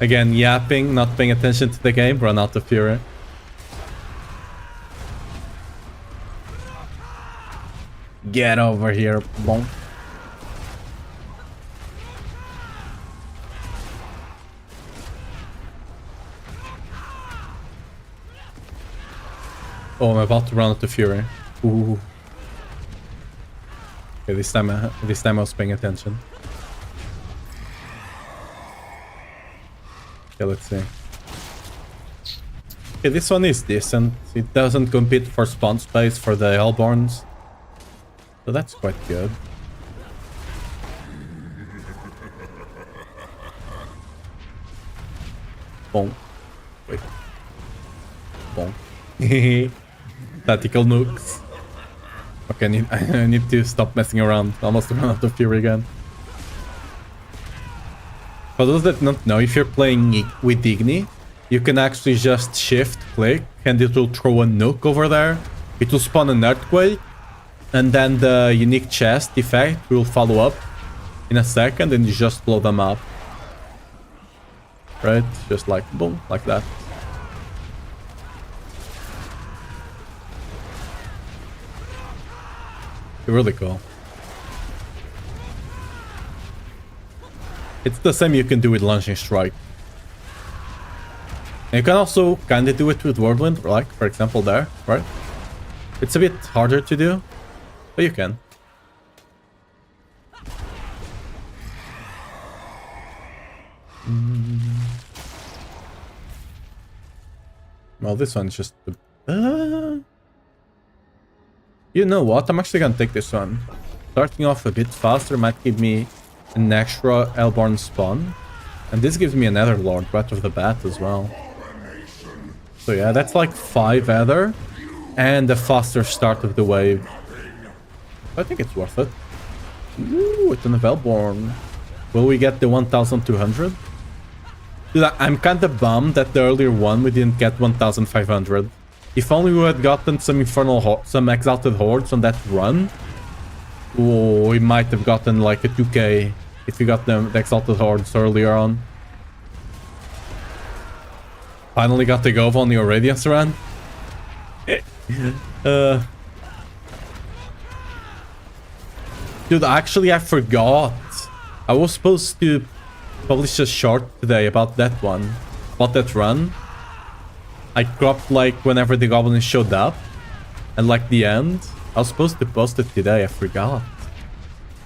Again, yapping, not paying attention to the game, run out of fury. Get over here, bonk. Oh, I'm about to run out of fury. Ooh. Okay, this time I was paying attention. Okay, let's see. Okay, this one is decent. It doesn't compete for spawn space for the Hellborns. So that's quite good. Bonk. Wait. Bonk. Tactical nukes. Okay, I need to stop messing around. Almost run out of fury again. For those that don't know, if you're playing with Igni, you can actually just shift click and it will throw a nuke over there. It will spawn an earthquake, and then the unique chest effect will follow up in a second, and you just blow them up. Right? Just like boom, like that. Really cool. It's the same you can do with launching strike. And you can also kind of do it with whirlwind, like for example there, right? It's a bit harder to do, but you can. Well, this one's just... You know what? I'm actually gonna take this one. starting off a bit faster might give me an extra Hellborn spawn. And this gives me another Lord right off the bat as well. So yeah, that's like 5 Ether and a faster start of the wave. I think it's worth it. Ooh, it's an Hellborn. Will we get the 1200? Dude, I'm kind of bummed that the earlier one we didn't get 1500. If only we had gotten some some Exalted Hordes on that run. Oh, we might have gotten like a 2k if we got the Exalted Hordes earlier on. Finally got the Gova on the Radiance run. Dude, actually I forgot. I was supposed to publish a short today about that one. About that run. I cropped like whenever the goblins showed up. And like the end. I was supposed to post it today, I forgot.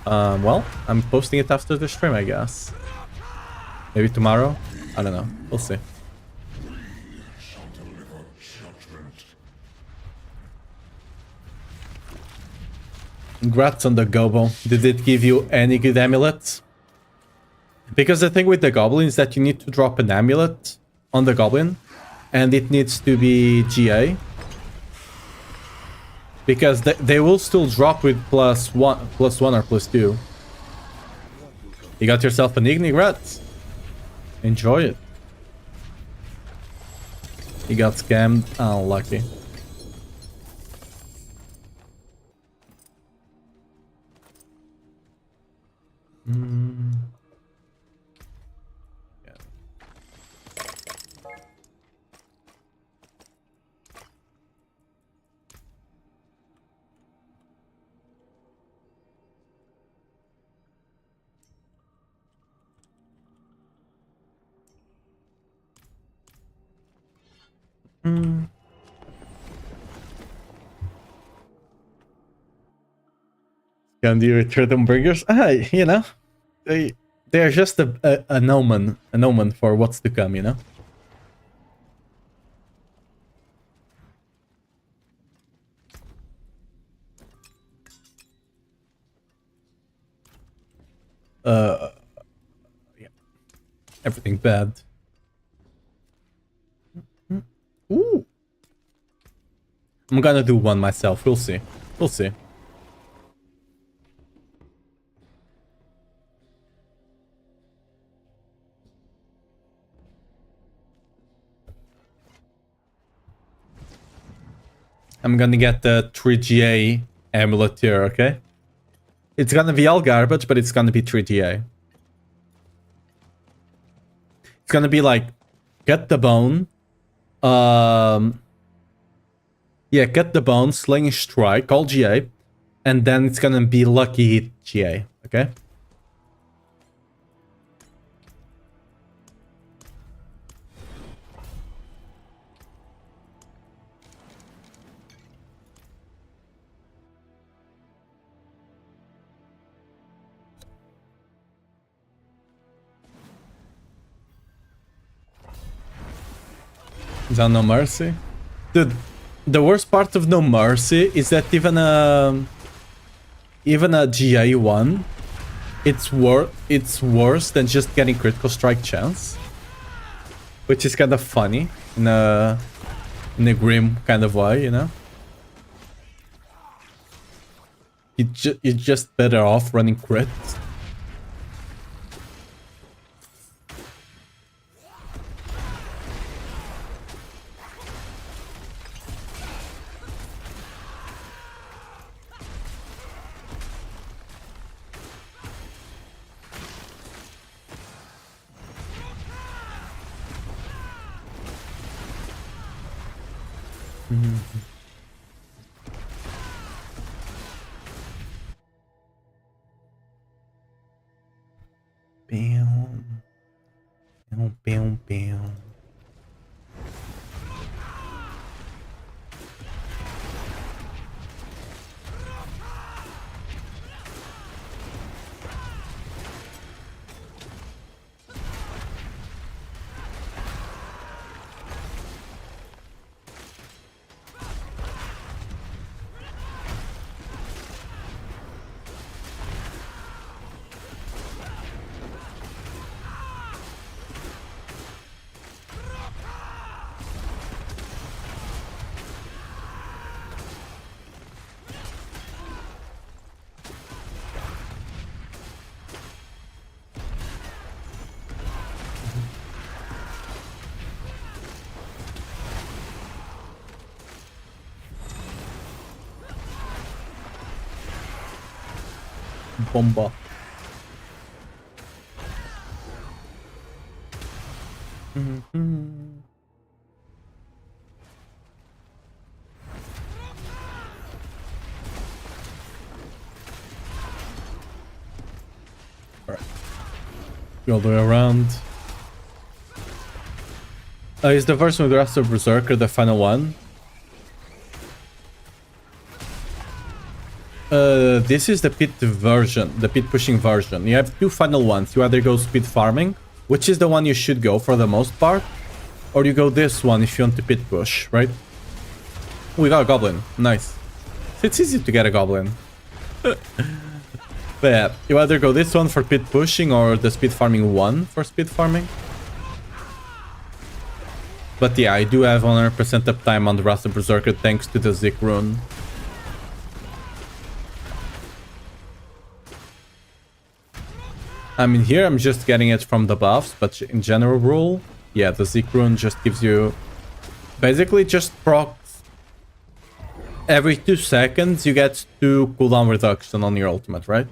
Well, I'm posting it after the stream, I guess. Maybe tomorrow? I don't know. We'll see. Congrats on the Gobo. Did it give you any good amulets? Because the thing with the goblin is that you need to drop an amulet on the goblin. And it needs to be GA. Because they will still drop with +1 or +2. You got yourself an Ignigrat. Enjoy it. You got scammed. Oh, lucky. Yeah. Can you return them burgers? You know, they're just an omen for what's to come, you know. Yeah, everything bad. Ooh, I'm gonna do one myself. We'll see. We'll see. I'm gonna get the 3GA amulet here, okay? It's gonna be all garbage, but it's gonna be 3GA. It's gonna be like, get the bone. Yeah, get the bone, sling strike, all GA. And then it's gonna be lucky hit GA, okay? Is that No Mercy? Dude, the worst part of No Mercy is that even a GA one, it's worse than just getting critical strike chance, which is kind of funny in a grim kind of way, you know. You're just better off running crit. Bam. Bam, bam, bam. Bomba. Alright. Go all the way around. Is the version with the rest of Berserker the final one? This is the pit version, the pit pushing version. You have two final ones. You either go speed farming, which is the one you should go for the most part, or you go this one if you want to pit push, right? We got a goblin. Nice. It's easy to get a goblin. But yeah, you either go this one for pit pushing or the speed farming one for speed farming. But yeah, I do have 100% uptime on the Wrath of Berserker thanks to the Zik rune. I mean, here I'm just getting it from the buffs, but in general rule, yeah, the Zik rune just gives you... Basically just procs. Every 2 seconds you get 2 cooldown reduction on your ultimate, right?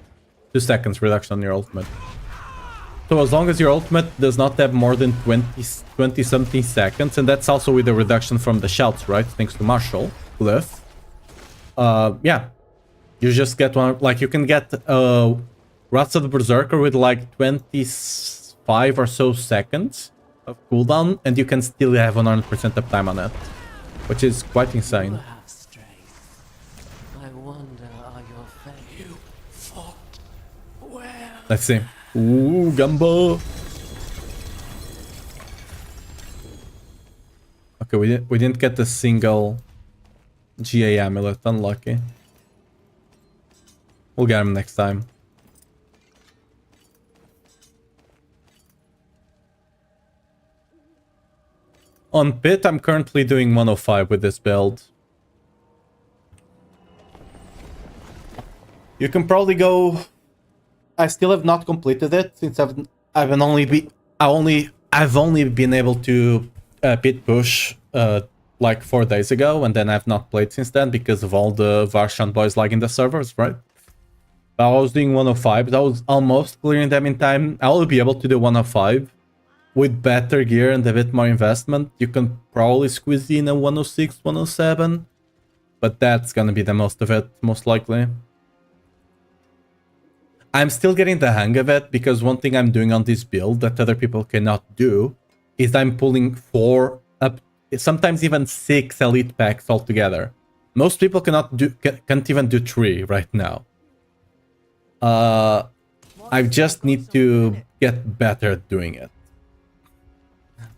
2 seconds reduction on your ultimate. So as long as your ultimate does not have more than 20 something seconds, and that's also with the reduction from the shouts, right? Thanks to Marshall, Glyph. Yeah. You just get one, like you can get Wrath of the Berserker with like 25 or so seconds of cooldown, and you can still have 100% uptime on it, which is quite insane. I wonder, are your fate? You fought well. Let's see. Ooh, Gumbo. Okay, we didn't get a single GA amulet. Unlucky. We'll get him next time. On Pit, I'm currently doing 105 with this build. You can probably go... I still have not completed it since I've only been able to pit push like 4 days ago, and then I've not played since then because of all the Varshan boys lagging the servers, right? But I was doing 105, I was almost clearing them in time. I will be able to do 105 with better gear and a bit more investment. You can probably squeeze in a 106, 107, but that's gonna be the most of it, most likely. I'm still getting the hang of it, because one thing I'm doing on this build that other people cannot do is I'm pulling 4 up, sometimes even 6 elite packs altogether. Most people can't even do 3 right now. I just need to get better at doing it.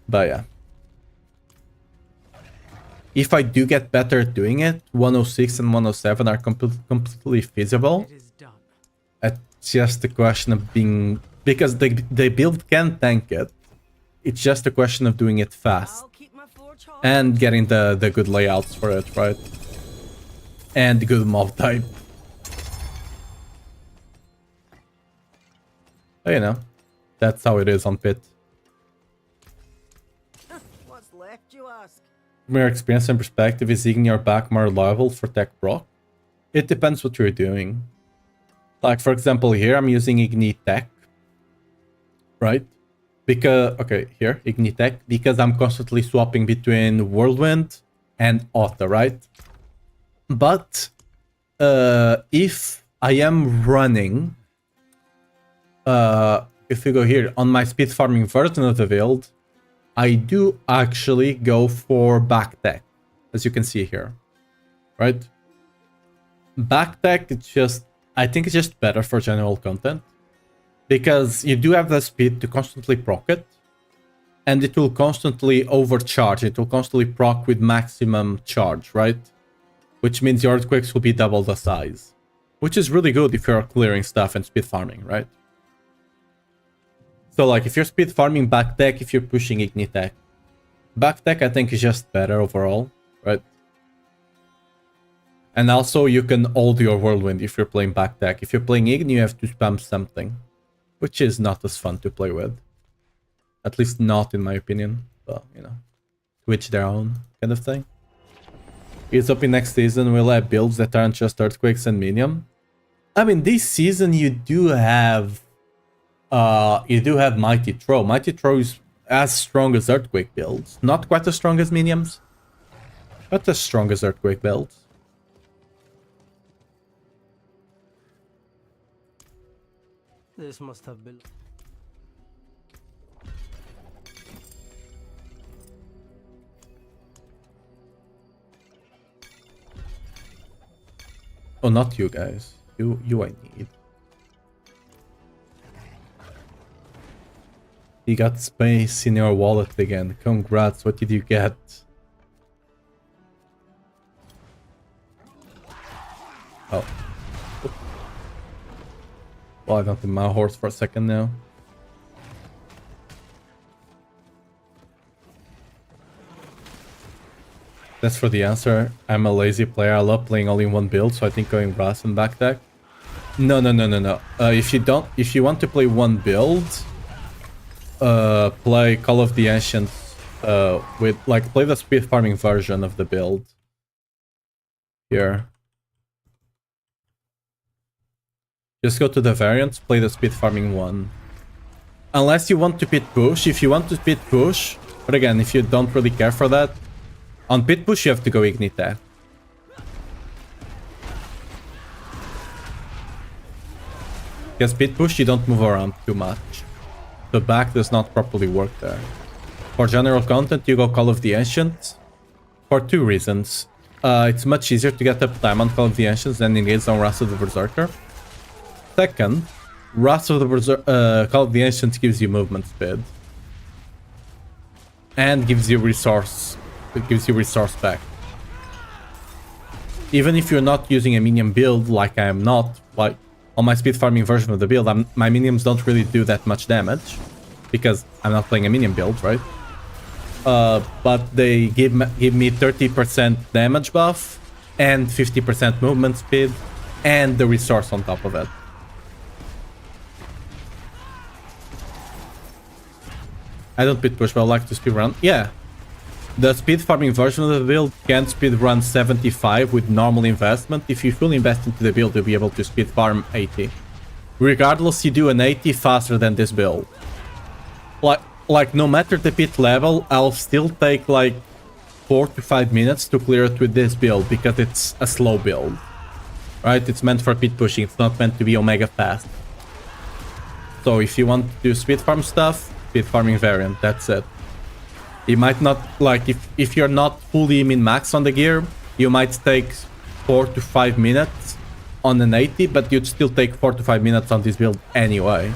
But yeah. If I do get better at doing it, 106 and 107 are completely feasible. It is done. It's just a question of being... Because the build can tank it. It's just a question of doing it fast. I'll keep my forge hard. And getting the good layouts for it, right? And the good mob type. But you know, that's how it is on Pit. What's left, you ask? From your experience and perspective, is Igni or back more reliable for tech proc? It depends what you're doing. Like, for example, here I'm using Igni Tech, right? Because, okay, here, Igni Tech, because I'm constantly swapping between Whirlwind and Auto, right? But if I am running, if you go here, on my speed farming version of the build, I do actually go for back tech, as you can see here, right? Back tech, it's just, I think it's just better for general content, because you do have the speed to constantly proc it, and it will constantly overcharge, it will constantly proc with maximum charge, right? Which means your earthquakes will be double the size, which is really good if you're clearing stuff and speed farming, right? So like if you're speed farming back tech, if you're pushing Igni tech, back tech I think is just better overall, right? And also you can hold your Whirlwind if you're playing back tech. If you're playing Igni, you have to spam something, which is not as fun to play with. At least not in my opinion, but you know, to each their own kind of thing. It's up in next season, we'll have builds that aren't just earthquakes and medium. I mean, this season you do have Mighty Throw. Mighty Throw is as strong as Earthquake builds. Not quite as strong as Minions, but as strong as Earthquake builds. This must have been. Oh, not you guys. You I need. You got space in your wallet again. Congrats, what did you get? Oh. Well, I got the my horse for a second now. That's for the answer. I'm a lazy player. I love playing all in one build, so I think going brass and back deck. No. If you want to play one build, play Call of the Ancients play the speed farming version of the build. Here. Just go to the variants, play the speed farming one. Unless you want to pit push. If you want to pit push, but again, if you don't really care for that, on pit push you have to go ignite that. Because pit push you don't move around too much. The back does not properly work there. For general content you go Call of the Ancients. For two reasons. It's much easier to get uptime on Call of the Ancients than engage on Wrath of the Berserker. Second, Wrath of the Call of the Ancients gives you movement speed. And gives you resource. It gives you resource back. Even if you're not using a minion build, like I am not, like on my speed farming version of the build, my minions don't really do that much damage. Because I'm not playing a minion build, right? But they give me 30% damage buff, and 50% movement speed, and the resource on top of it. I don't speed push, but I like to speed run. Yeah. The speed farming version of the build can speed run 75 with normal investment. If you fully invest into the build, you'll be able to speed farm 80. Regardless, you do an 80 faster than this build. Like no matter the pit level, I'll still take like 4 to 5 minutes to clear it with this build because it's a slow build. Right? It's meant for pit pushing, it's not meant to be omega fast. So if you want to do speed farm stuff, speed farming variant, that's it. You might not, like, if you're not fully min-max on the gear, you might take 4 to 5 minutes on an 80, but you'd still take 4 to 5 minutes on this build anyway.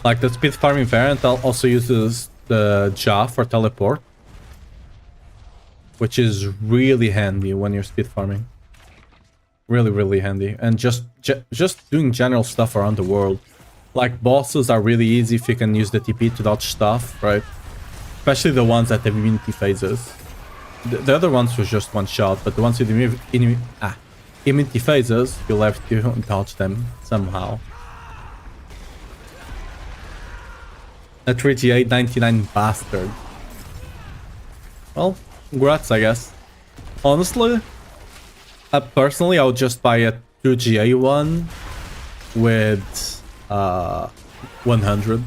Like, the speed farming variant also uses the jaw for teleport, which is really handy when you're speed farming. Really handy. And just doing general stuff around the world. Like, bosses are really easy if you can use the TP to dodge stuff, right? Especially the ones that have immunity phases. The other ones was just one shot, but the ones with immunity phases, you'll have to dodge them somehow. A 3GA 99 bastard. Well, congrats, I guess. Honestly, personally, I would just buy a 2GA one with 100.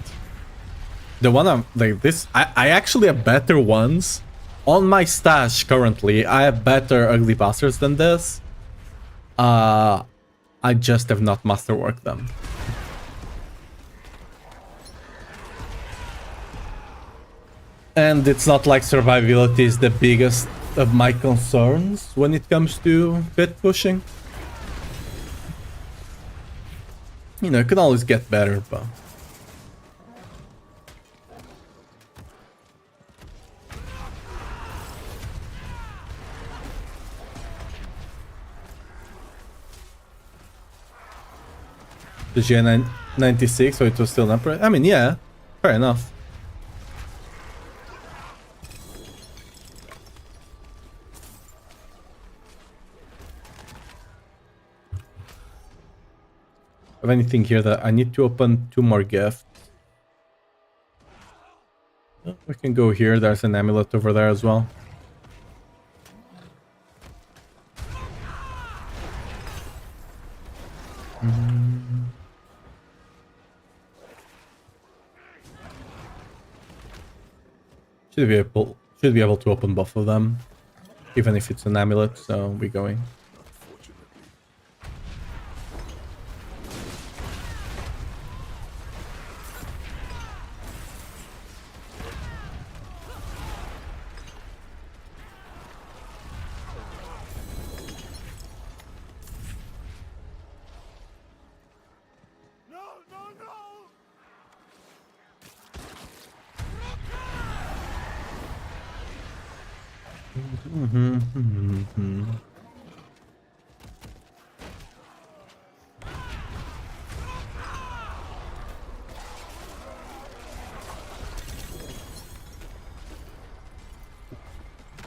The one I'm like this, I actually have better ones on my stash currently. I have better ugly bastards than this. I just have not masterworked them. And it's not like survivability is the biggest of my concerns when it comes to pit pushing. You know, it can always get better, but... The G96, so it was still an upgrade? I mean, yeah, fair enough. Have anything here that I need to open 2 more gifts. Oh, we can go here. There's an amulet over there as well. Should be able to open both of them, even if it's an amulet. So we're going.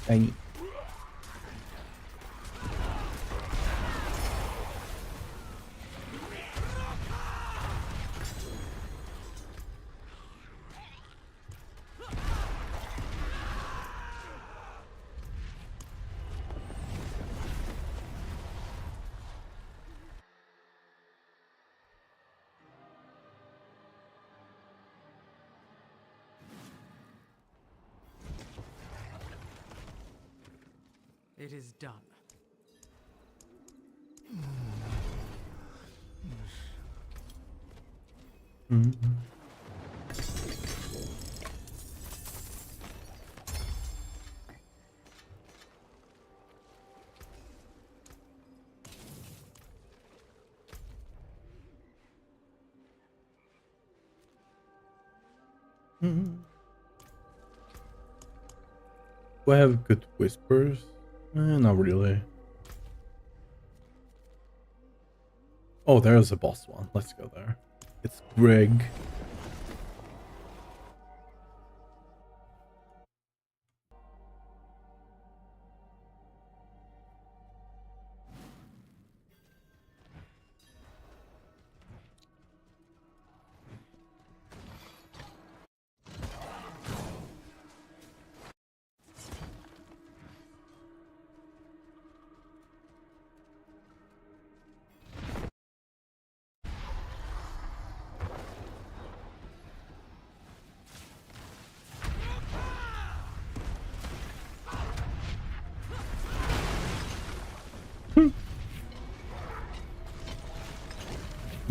Dang. It is done. Do I have good whispers? Not really. Oh, there's a boss one. Let's go there. It's Greg.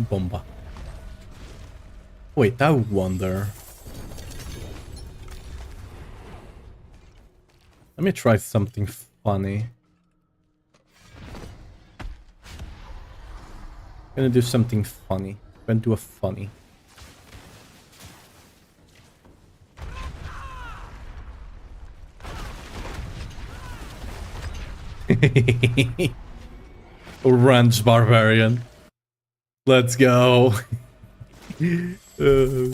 Bomba. Wait, I wonder. Let me try something funny. Gonna do something funny. Gonna do a funny. Ranch barbarian. Let's go. We're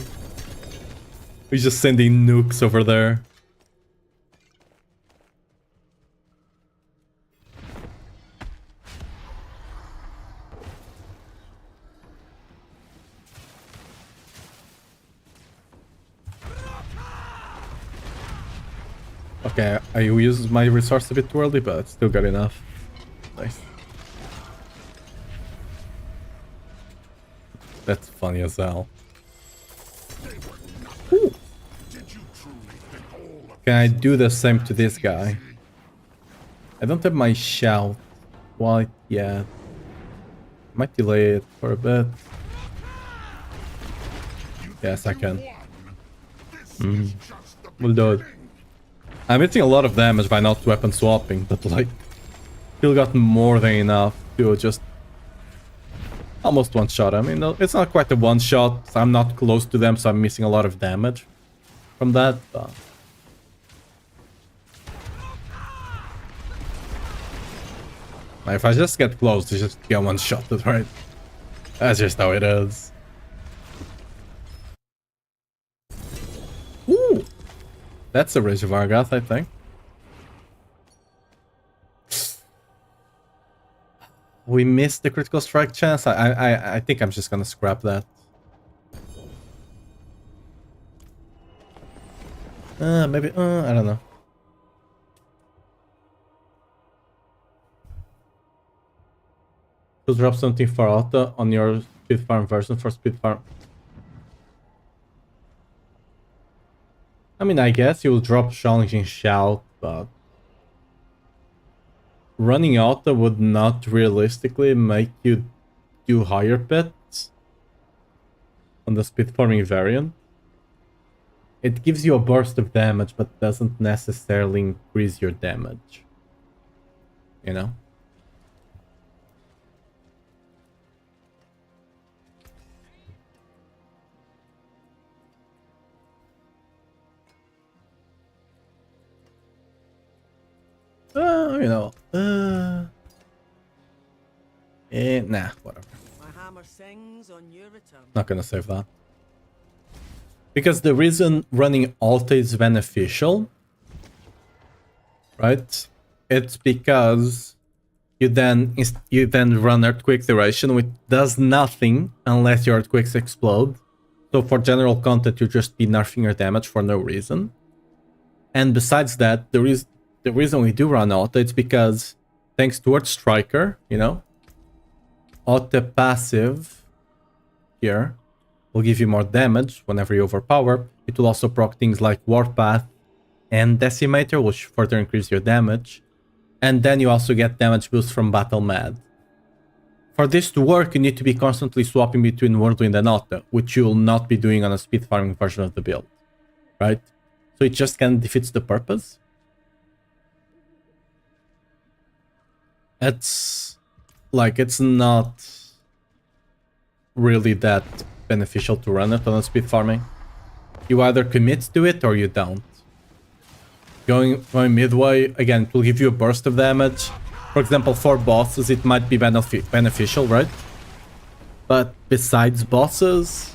just sending nukes over there. Okay, I used my resource a bit too early, but still got enough. Nice. That's funny as hell. Ooh. Can I do the same to this guy? I don't have my shout quite yet. Might delay it for a bit. Yes, I can. We'll do it. I'm hitting a lot of damage by not weapon swapping, but like, still got more than enough to just almost one shot. I mean, it's not quite a one shot. I'm not close to them, so I'm missing a lot of damage from that. But if I just get close, to just get one shot, right? That's just how it is. Ooh, that's a Rage of Argath, I think. we missed the critical strike chance. I think I'm just gonna scrap that. Maybe, I don't know. To drop something for auto on your speed farm version for speed farm. I mean, I guess you will drop challenging shout, but running auto would not realistically make you do higher bets on the speed farming variant. It gives you a burst of damage, but doesn't necessarily increase your damage. You know? Nah, whatever. My hammer sings on your return. Not gonna save that. Because the reason running Alta is beneficial, right? It's because you then run Earthquake Duration, which does nothing unless your Earthquakes explode. So for general content, you just be nerfing your damage for no reason. And besides that, the reason we do run Alta, it's because thanks to Earth Striker, you know, Alta passive here will give you more damage whenever you overpower. It will also proc things like Warpath and Decimator, which further increase your damage. And then you also get damage boost from Battle Mad. For this to work, you need to be constantly swapping between Whirlwind and Auto, which you will not be doing on a speed farming version of the build, right? So it just kind of defeats the purpose. It's like, it's not really that beneficial to run it on a speed farming. You either commit to it or you don't. Going midway, again, it will give you a burst of damage. For example, for bosses, it might be beneficial, right? But besides bosses,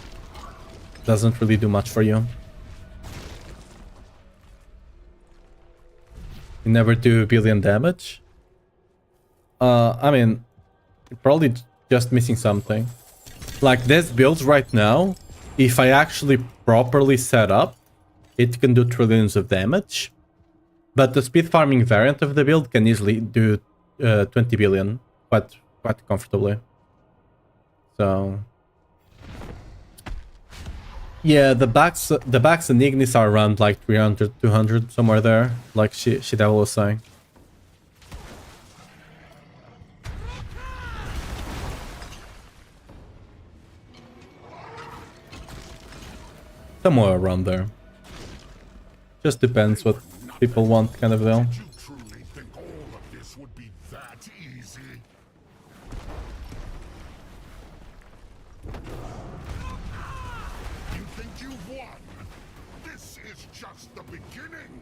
it doesn't really do much for you. You never do a billion damage. I mean, you're probably just missing something. Like this build right now, if I actually properly set up, it can do trillions of damage. But the speed farming variant of the build can easily do 20 billion quite comfortably. So yeah, the backs and Ignis are around like 300, 200, somewhere there, like Diablo was saying. Somewhere around there. Just depends what people want, kind of deal. You truly think all of this would be that easy? You think you've won? This is just the beginning.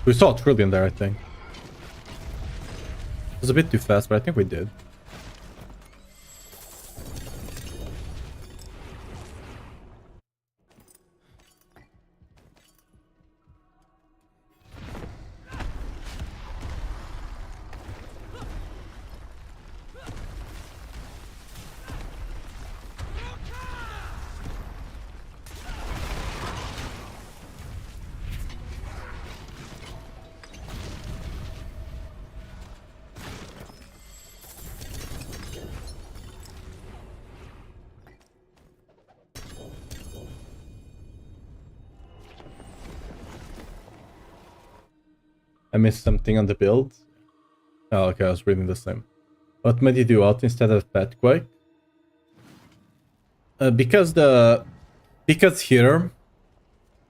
We saw a trillion there, I think. It was a bit too fast, but I think we did. I missed something on the build. Oh, okay, I was reading the same. What made you do out instead of Petquake? Because here,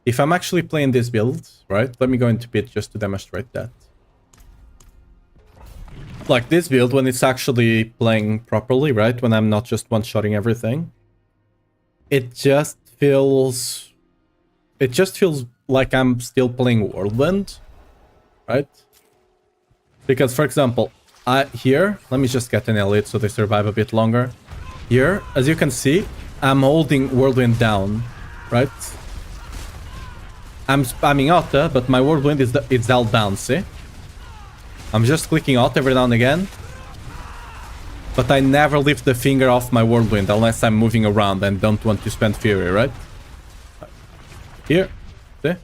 if I'm actually playing this build, right? Let me go into Pit just to demonstrate that. Like this build, when it's actually playing properly, right? When I'm not just one-shotting everything, it just feels like I'm still playing Whirlwind. Right? Because, for example, here, let me just get an elite so they survive a bit longer. Here, as you can see, I'm holding Whirlwind down, right? I'm spamming Auto, but my Whirlwind it's held down, see? I'm just clicking Auto every now and again. But I never lift the finger off my Whirlwind unless I'm moving around and don't want to spend Fury, right? Here, see?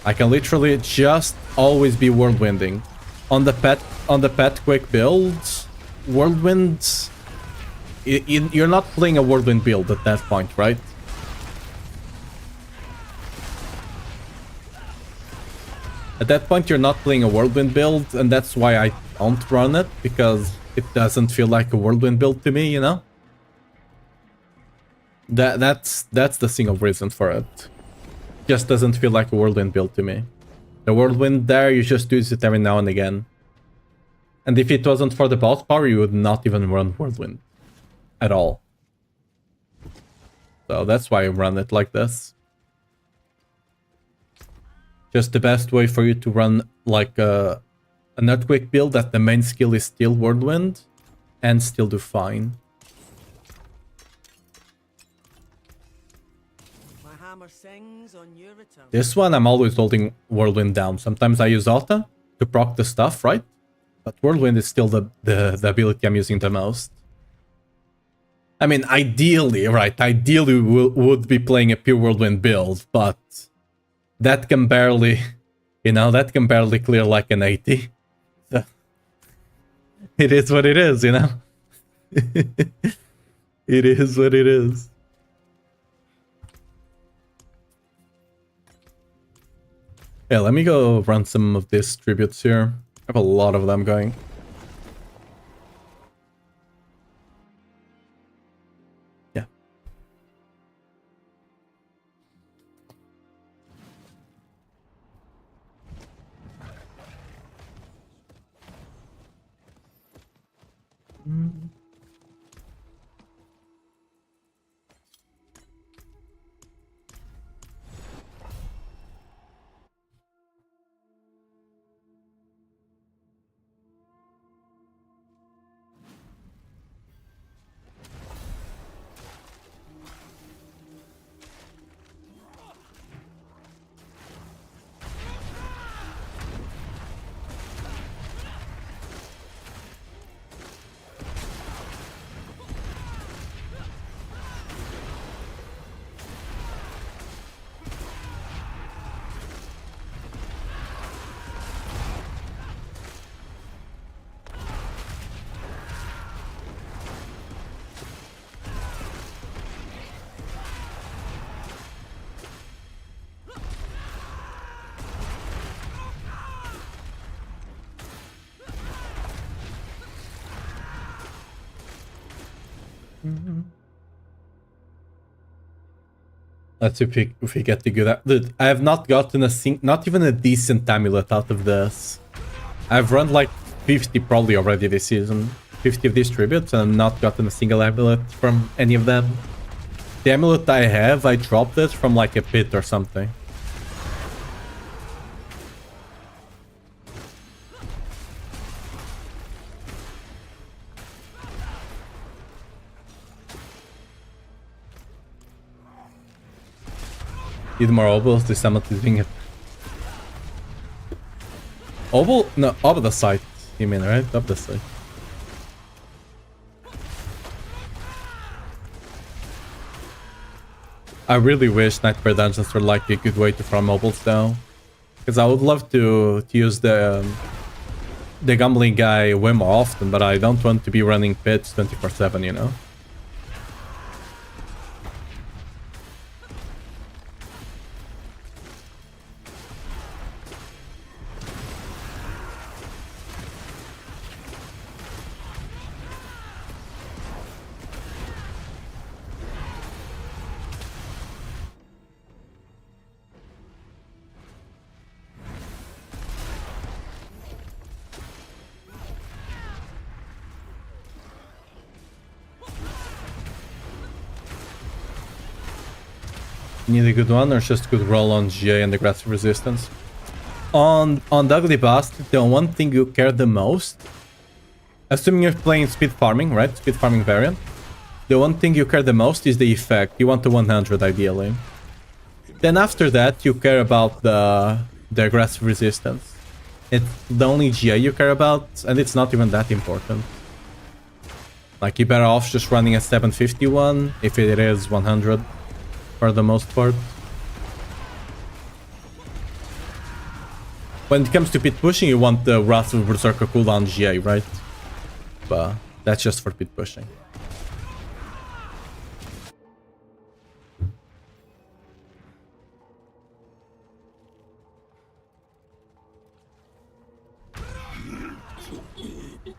I can literally just always be Whirlwinding. On the pet quick builds, Whirlwinds... You're not playing a Whirlwind build at that point, right? At that point, you're not playing a Whirlwind build, and that's why I don't run it, because it doesn't feel like a Whirlwind build to me, you know? That's the single reason for it. Just doesn't feel like a Whirlwind build to me. The Whirlwind there, you just use it every now and again. And if it wasn't for the boss power, you would not even run Whirlwind. At all. So that's why I run it like this. Just the best way for you to run like an earthquake build that the main skill is still Whirlwind and still do fine. My hammer sings on your return. This one I'm always holding Whirlwind down. Sometimes I use Auto to proc the stuff, right? But Whirlwind is still the ability I'm using the most. I mean, ideally, right? Ideally, we would be playing a pure Whirlwind build, but that can barely, you know, that can barely clear like an 80. So, it is what it is, you know? It is what it is. Yeah, let me go run some of these tributes here. I have a lot of them going. Let's see if we get the good... Dude, I have not gotten not even a decent amulet out of this. I've run like 50 probably already this season. 50 of these tributes and not gotten a single amulet from any of them. The amulet I have, I dropped it from like a pit or something. Need more obols, this amulet is being... Obol? No, up the side, you mean, right? Up the side. I really wish Nightmare Dungeons were like a good way to farm obols though. Because I would love to use the gambling guy way more often, but I don't want to be running pits 24/7, you know? Need a good one or just good roll on GA and aggressive resistance? on the ugly bastard, the one thing you care the most, assuming you're playing speed farming, right? Speed farming variant. The one thing you care the most is the effect. You want the 100 ideally. Then after that, you care about the aggressive resistance. It's the only GA you care about, and it's not even that important. Like, you're better off just running a 751 if it is 100 for the most part. When it comes to pit pushing, you want the Wrath of Berserker cooldown GA, right? But that's just for pit pushing.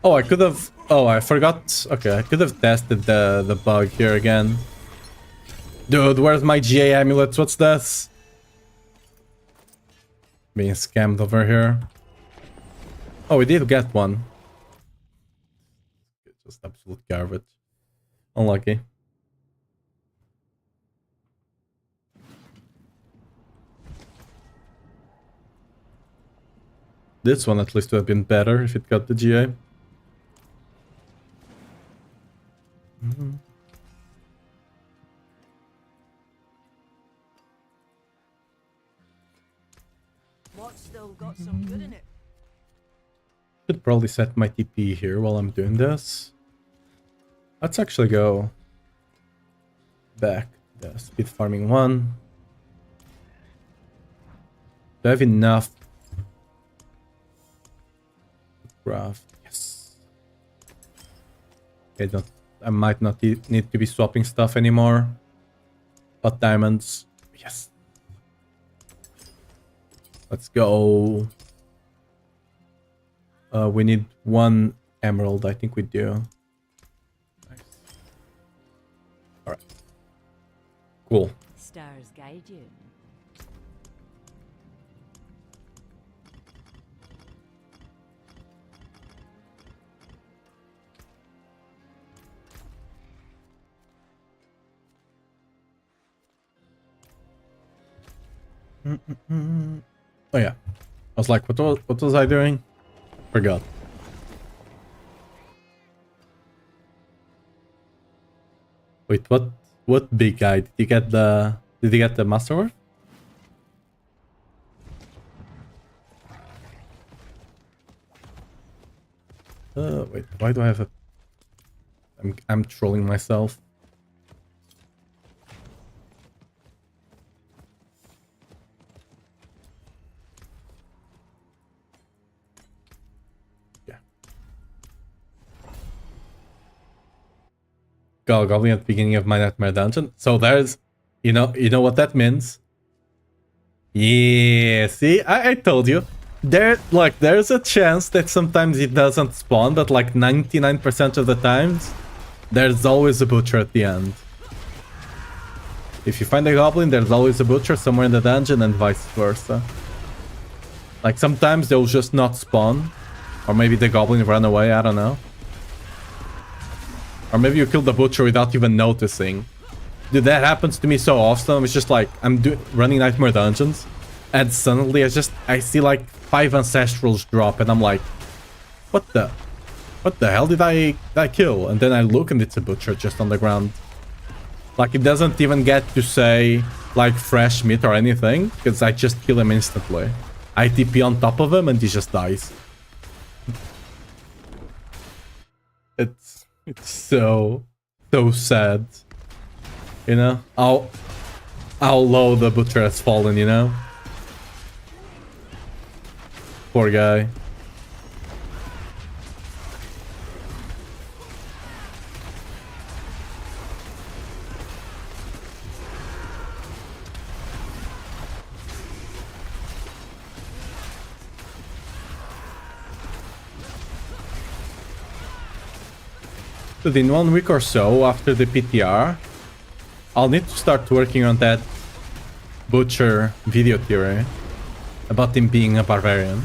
Oh, I could have... Oh, I forgot. Okay, I could have tested the bug here again. Dude, where's my GA amulets? What's this? Being scammed over here. Oh, we did get one. Just absolute garbage. Unlucky. This one at least would have been better if it got the GA. What's still got some good in it? Should probably set my TP here while I'm doing this. Let's actually go back to the speed farming one. Do I have enough to craft? Yes. Okay, I might not need to be swapping stuff anymore. But diamonds, yes. Let's go. We need one emerald. I think we do. Nice. All right. Cool. Stars guide you. Oh yeah. I was like, what was I doing? Forgot. Wait, what big guy? Did you get the masterwork? Wait, why do I have a... I'm trolling myself. Goblin at the beginning of my nightmare dungeon. So there's, you know what that means. Yeah, see, I told you. There's a chance that sometimes it doesn't spawn, but like 99% of the times, there's always a butcher at the end. If you find a goblin, there's always a butcher somewhere in the dungeon, and vice versa. Like sometimes they'll just not spawn, or maybe the goblin ran away. I don't know. Or maybe you killed the butcher without even noticing. Dude, that happens to me so often. It's just like, I'm running Nightmare Dungeons, and suddenly I see like 5 Ancestrals drop, and I'm like, what the hell did I kill? And then I look, and it's a butcher just on the ground. Like, it doesn't even get to say, like, fresh meat or anything, because I just kill him instantly. I TP on top of him, and he just dies. It's so sad, you know, how low the butcher has fallen, you know. Poor guy. In 1 week or so after the PTR, I'll need to start working on that butcher video theory about him being a barbarian.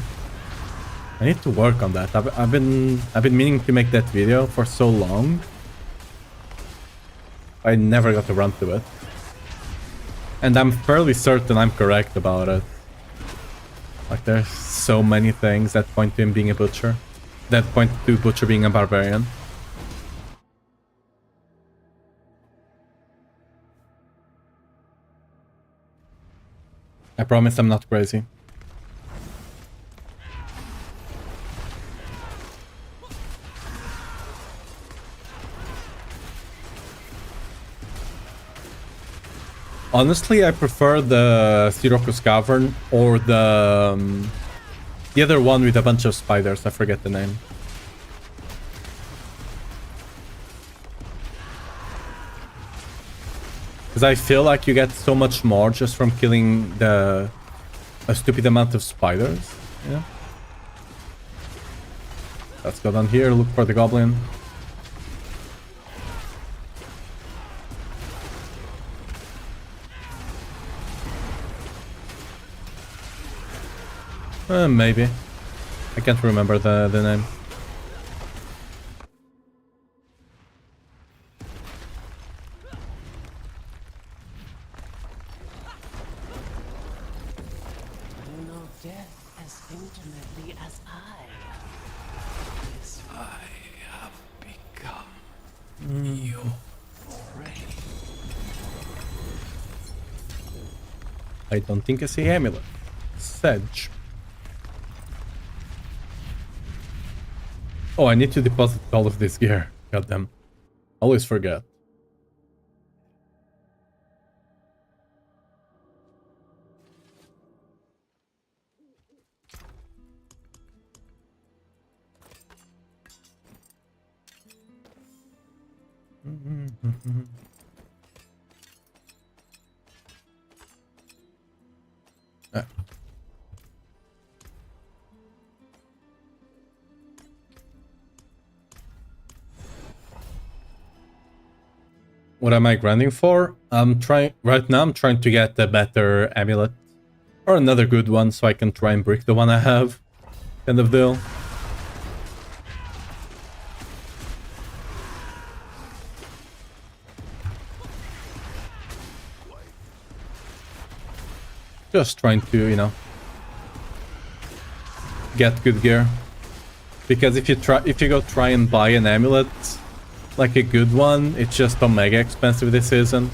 I need to work on that. I've been meaning to make that video for so long. I never got around to it, and I'm fairly certain I'm correct about it. Like there's so many things that point to him being a butcher. That point to butcher being a barbarian. I promise I'm not crazy. Honestly, I prefer the Siroku's Cavern or the other one with a bunch of spiders. I forget the name. Because I feel like you get so much more just from killing a stupid amount of spiders. Yeah. Let's go down here, look for the goblin. Maybe. I can't remember the name. You know death as intimately as I. Yes, I have become your prey. I don't think I see amulet. Sedge. Oh, I need to deposit all of this gear. Goddamn. Always forget. What am I grinding for? Right now I'm trying to get a better amulet. Or another good one so I can try and break the one I have. Kind of deal. Just trying to, you know, get good gear. Because if you go try and buy an amulet, like a good one, it's just omega expensive this season.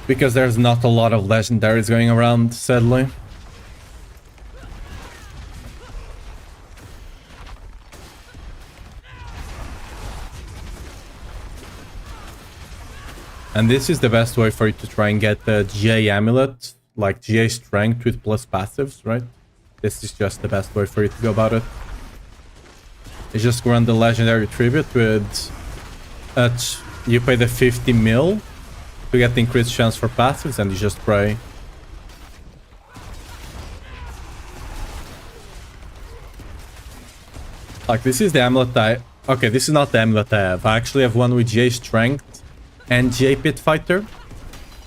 Because there's not a lot of legendaries going around, sadly. And this is the best way for you to try and get the GA amulet, like GA strength with plus passives, right? This is just the best way for you to go about it. You just run the legendary tribute with you pay the 50 mil to get the increased chance for passives and you just pray. Like this is the amulet okay, this is not the amulet I have. I actually have one with GA strength and GA pit fighter,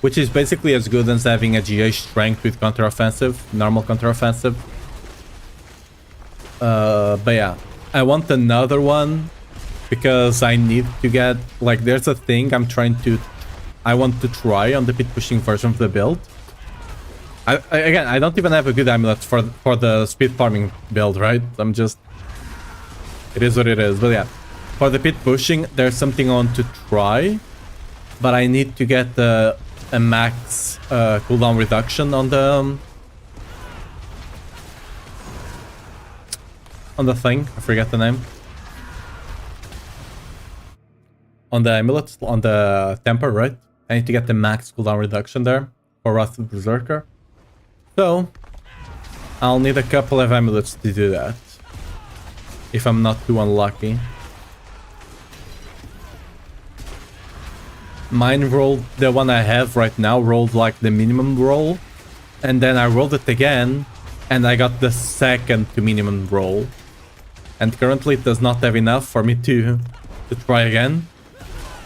which is basically as good as having a GA strength with counteroffensive, normal counteroffensive. But yeah, I want another one because I need to get, like, there's a thing I want to try on the pit pushing version of the build. Again, I don't even have a good amulet for the speed farming build, right? It is what it is. But yeah, for the pit pushing, there's something I want to try, but I need to get a max cooldown reduction on the thing. I forget the name. On the amulet, on the temper, right? I need to get the max cooldown reduction there for Wrath of the Berserker. So I'll need a couple of amulets to do that, if I'm not too unlucky. Mine rolled, the one I have right now rolled like the minimum roll, and then I rolled it again and I got the second to minimum roll, and currently it does not have enough for me to try again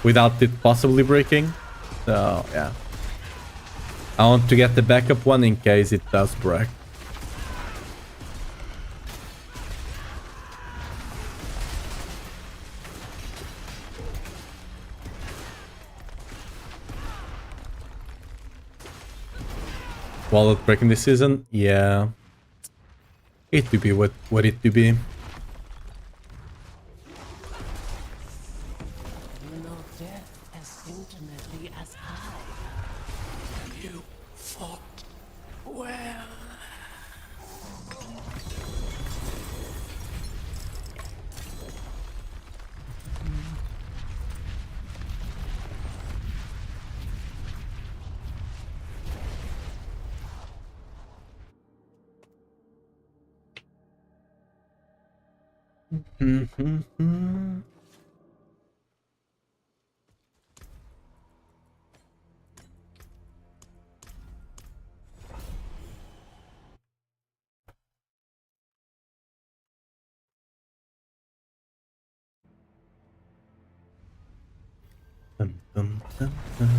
without it possibly breaking. So yeah, I want to get the backup one in case it does break. wallet breaking this season? Yeah. It to be what it to be. You know death as intimately as I. You fought well. Dum, dum, dum, dum.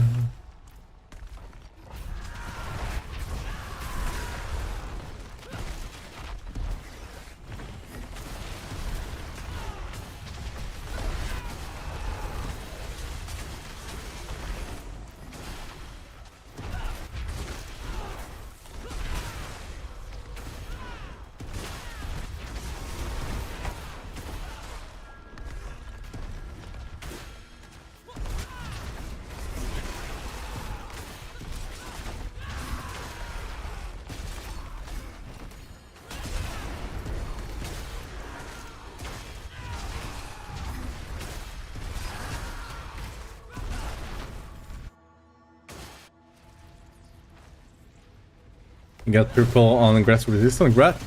Got triple on grass resistant grass.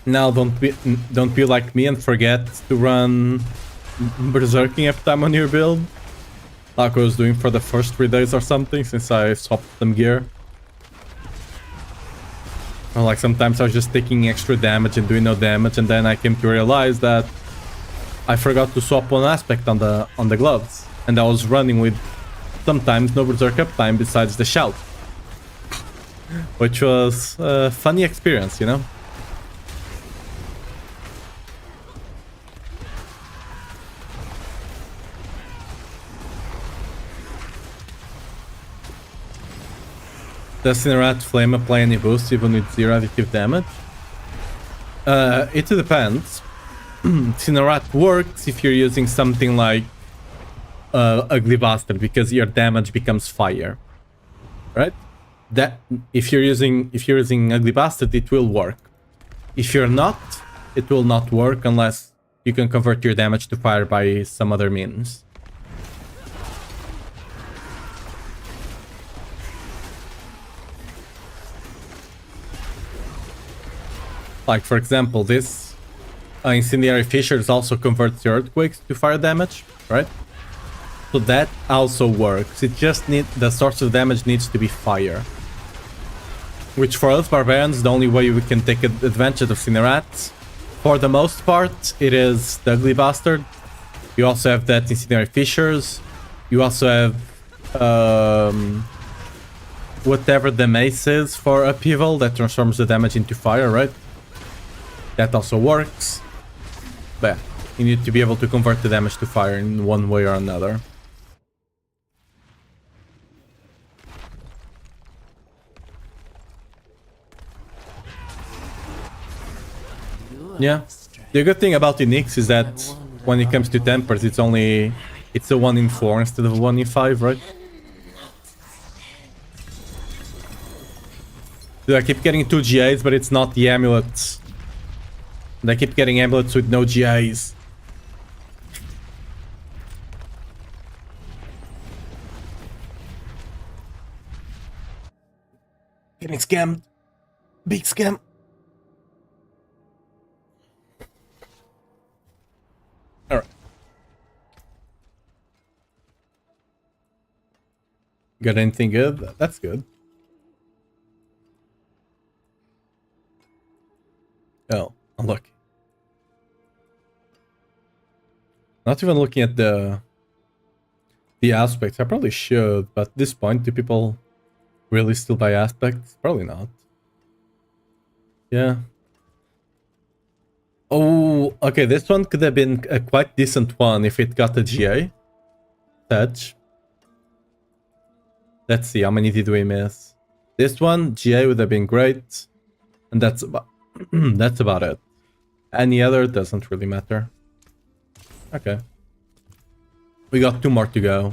Now don't be like me and forget to run berserking every time on your build, like I was doing for the first 3 days or something since I swapped some gear. Or like sometimes I was just taking extra damage and doing no damage, and then I came to realize that I forgot to swap one aspect on the gloves, and I was running with sometimes no berserk uptime besides the shout, which was a funny experience, you know. Does Incinerate Flame apply any boost even with 0 additive damage? It depends. Incinerate works if you're using something like Ugly Bastard, because your damage becomes fire, right? That if you're using Ugly Bastard, it will work. If you're not, it will not work unless you can convert your damage to fire by some other means. Like, for example, this Incendiary Fissures also converts your Earthquakes to fire damage, right? So that also works. It just the source of damage needs to be fire. Which for us Barbarians, the only way we can take advantage of Incinerate, for the most part, it is the Ugly Bastard. You also have that Incendiary Fissures. You also have whatever the mace is for upheaval that transforms the damage into fire, right? That also works. But yeah, you need to be able to convert the damage to fire in one way or another. Yeah. The good thing about Unix is that when it comes to tempers, it's a 1 in 4 instead of a 1 in 5, right? Dude, I keep getting 2 GAs, but it's not the amulets. And I keep getting amulets with no GAs. Getting scammed. Big scam. Alright. Got anything good? That's good. Oh, unlucky. Not even looking at the aspects. I probably should, but at this point, do people really still buy aspects? Probably not. Yeah. Oh, okay, this one could have been a quite decent one if it got a GA. Touch. Let's see, how many did we miss? This one, GA would have been great. And that's about that's about it. Any other doesn't really matter. Okay. We got 2 more to go.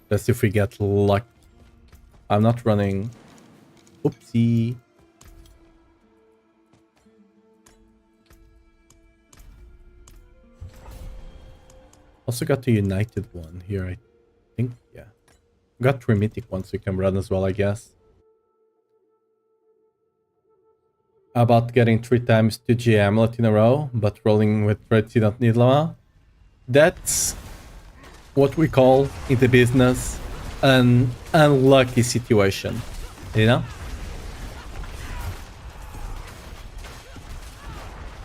Let's see if we get luck. I'm not running. Oopsie. Also got the United one here, I think. Yeah. Got 3 mythic ones we can run as well, I guess. About getting 3 times 2G amulet in a row, but rolling with threats you don't need llama. That's what we call in the business an unlucky situation, you know?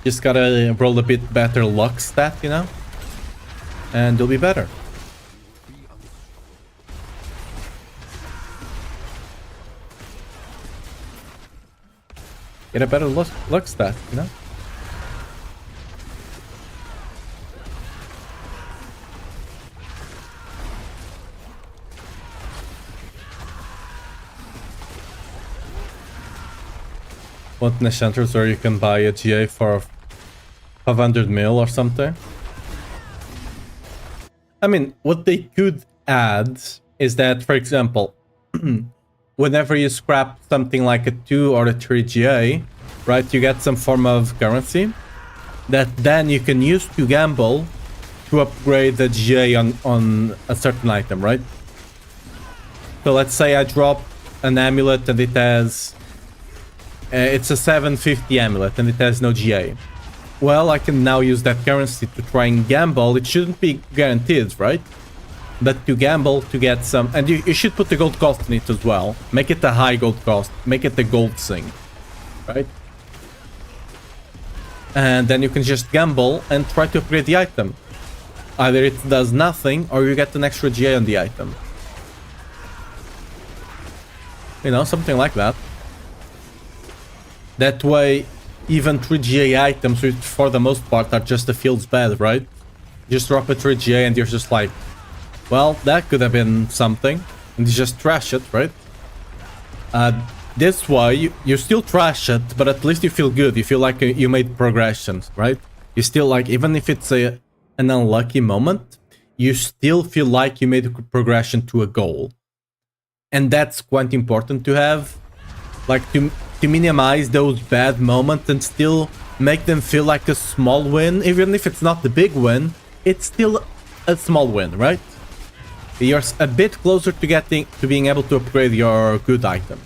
Just gotta roll a bit better luck stat, you know? And you'll be better. Get a better luck stat, you know? Want an enchanters where you can buy a GA for 500 mil or something? I mean, what they could add is that, for example, whenever you scrap something like a 2 or a 3 GA, right, you get some form of currency that then you can use to gamble to upgrade the GA on a certain item, right? So let's say I drop an amulet and it has... it's a 750 amulet and it has no GA. Well, I can now use that currency to try and gamble. It shouldn't be guaranteed, right? But to gamble to get some... And you should put the gold cost in it as well. Make it a high gold cost. Make it the gold sink, right? And then you can just gamble and try to upgrade the item. Either it does nothing or you get an extra GA on the item. You know, something like that. That way, even 3 GA items, which for the most part are just the feels bad, right? Just drop a 3 GA and you're just like, well, that could have been something. And you just trash it, right? This way, you still trash it, but at least you feel good. You feel like you made progressions, right? You still like, even if it's an unlucky moment, you still feel like you made a progression to a goal. And that's quite important to have. Like, to minimize those bad moments and still make them feel like a small win. Even if it's not the big win, it's still a small win, right? You're a bit closer to being able to upgrade your good item.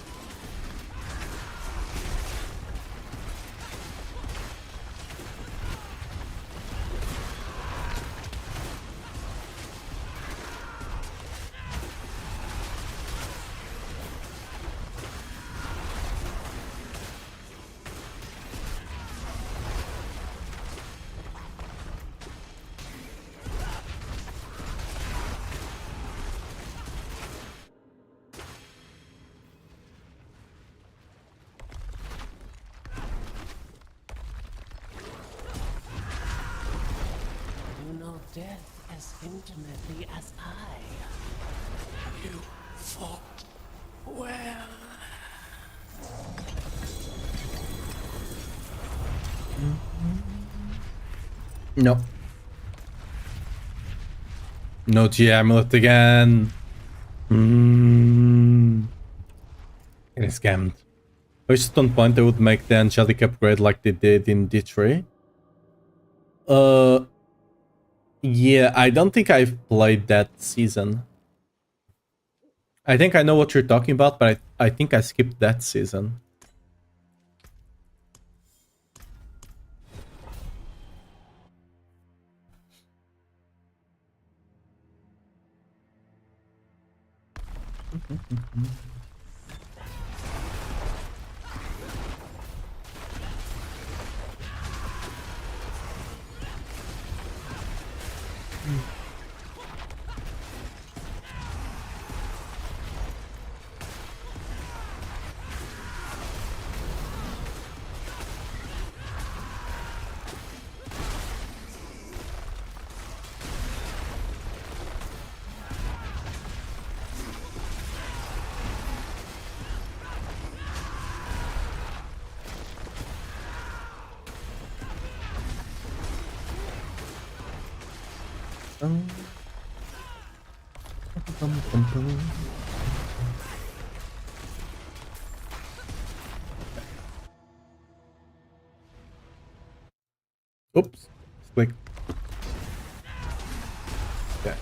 Death as intimately as I. You fought well. No. No G amulet again. Getting scammed. First on point, I would make the angelic upgrade like they did in D3. Yeah, I don't think I've played that season. I think I know what you're talking about, but I think I skipped that season. Bum, bum, bum, bum. Oops. Click. Okay.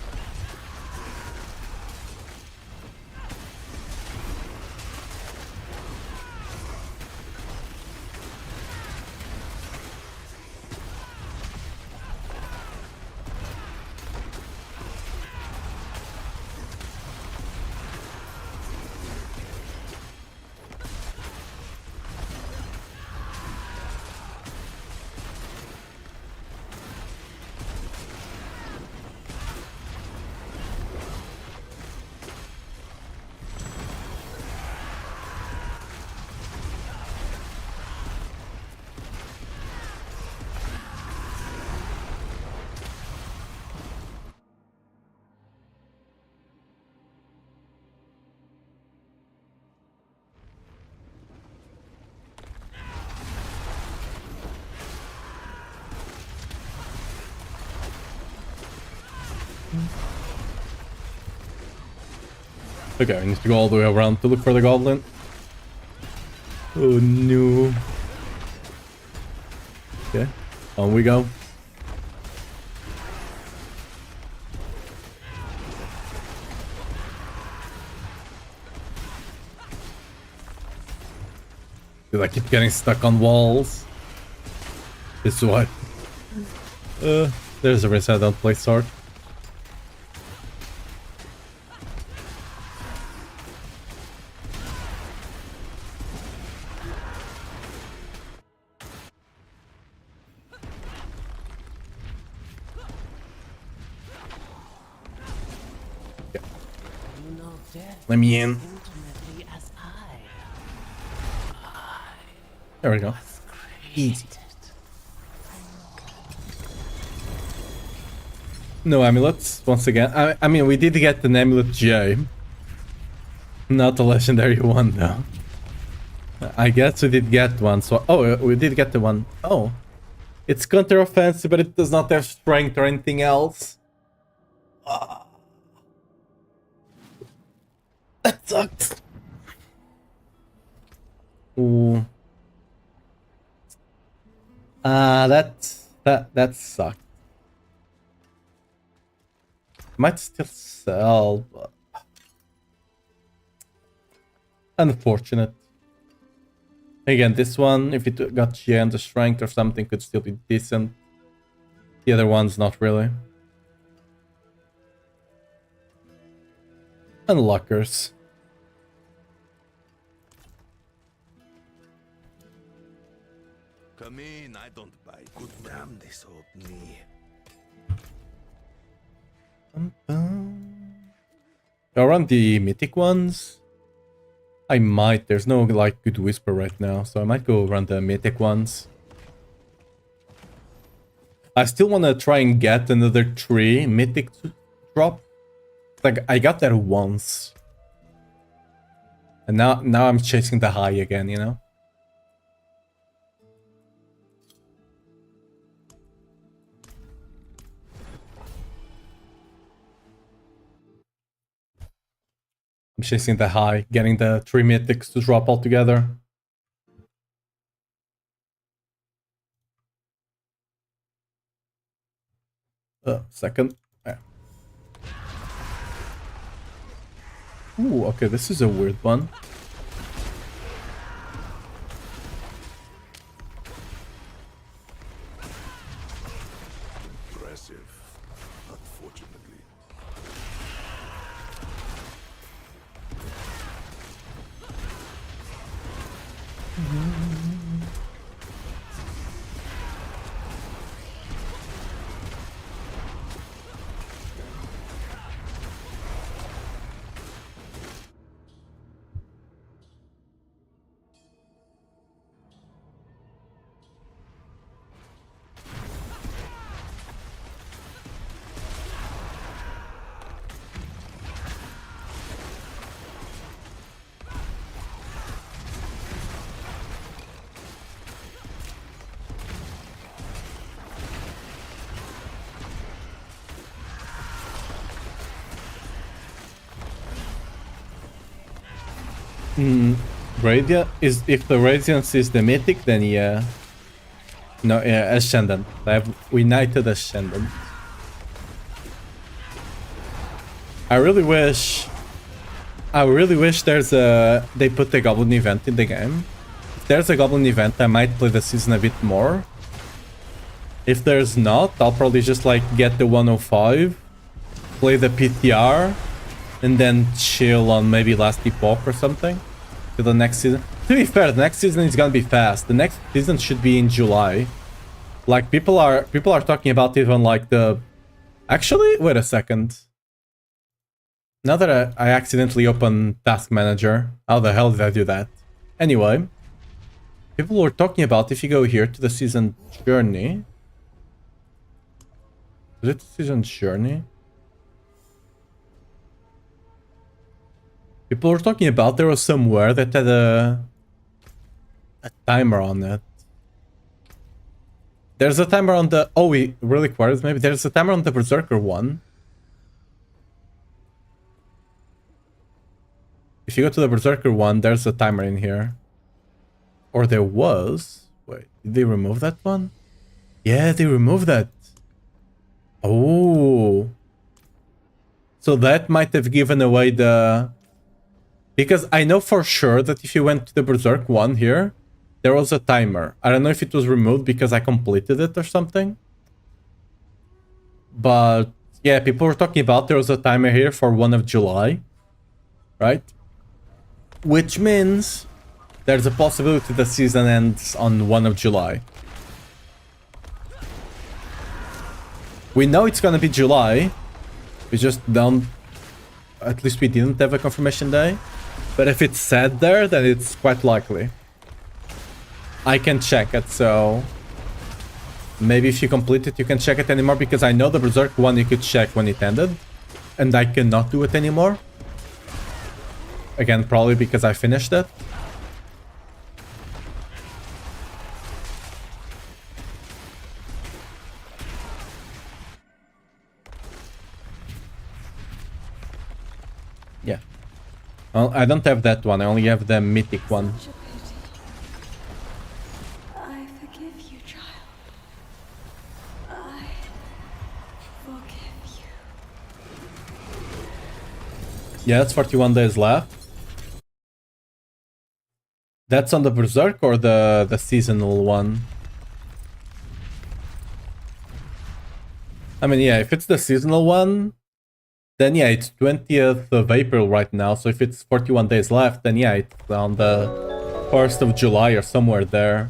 Okay, I need to go all the way around to look for the goblin. Oh no. Okay, on we go. Dude, I keep getting stuck on walls. This is why. There's a reason I don't play sword. You know death Let me in. intimately as I There we go. was Easy. created. No amulets, once again. I mean, we did get an amulet J. Not the legendary one, though. I guess we did get one, so... Oh, we did get the one. Oh. It's counter-offensive, but it does not have strength or anything else. Ah. That sucks. Ooh. That sucked. Might still sell, but... Unfortunate. Again, this one, if it got G and the strength or something, could still be decent. The other one's not really. Unlockers. Come in, I don't buy good. Damn this old knee. I'll run the mythic ones. I might. There's no like good whisper right now, so I might go run the mythic ones. I still want to try and get another 3 mythic to drop. Like I got that once, and now I'm chasing the high again. You know. I'm chasing the high, getting the 3 mythics to drop altogether. Second. Yeah. Ooh, okay, this is a weird one. Impressive, unfortunately. Radiant is, if the Radiance is the mythic, then yeah. No, yeah, Ascendant. I have United Ascendant. I really wish there's a, they put the Goblin event in the game. If there's a Goblin event, I might play the season a bit more. If there's not, I'll probably just like get the 105, play the PTR, and then chill on maybe Last Epoch or something to the next season. To be fair, the next season is gonna be fast. The next season should be in July. Like people are talking about even like the... Actually, wait a second. Now that I accidentally opened Task Manager, how the hell did I do that? Anyway, people were talking about if you go here to the season journey. Is it season journey? People were talking about there was somewhere that had a timer on it. There's a timer on the... Oh, we really quiet. Maybe there's a timer on the Berserker one. If you go to the Berserker one, there's a timer in here. Or there was... Wait, did they remove that one? Yeah, they removed that. Oh. So that might have given away the... Because I know for sure that if you went to the Berserk one here, there was a timer. I don't know if it was removed because I completed it or something. But yeah, people were talking about there was a timer here for 1 of July. Right? Which means there's a possibility the season ends on 1 of July. We know it's gonna be July. We just don't... At least we didn't have a confirmation day. But if it's said there, then it's quite likely. I can check it, so... Maybe if you complete it, you can check it anymore, because I know the Berserk one you could check when it ended. And I cannot do it anymore. Again, probably because I finished it. Yeah. Well, I don't have that one. I only have the mythic one. I forgive you, child. I forgive you. Yeah, that's 41 days left. That's on the Berserk or the seasonal one? I mean, yeah, if it's the seasonal one, then yeah, it's 20th of April right now. So if it's 41 days left, then yeah, it's on the 1st of July or somewhere there.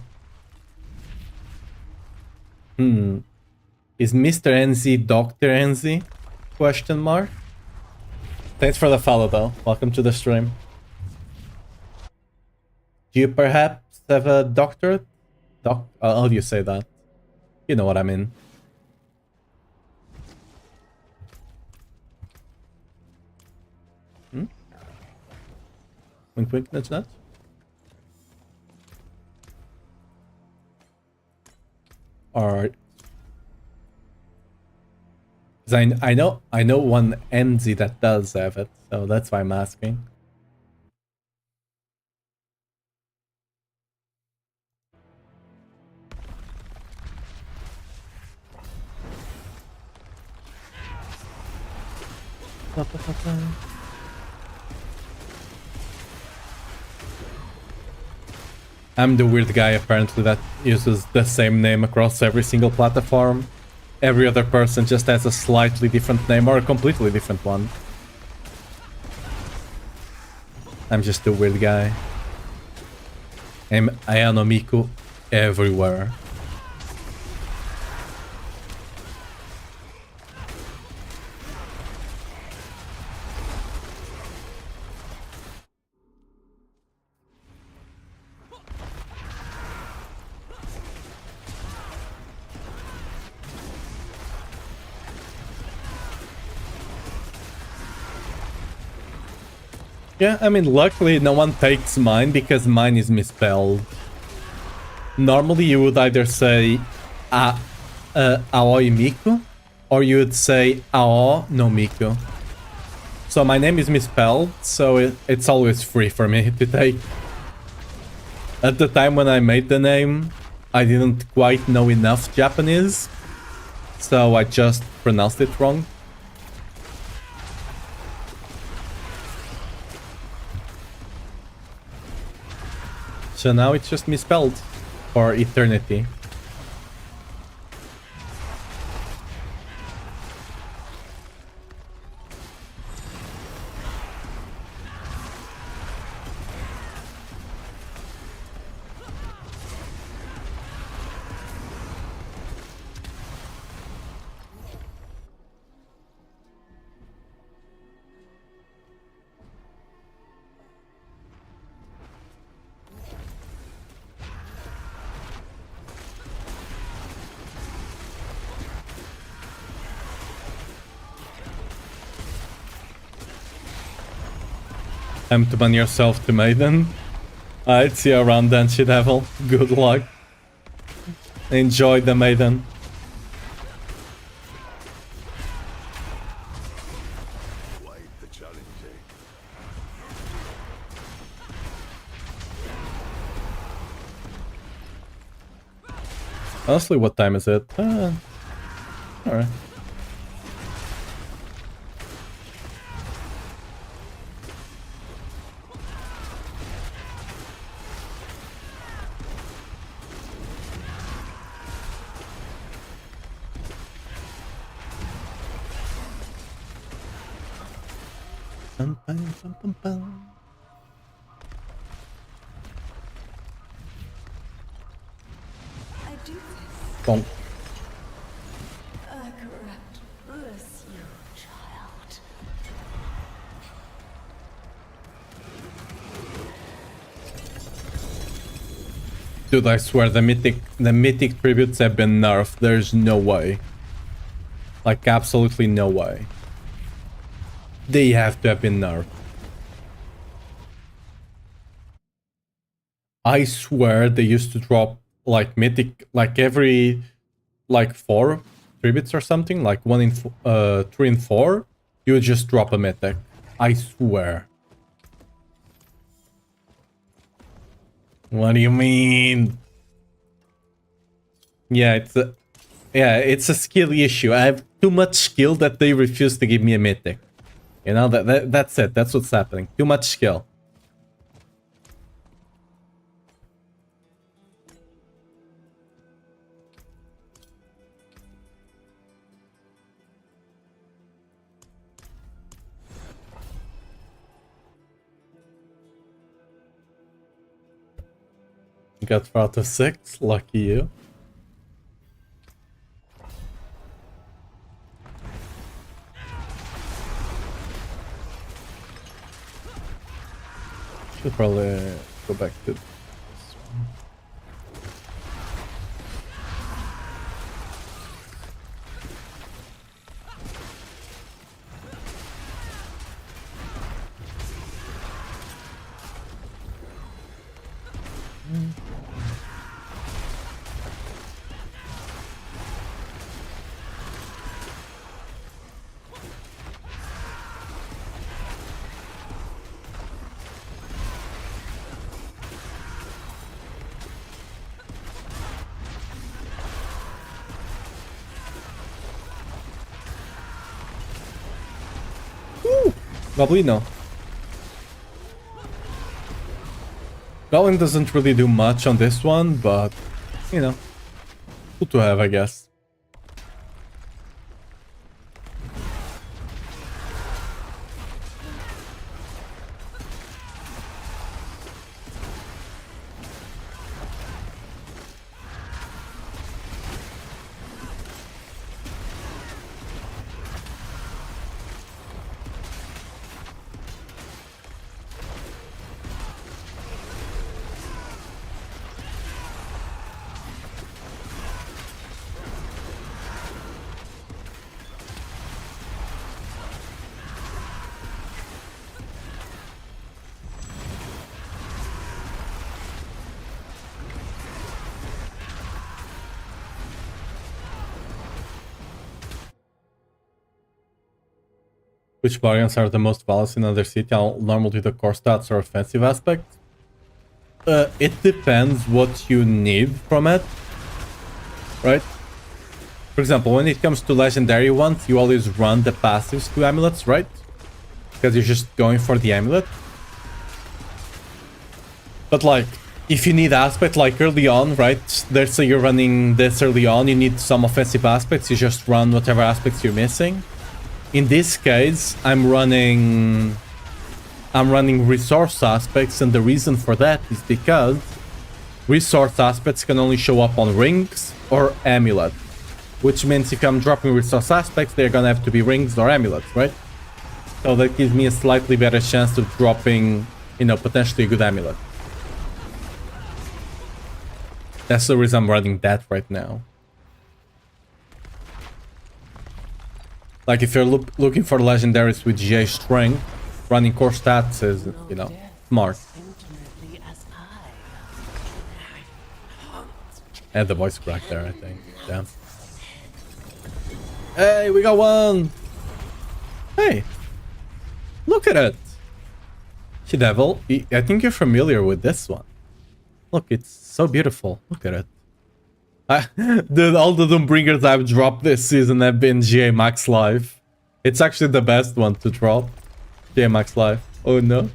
Is Mr. NZ Dr. NZ? Question mark. Thanks for the follow though. Welcome to the stream. Do you perhaps have a doctorate? How do you say that? You know what I mean. Wink wink, nudge nudge. Alright. I know one NZ that does have it, so that's why I'm asking. I'm the weird guy apparently that uses the same name across every single platform. Every other person just has a slightly different name or a completely different one. I'm just a weird guy. I'm Ayanomiku everywhere. Yeah, I mean, luckily no one takes mine because mine is misspelled. Normally you would either say Aoi Miku or you would say Ao no Miku. So my name is misspelled, so it's always free for me to take. At the time when I made the name, I didn't quite know enough Japanese, so I just pronounced it wrong. So now it's just misspelled for eternity. Time to ban yourself to Maiden. Alright, see you around then, She Devil. Good luck. Enjoy the Maiden. Quite the challenge, eh? Honestly, what time is it? Alright. Bum, bum, bum, bum, bum. I do this. Bonk. Correct. Bless you, child. Dude, I swear the mythic tributes have been nerfed. There's no way. Like, absolutely no way. They have to have been nerfed. I swear they used to drop like mythic, like every like 4 tributes or something, like 3 and 4, you would just drop a mythic. I swear. What do you mean? Yeah, it's a skill issue. I have too much skill that they refuse to give me a mythic. You know, that's it. That's what's happening. Too much skill. Got 4 out of 6. Lucky you. Should probably go back to this one. Goblino. Goblin doesn't really do much on this one, but, you know, good to have, I guess. Which bargains are the most valuable in another city? I'll normally the core stats or offensive aspect. It depends what you need from it, right? For example, when it comes to legendary ones, you always run the passives to amulets, right? Because you're just going for the amulet. But like, if you need aspect like early on, right? Let's say you're running this early on, you need some offensive aspects, you just run whatever aspects you're missing. In this case, I'm running resource aspects, and the reason for that is because resource aspects can only show up on rings or amulets. Which means if I'm dropping resource aspects, they're gonna have to be rings or amulets, right? So that gives me a slightly better chance of dropping, you know, potentially a good amulet. That's the reason I'm running that right now. Like if you're looking for legendaries with GA strength, running core stats is, you know, smart. Intimately as I. And the voice crack there, I think. Damn. Hey, we got one! Hey! Look at it! She-Devil, I think you're familiar with this one. Look, it's so beautiful. Look at it. All the Doombringers I've dropped this season have been GA Max Life. It's actually the best one to drop. GA Max Life. Oh no.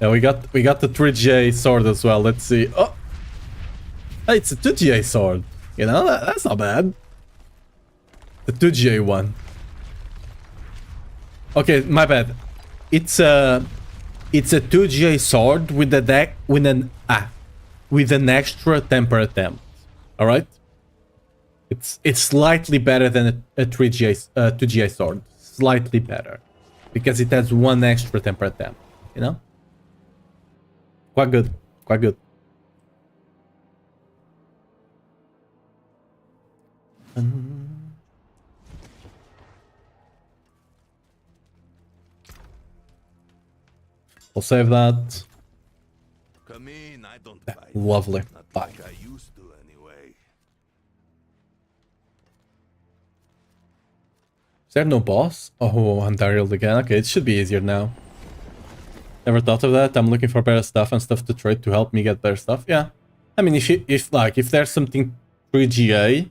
Yeah, we got the 3GA sword as well. Let's see. Oh! Hey, it's a 2GA sword. You know, that's not bad. The 2GA one. Okay, my bad. It's a 2GA sword with a deck with an extra temper attempt. All right. It's slightly better than a 2GA sword. Slightly better, because it has one extra temper attempt. You know. Quite good. Quite good. We'll save that. Come in, I don't Yeah, fight. lovely. Not Bye. like I used to anyway. Is there no boss? Oh, I'm Daryl again. Okay, it should be easier now. Never thought of that. I'm looking for better stuff and stuff to trade to help me get better stuff. Yeah. I mean, if there's something 3GA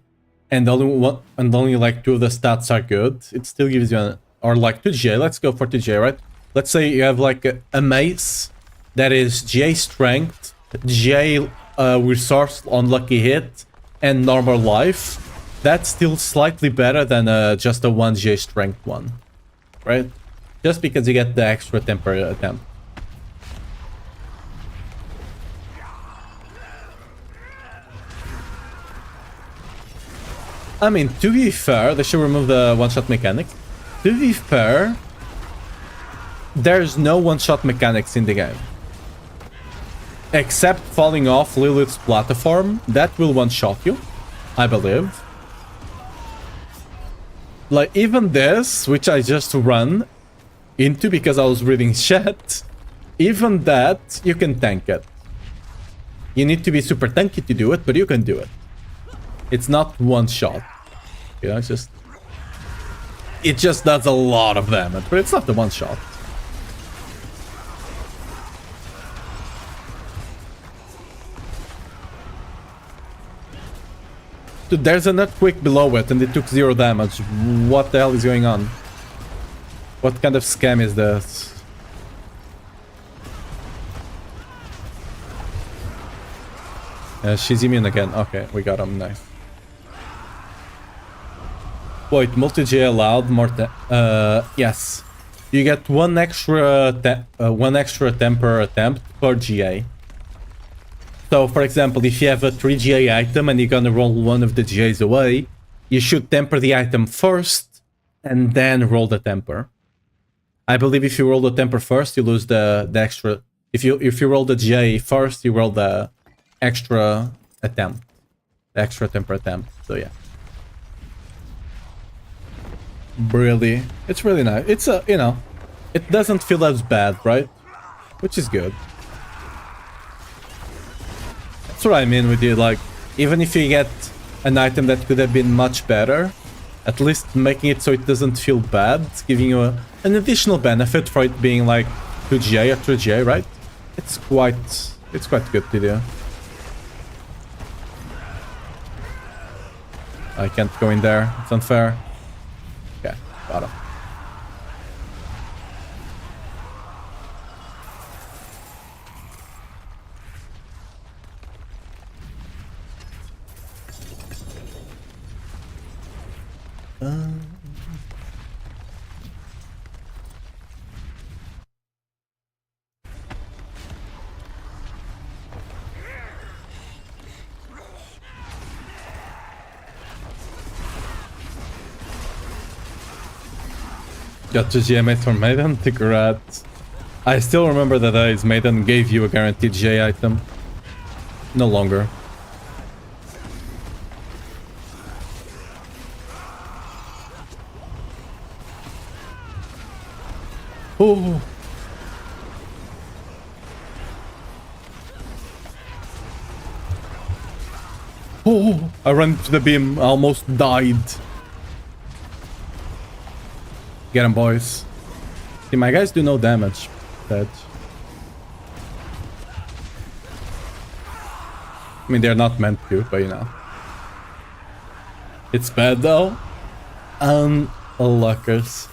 and only like 2 of the stats are good, it still gives you or like 2GA. Let's go for 2GA, right? Let's say you have like a mace that is GA strength, GA resource on lucky hit, and normal life. That's still slightly better than just a 1 GA strength one, right? Just because you get the extra temper attempt. I mean, to be fair, they should remove the one-shot mechanic. To be fair, there's no one-shot mechanics in the game. Except falling off Lilith's platform, that will one-shot you, I believe. Like, even this, which I just run into because I was reading chat, even that, you can tank it. You need to be super tanky to do it, but you can do it. It's not one shot. You know, it just does a lot of damage, but it's not the one shot. Dude, there's an earthquake below it and it took 0 damage. What the hell is going on? What kind of scam is this? She's immune again. Okay, we got him. Nice. Wait, multi-J allowed more yes. You get one extra temper attempt per GA. So, for example, if you have a 3GA item and you're gonna roll one of the GAs away, you should temper the item first and then roll the temper. I believe if you roll the temper first, you lose the extra. If you roll the GA first, you roll the extra attempt, the extra temper attempt. So yeah, really, it's really nice. It's a, you know, it doesn't feel as bad, right? Which is good. That's what I mean with you. Like, even if you get an item that could have been much better, at least making it so it doesn't feel bad, it's giving you a an additional benefit for it being like 2GA or 3GA, right? It's quite good to do. I can't go in there. It's unfair. Okay, got him. Got to GMA for Maiden? Congrats. I still remember the days Maiden gave you a guaranteed GA item. No longer. Oh. Oh, I ran into the beam. I almost died. Get him, boys. See, my guys do no damage. I mean, they're not meant to, but you know. It's bad though. Unluckers.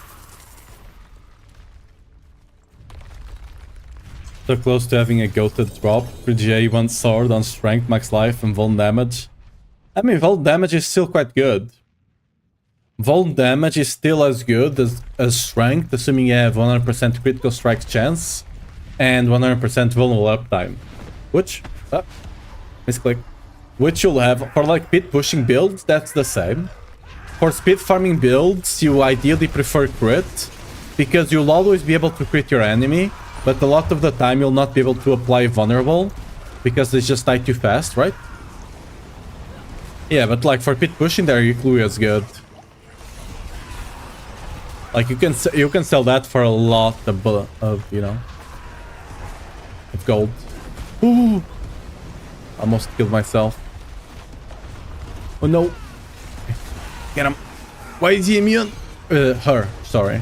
So close to having a goated drop. 3GA, 1 sword on strength, max life, and vuln damage. I mean, vuln damage is still quite good. Vuln damage is still as good as strength, assuming you have 100% critical strike chance and 100% vulnerable uptime. Which, misclick. Which you'll have for like pit pushing builds, that's the same. For speed farming builds, you ideally prefer crit, because you'll always be able to crit your enemy, but a lot of the time you'll not be able to apply vulnerable, because they just die too fast, right? Yeah, but like for pit pushing, they're equally as good. Like you can sell that for a lot of you know, of gold. Ooh, almost killed myself. Oh no! Get him! Why is he immune? Her. Sorry.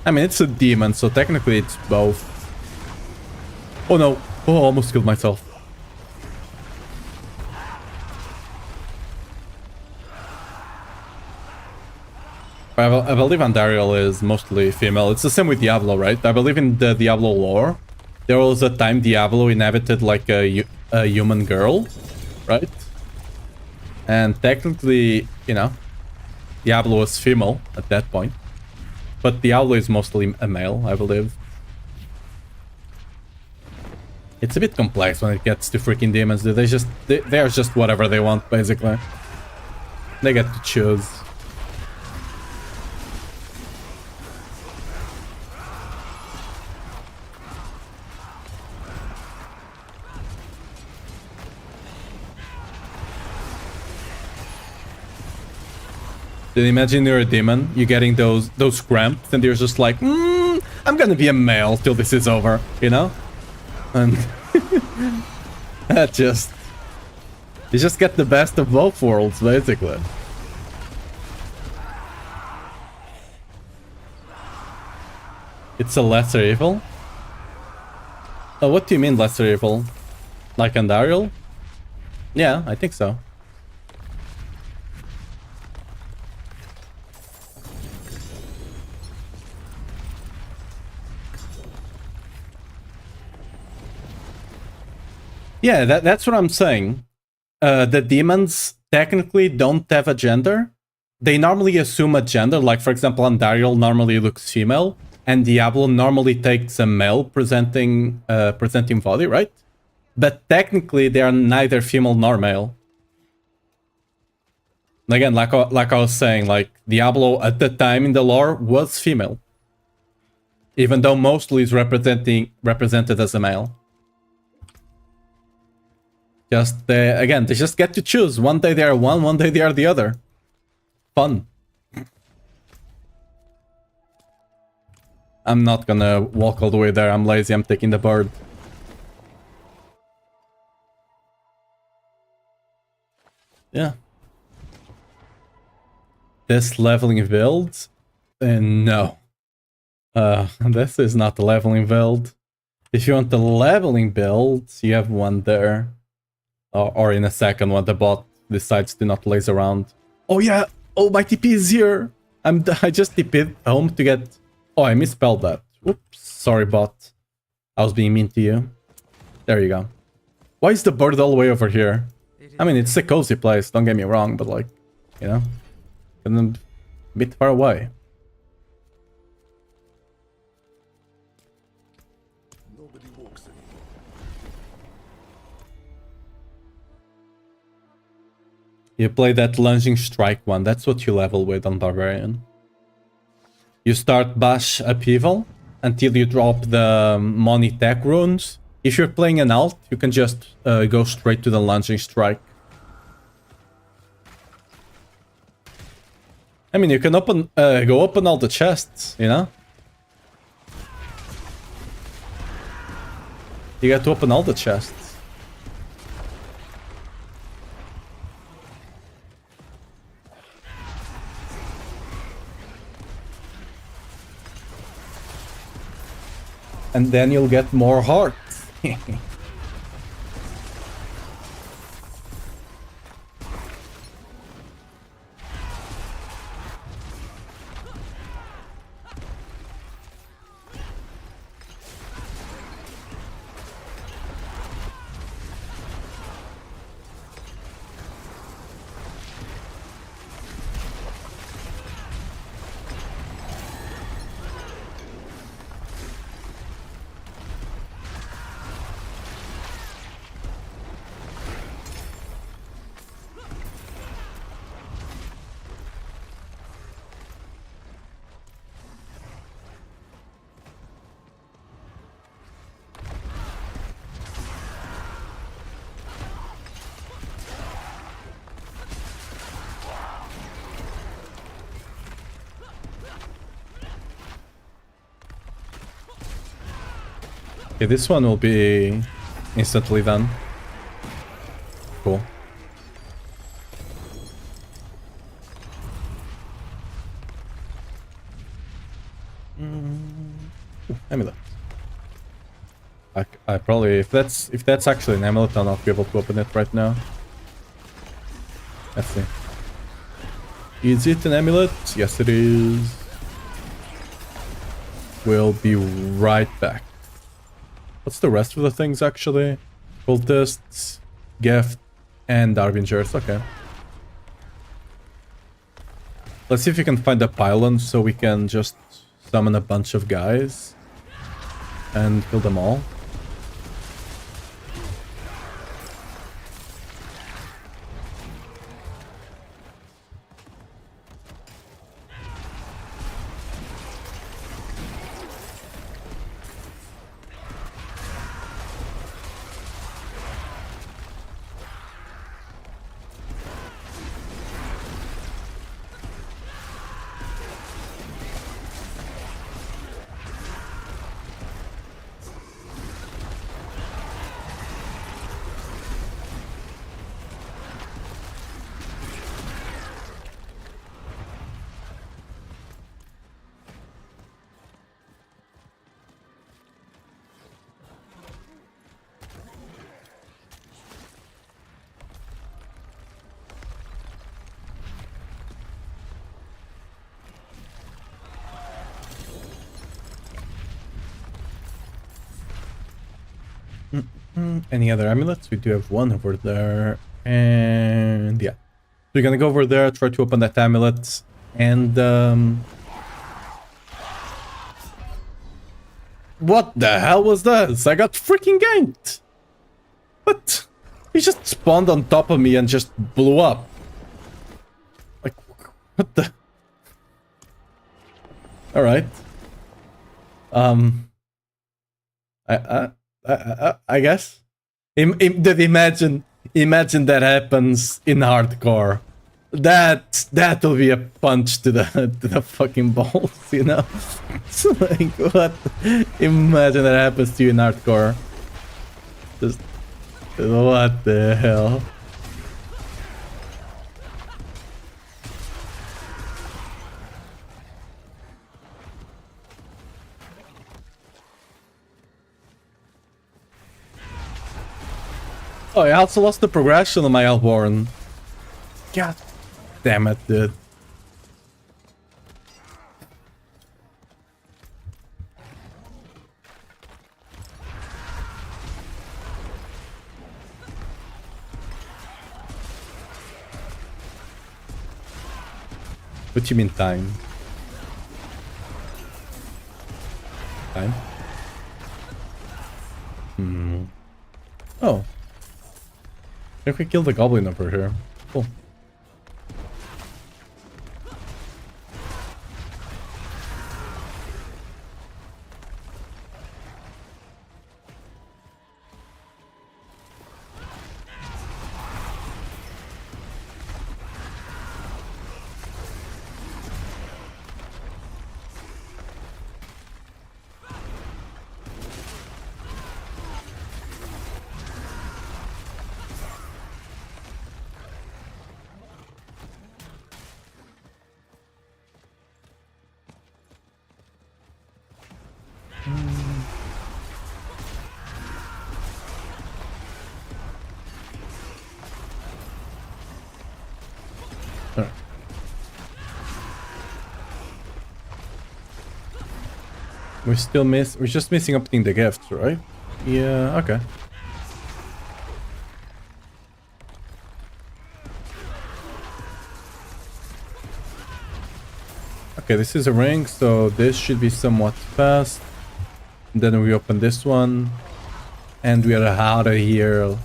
I mean, it's a demon, so technically it's both. Oh no! Oh, almost killed myself. I believe Andariel is mostly female. It's the same with Diablo, right? I believe in the Diablo lore, there was a time Diablo inhabited like a human girl, right? And technically, you know, Diablo was female at that point. But Diablo is mostly a male, I believe. It's a bit complex when it gets to freaking demons. They are just whatever they want, basically. They get to choose. Then imagine you're a demon, you're getting those cramps, and you're just like, I'm gonna be a male till this is over, you know? And that just... You just get the best of both worlds, basically. It's a lesser evil? Oh, what do you mean lesser evil? Like Andariel? Yeah, I think so. Yeah, that's what I'm saying. The demons technically don't have a gender. They normally assume a gender, like for example, Andariel normally looks female, and Diablo normally takes a male presenting body, right? But technically, they are neither female nor male. Again, like I was saying, like Diablo at the time in the lore was female, even though mostly is represented as a male. Just, again, they just get to choose. One day they are one day they are the other. Fun. I'm not gonna walk all the way there. I'm lazy. I'm taking the bird. Yeah. This leveling build? No. This is not the leveling build. If you want the leveling build, you have one there. Or in a second when the bot decides to not laze around. Oh yeah! Oh, my TP is here! I just TP'd home to get... Oh, I misspelled that. Oops, sorry bot. I was being mean to you. There you go. Why is the bird all the way over here? I mean, it's a cozy place, don't get me wrong, but like, you know, a bit far away. Nobody walks anymore. You play that lunging strike one, that's what you level with on Barbarian. You start Bash Upheaval until you drop the Money Tech runes. If you're playing an alt, you can just go straight to the lunging strike. I mean, you can go open all the chests, you know? You got to open all the chests. And then you'll get more hearts. Okay, this one will be instantly done. Cool. Amulet. I probably, if that's actually an amulet, I'll not be able to open it right now. Let's see. Is it an amulet? Yes, it is. We'll be right back. What's the rest of the things, actually? Cultists, Gift, and Darbingers. Okay. Let's see if we can find a pylon so we can just summon a bunch of guys and kill them all. Any other amulets? We do have one over there. And yeah. We're gonna go over there, try to open that amulet. And what the hell was that? I got freaking ganked! What? He just spawned on top of me and just blew up. Like, what the? Alright. I guess. Imagine that happens in hardcore. That will be a punch to the fucking balls, you know. It's like, what? Imagine that happens to you in hardcore. Just what the hell? Oh, I also lost the progression on my Hellborn. God damn it, dude. What do you mean time? Time? Hmm. Oh. I think we killed the goblin over here. Cool. Alright. We're just missing opening the gifts, right? Yeah, okay. Okay, this is a ring, so this should be somewhat fast. And then we open this one. And we are out of here.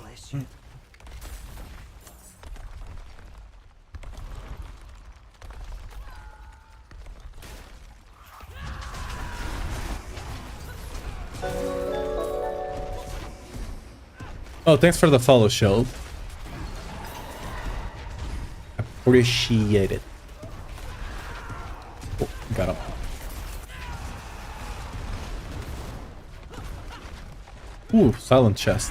Bless you. Oh, thanks for the follow, Shield. Appreciate it. Oh, got him. Ooh, silent chest.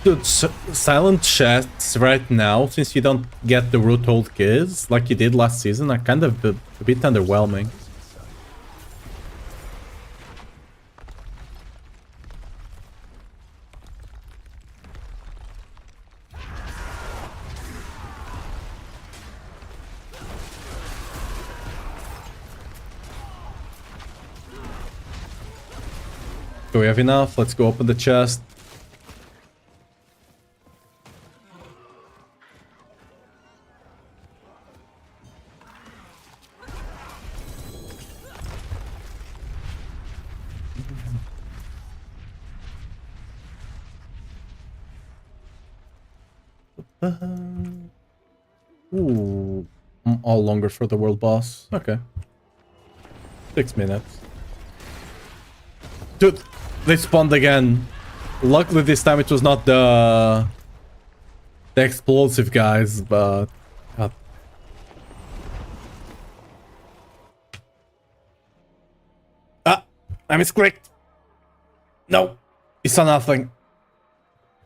Dude, silent chests right now, since you don't get the root hold keys like you did last season, are kind of a bit underwhelming. Do we have enough? Let's go open the chest. Ooh, all longer for the world boss. Okay. 6 minutes. Dude, they spawned again. Luckily this time it was not the explosive guys, but God. Ah, I misclicked. No, it's saw nothing.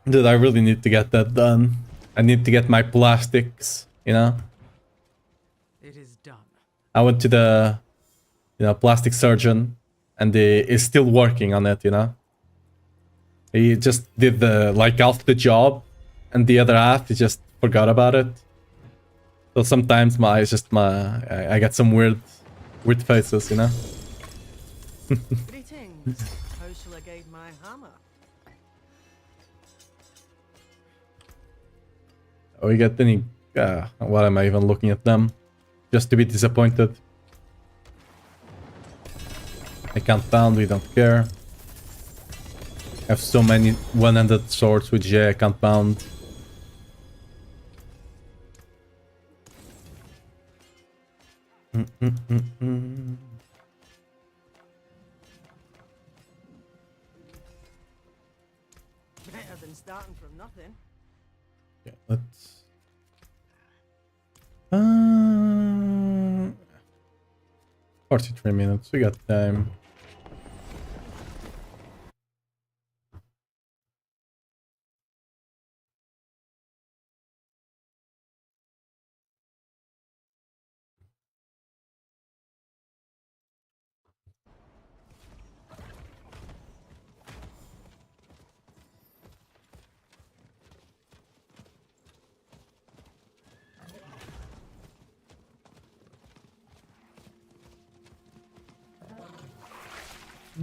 Dude, I really need to get that done. I need to get my plastics, you know? It is done. I went to the, plastic surgeon, and he is still working on it, you know? He just did the, like, half the job, and the other half, he just forgot about it. So sometimes I get some weird faces, you know? Greetings. How shall I guide my hammer? Oh, we get any... what am I even looking at them? Just to be disappointed. I can't pound, we don't care. I have so many 100 swords with J, I can't pound. Better than starting from nothing. Yeah, let's... 43 minutes, we got time. All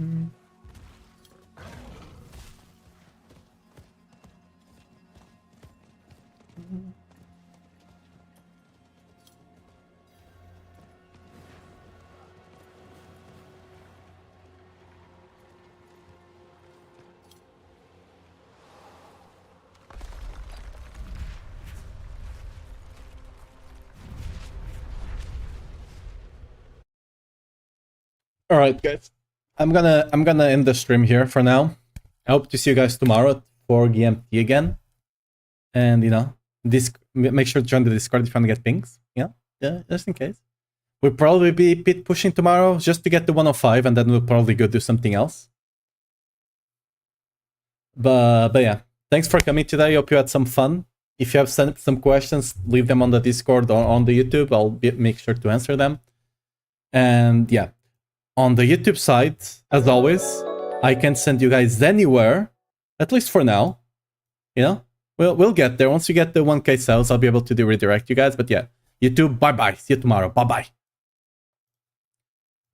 right, guys. I'm gonna end the stream here for now. I hope to see you guys tomorrow at 4 GMT again. And you know, make sure to join the Discord if you want to get pings. Yeah, just in case. We'll probably be pit pushing tomorrow just to get to 105, and then we'll probably go do something else. But yeah, thanks for coming today. Hope you had some fun. If you have some questions, leave them on the Discord or on the YouTube. I'll make sure to answer them. And yeah, on the YouTube side, as always, I can send you guys anywhere, at least for now. You know, we'll get there. Once we get the 1K sales, I'll be able to redirect you guys. But yeah, YouTube, bye-bye. See you tomorrow. Bye-bye.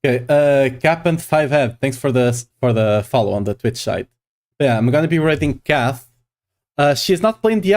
Okay, Cap and 5head, thanks for the follow on the Twitch side. Yeah, I'm gonna be raiding Kath. She's not playing Diablo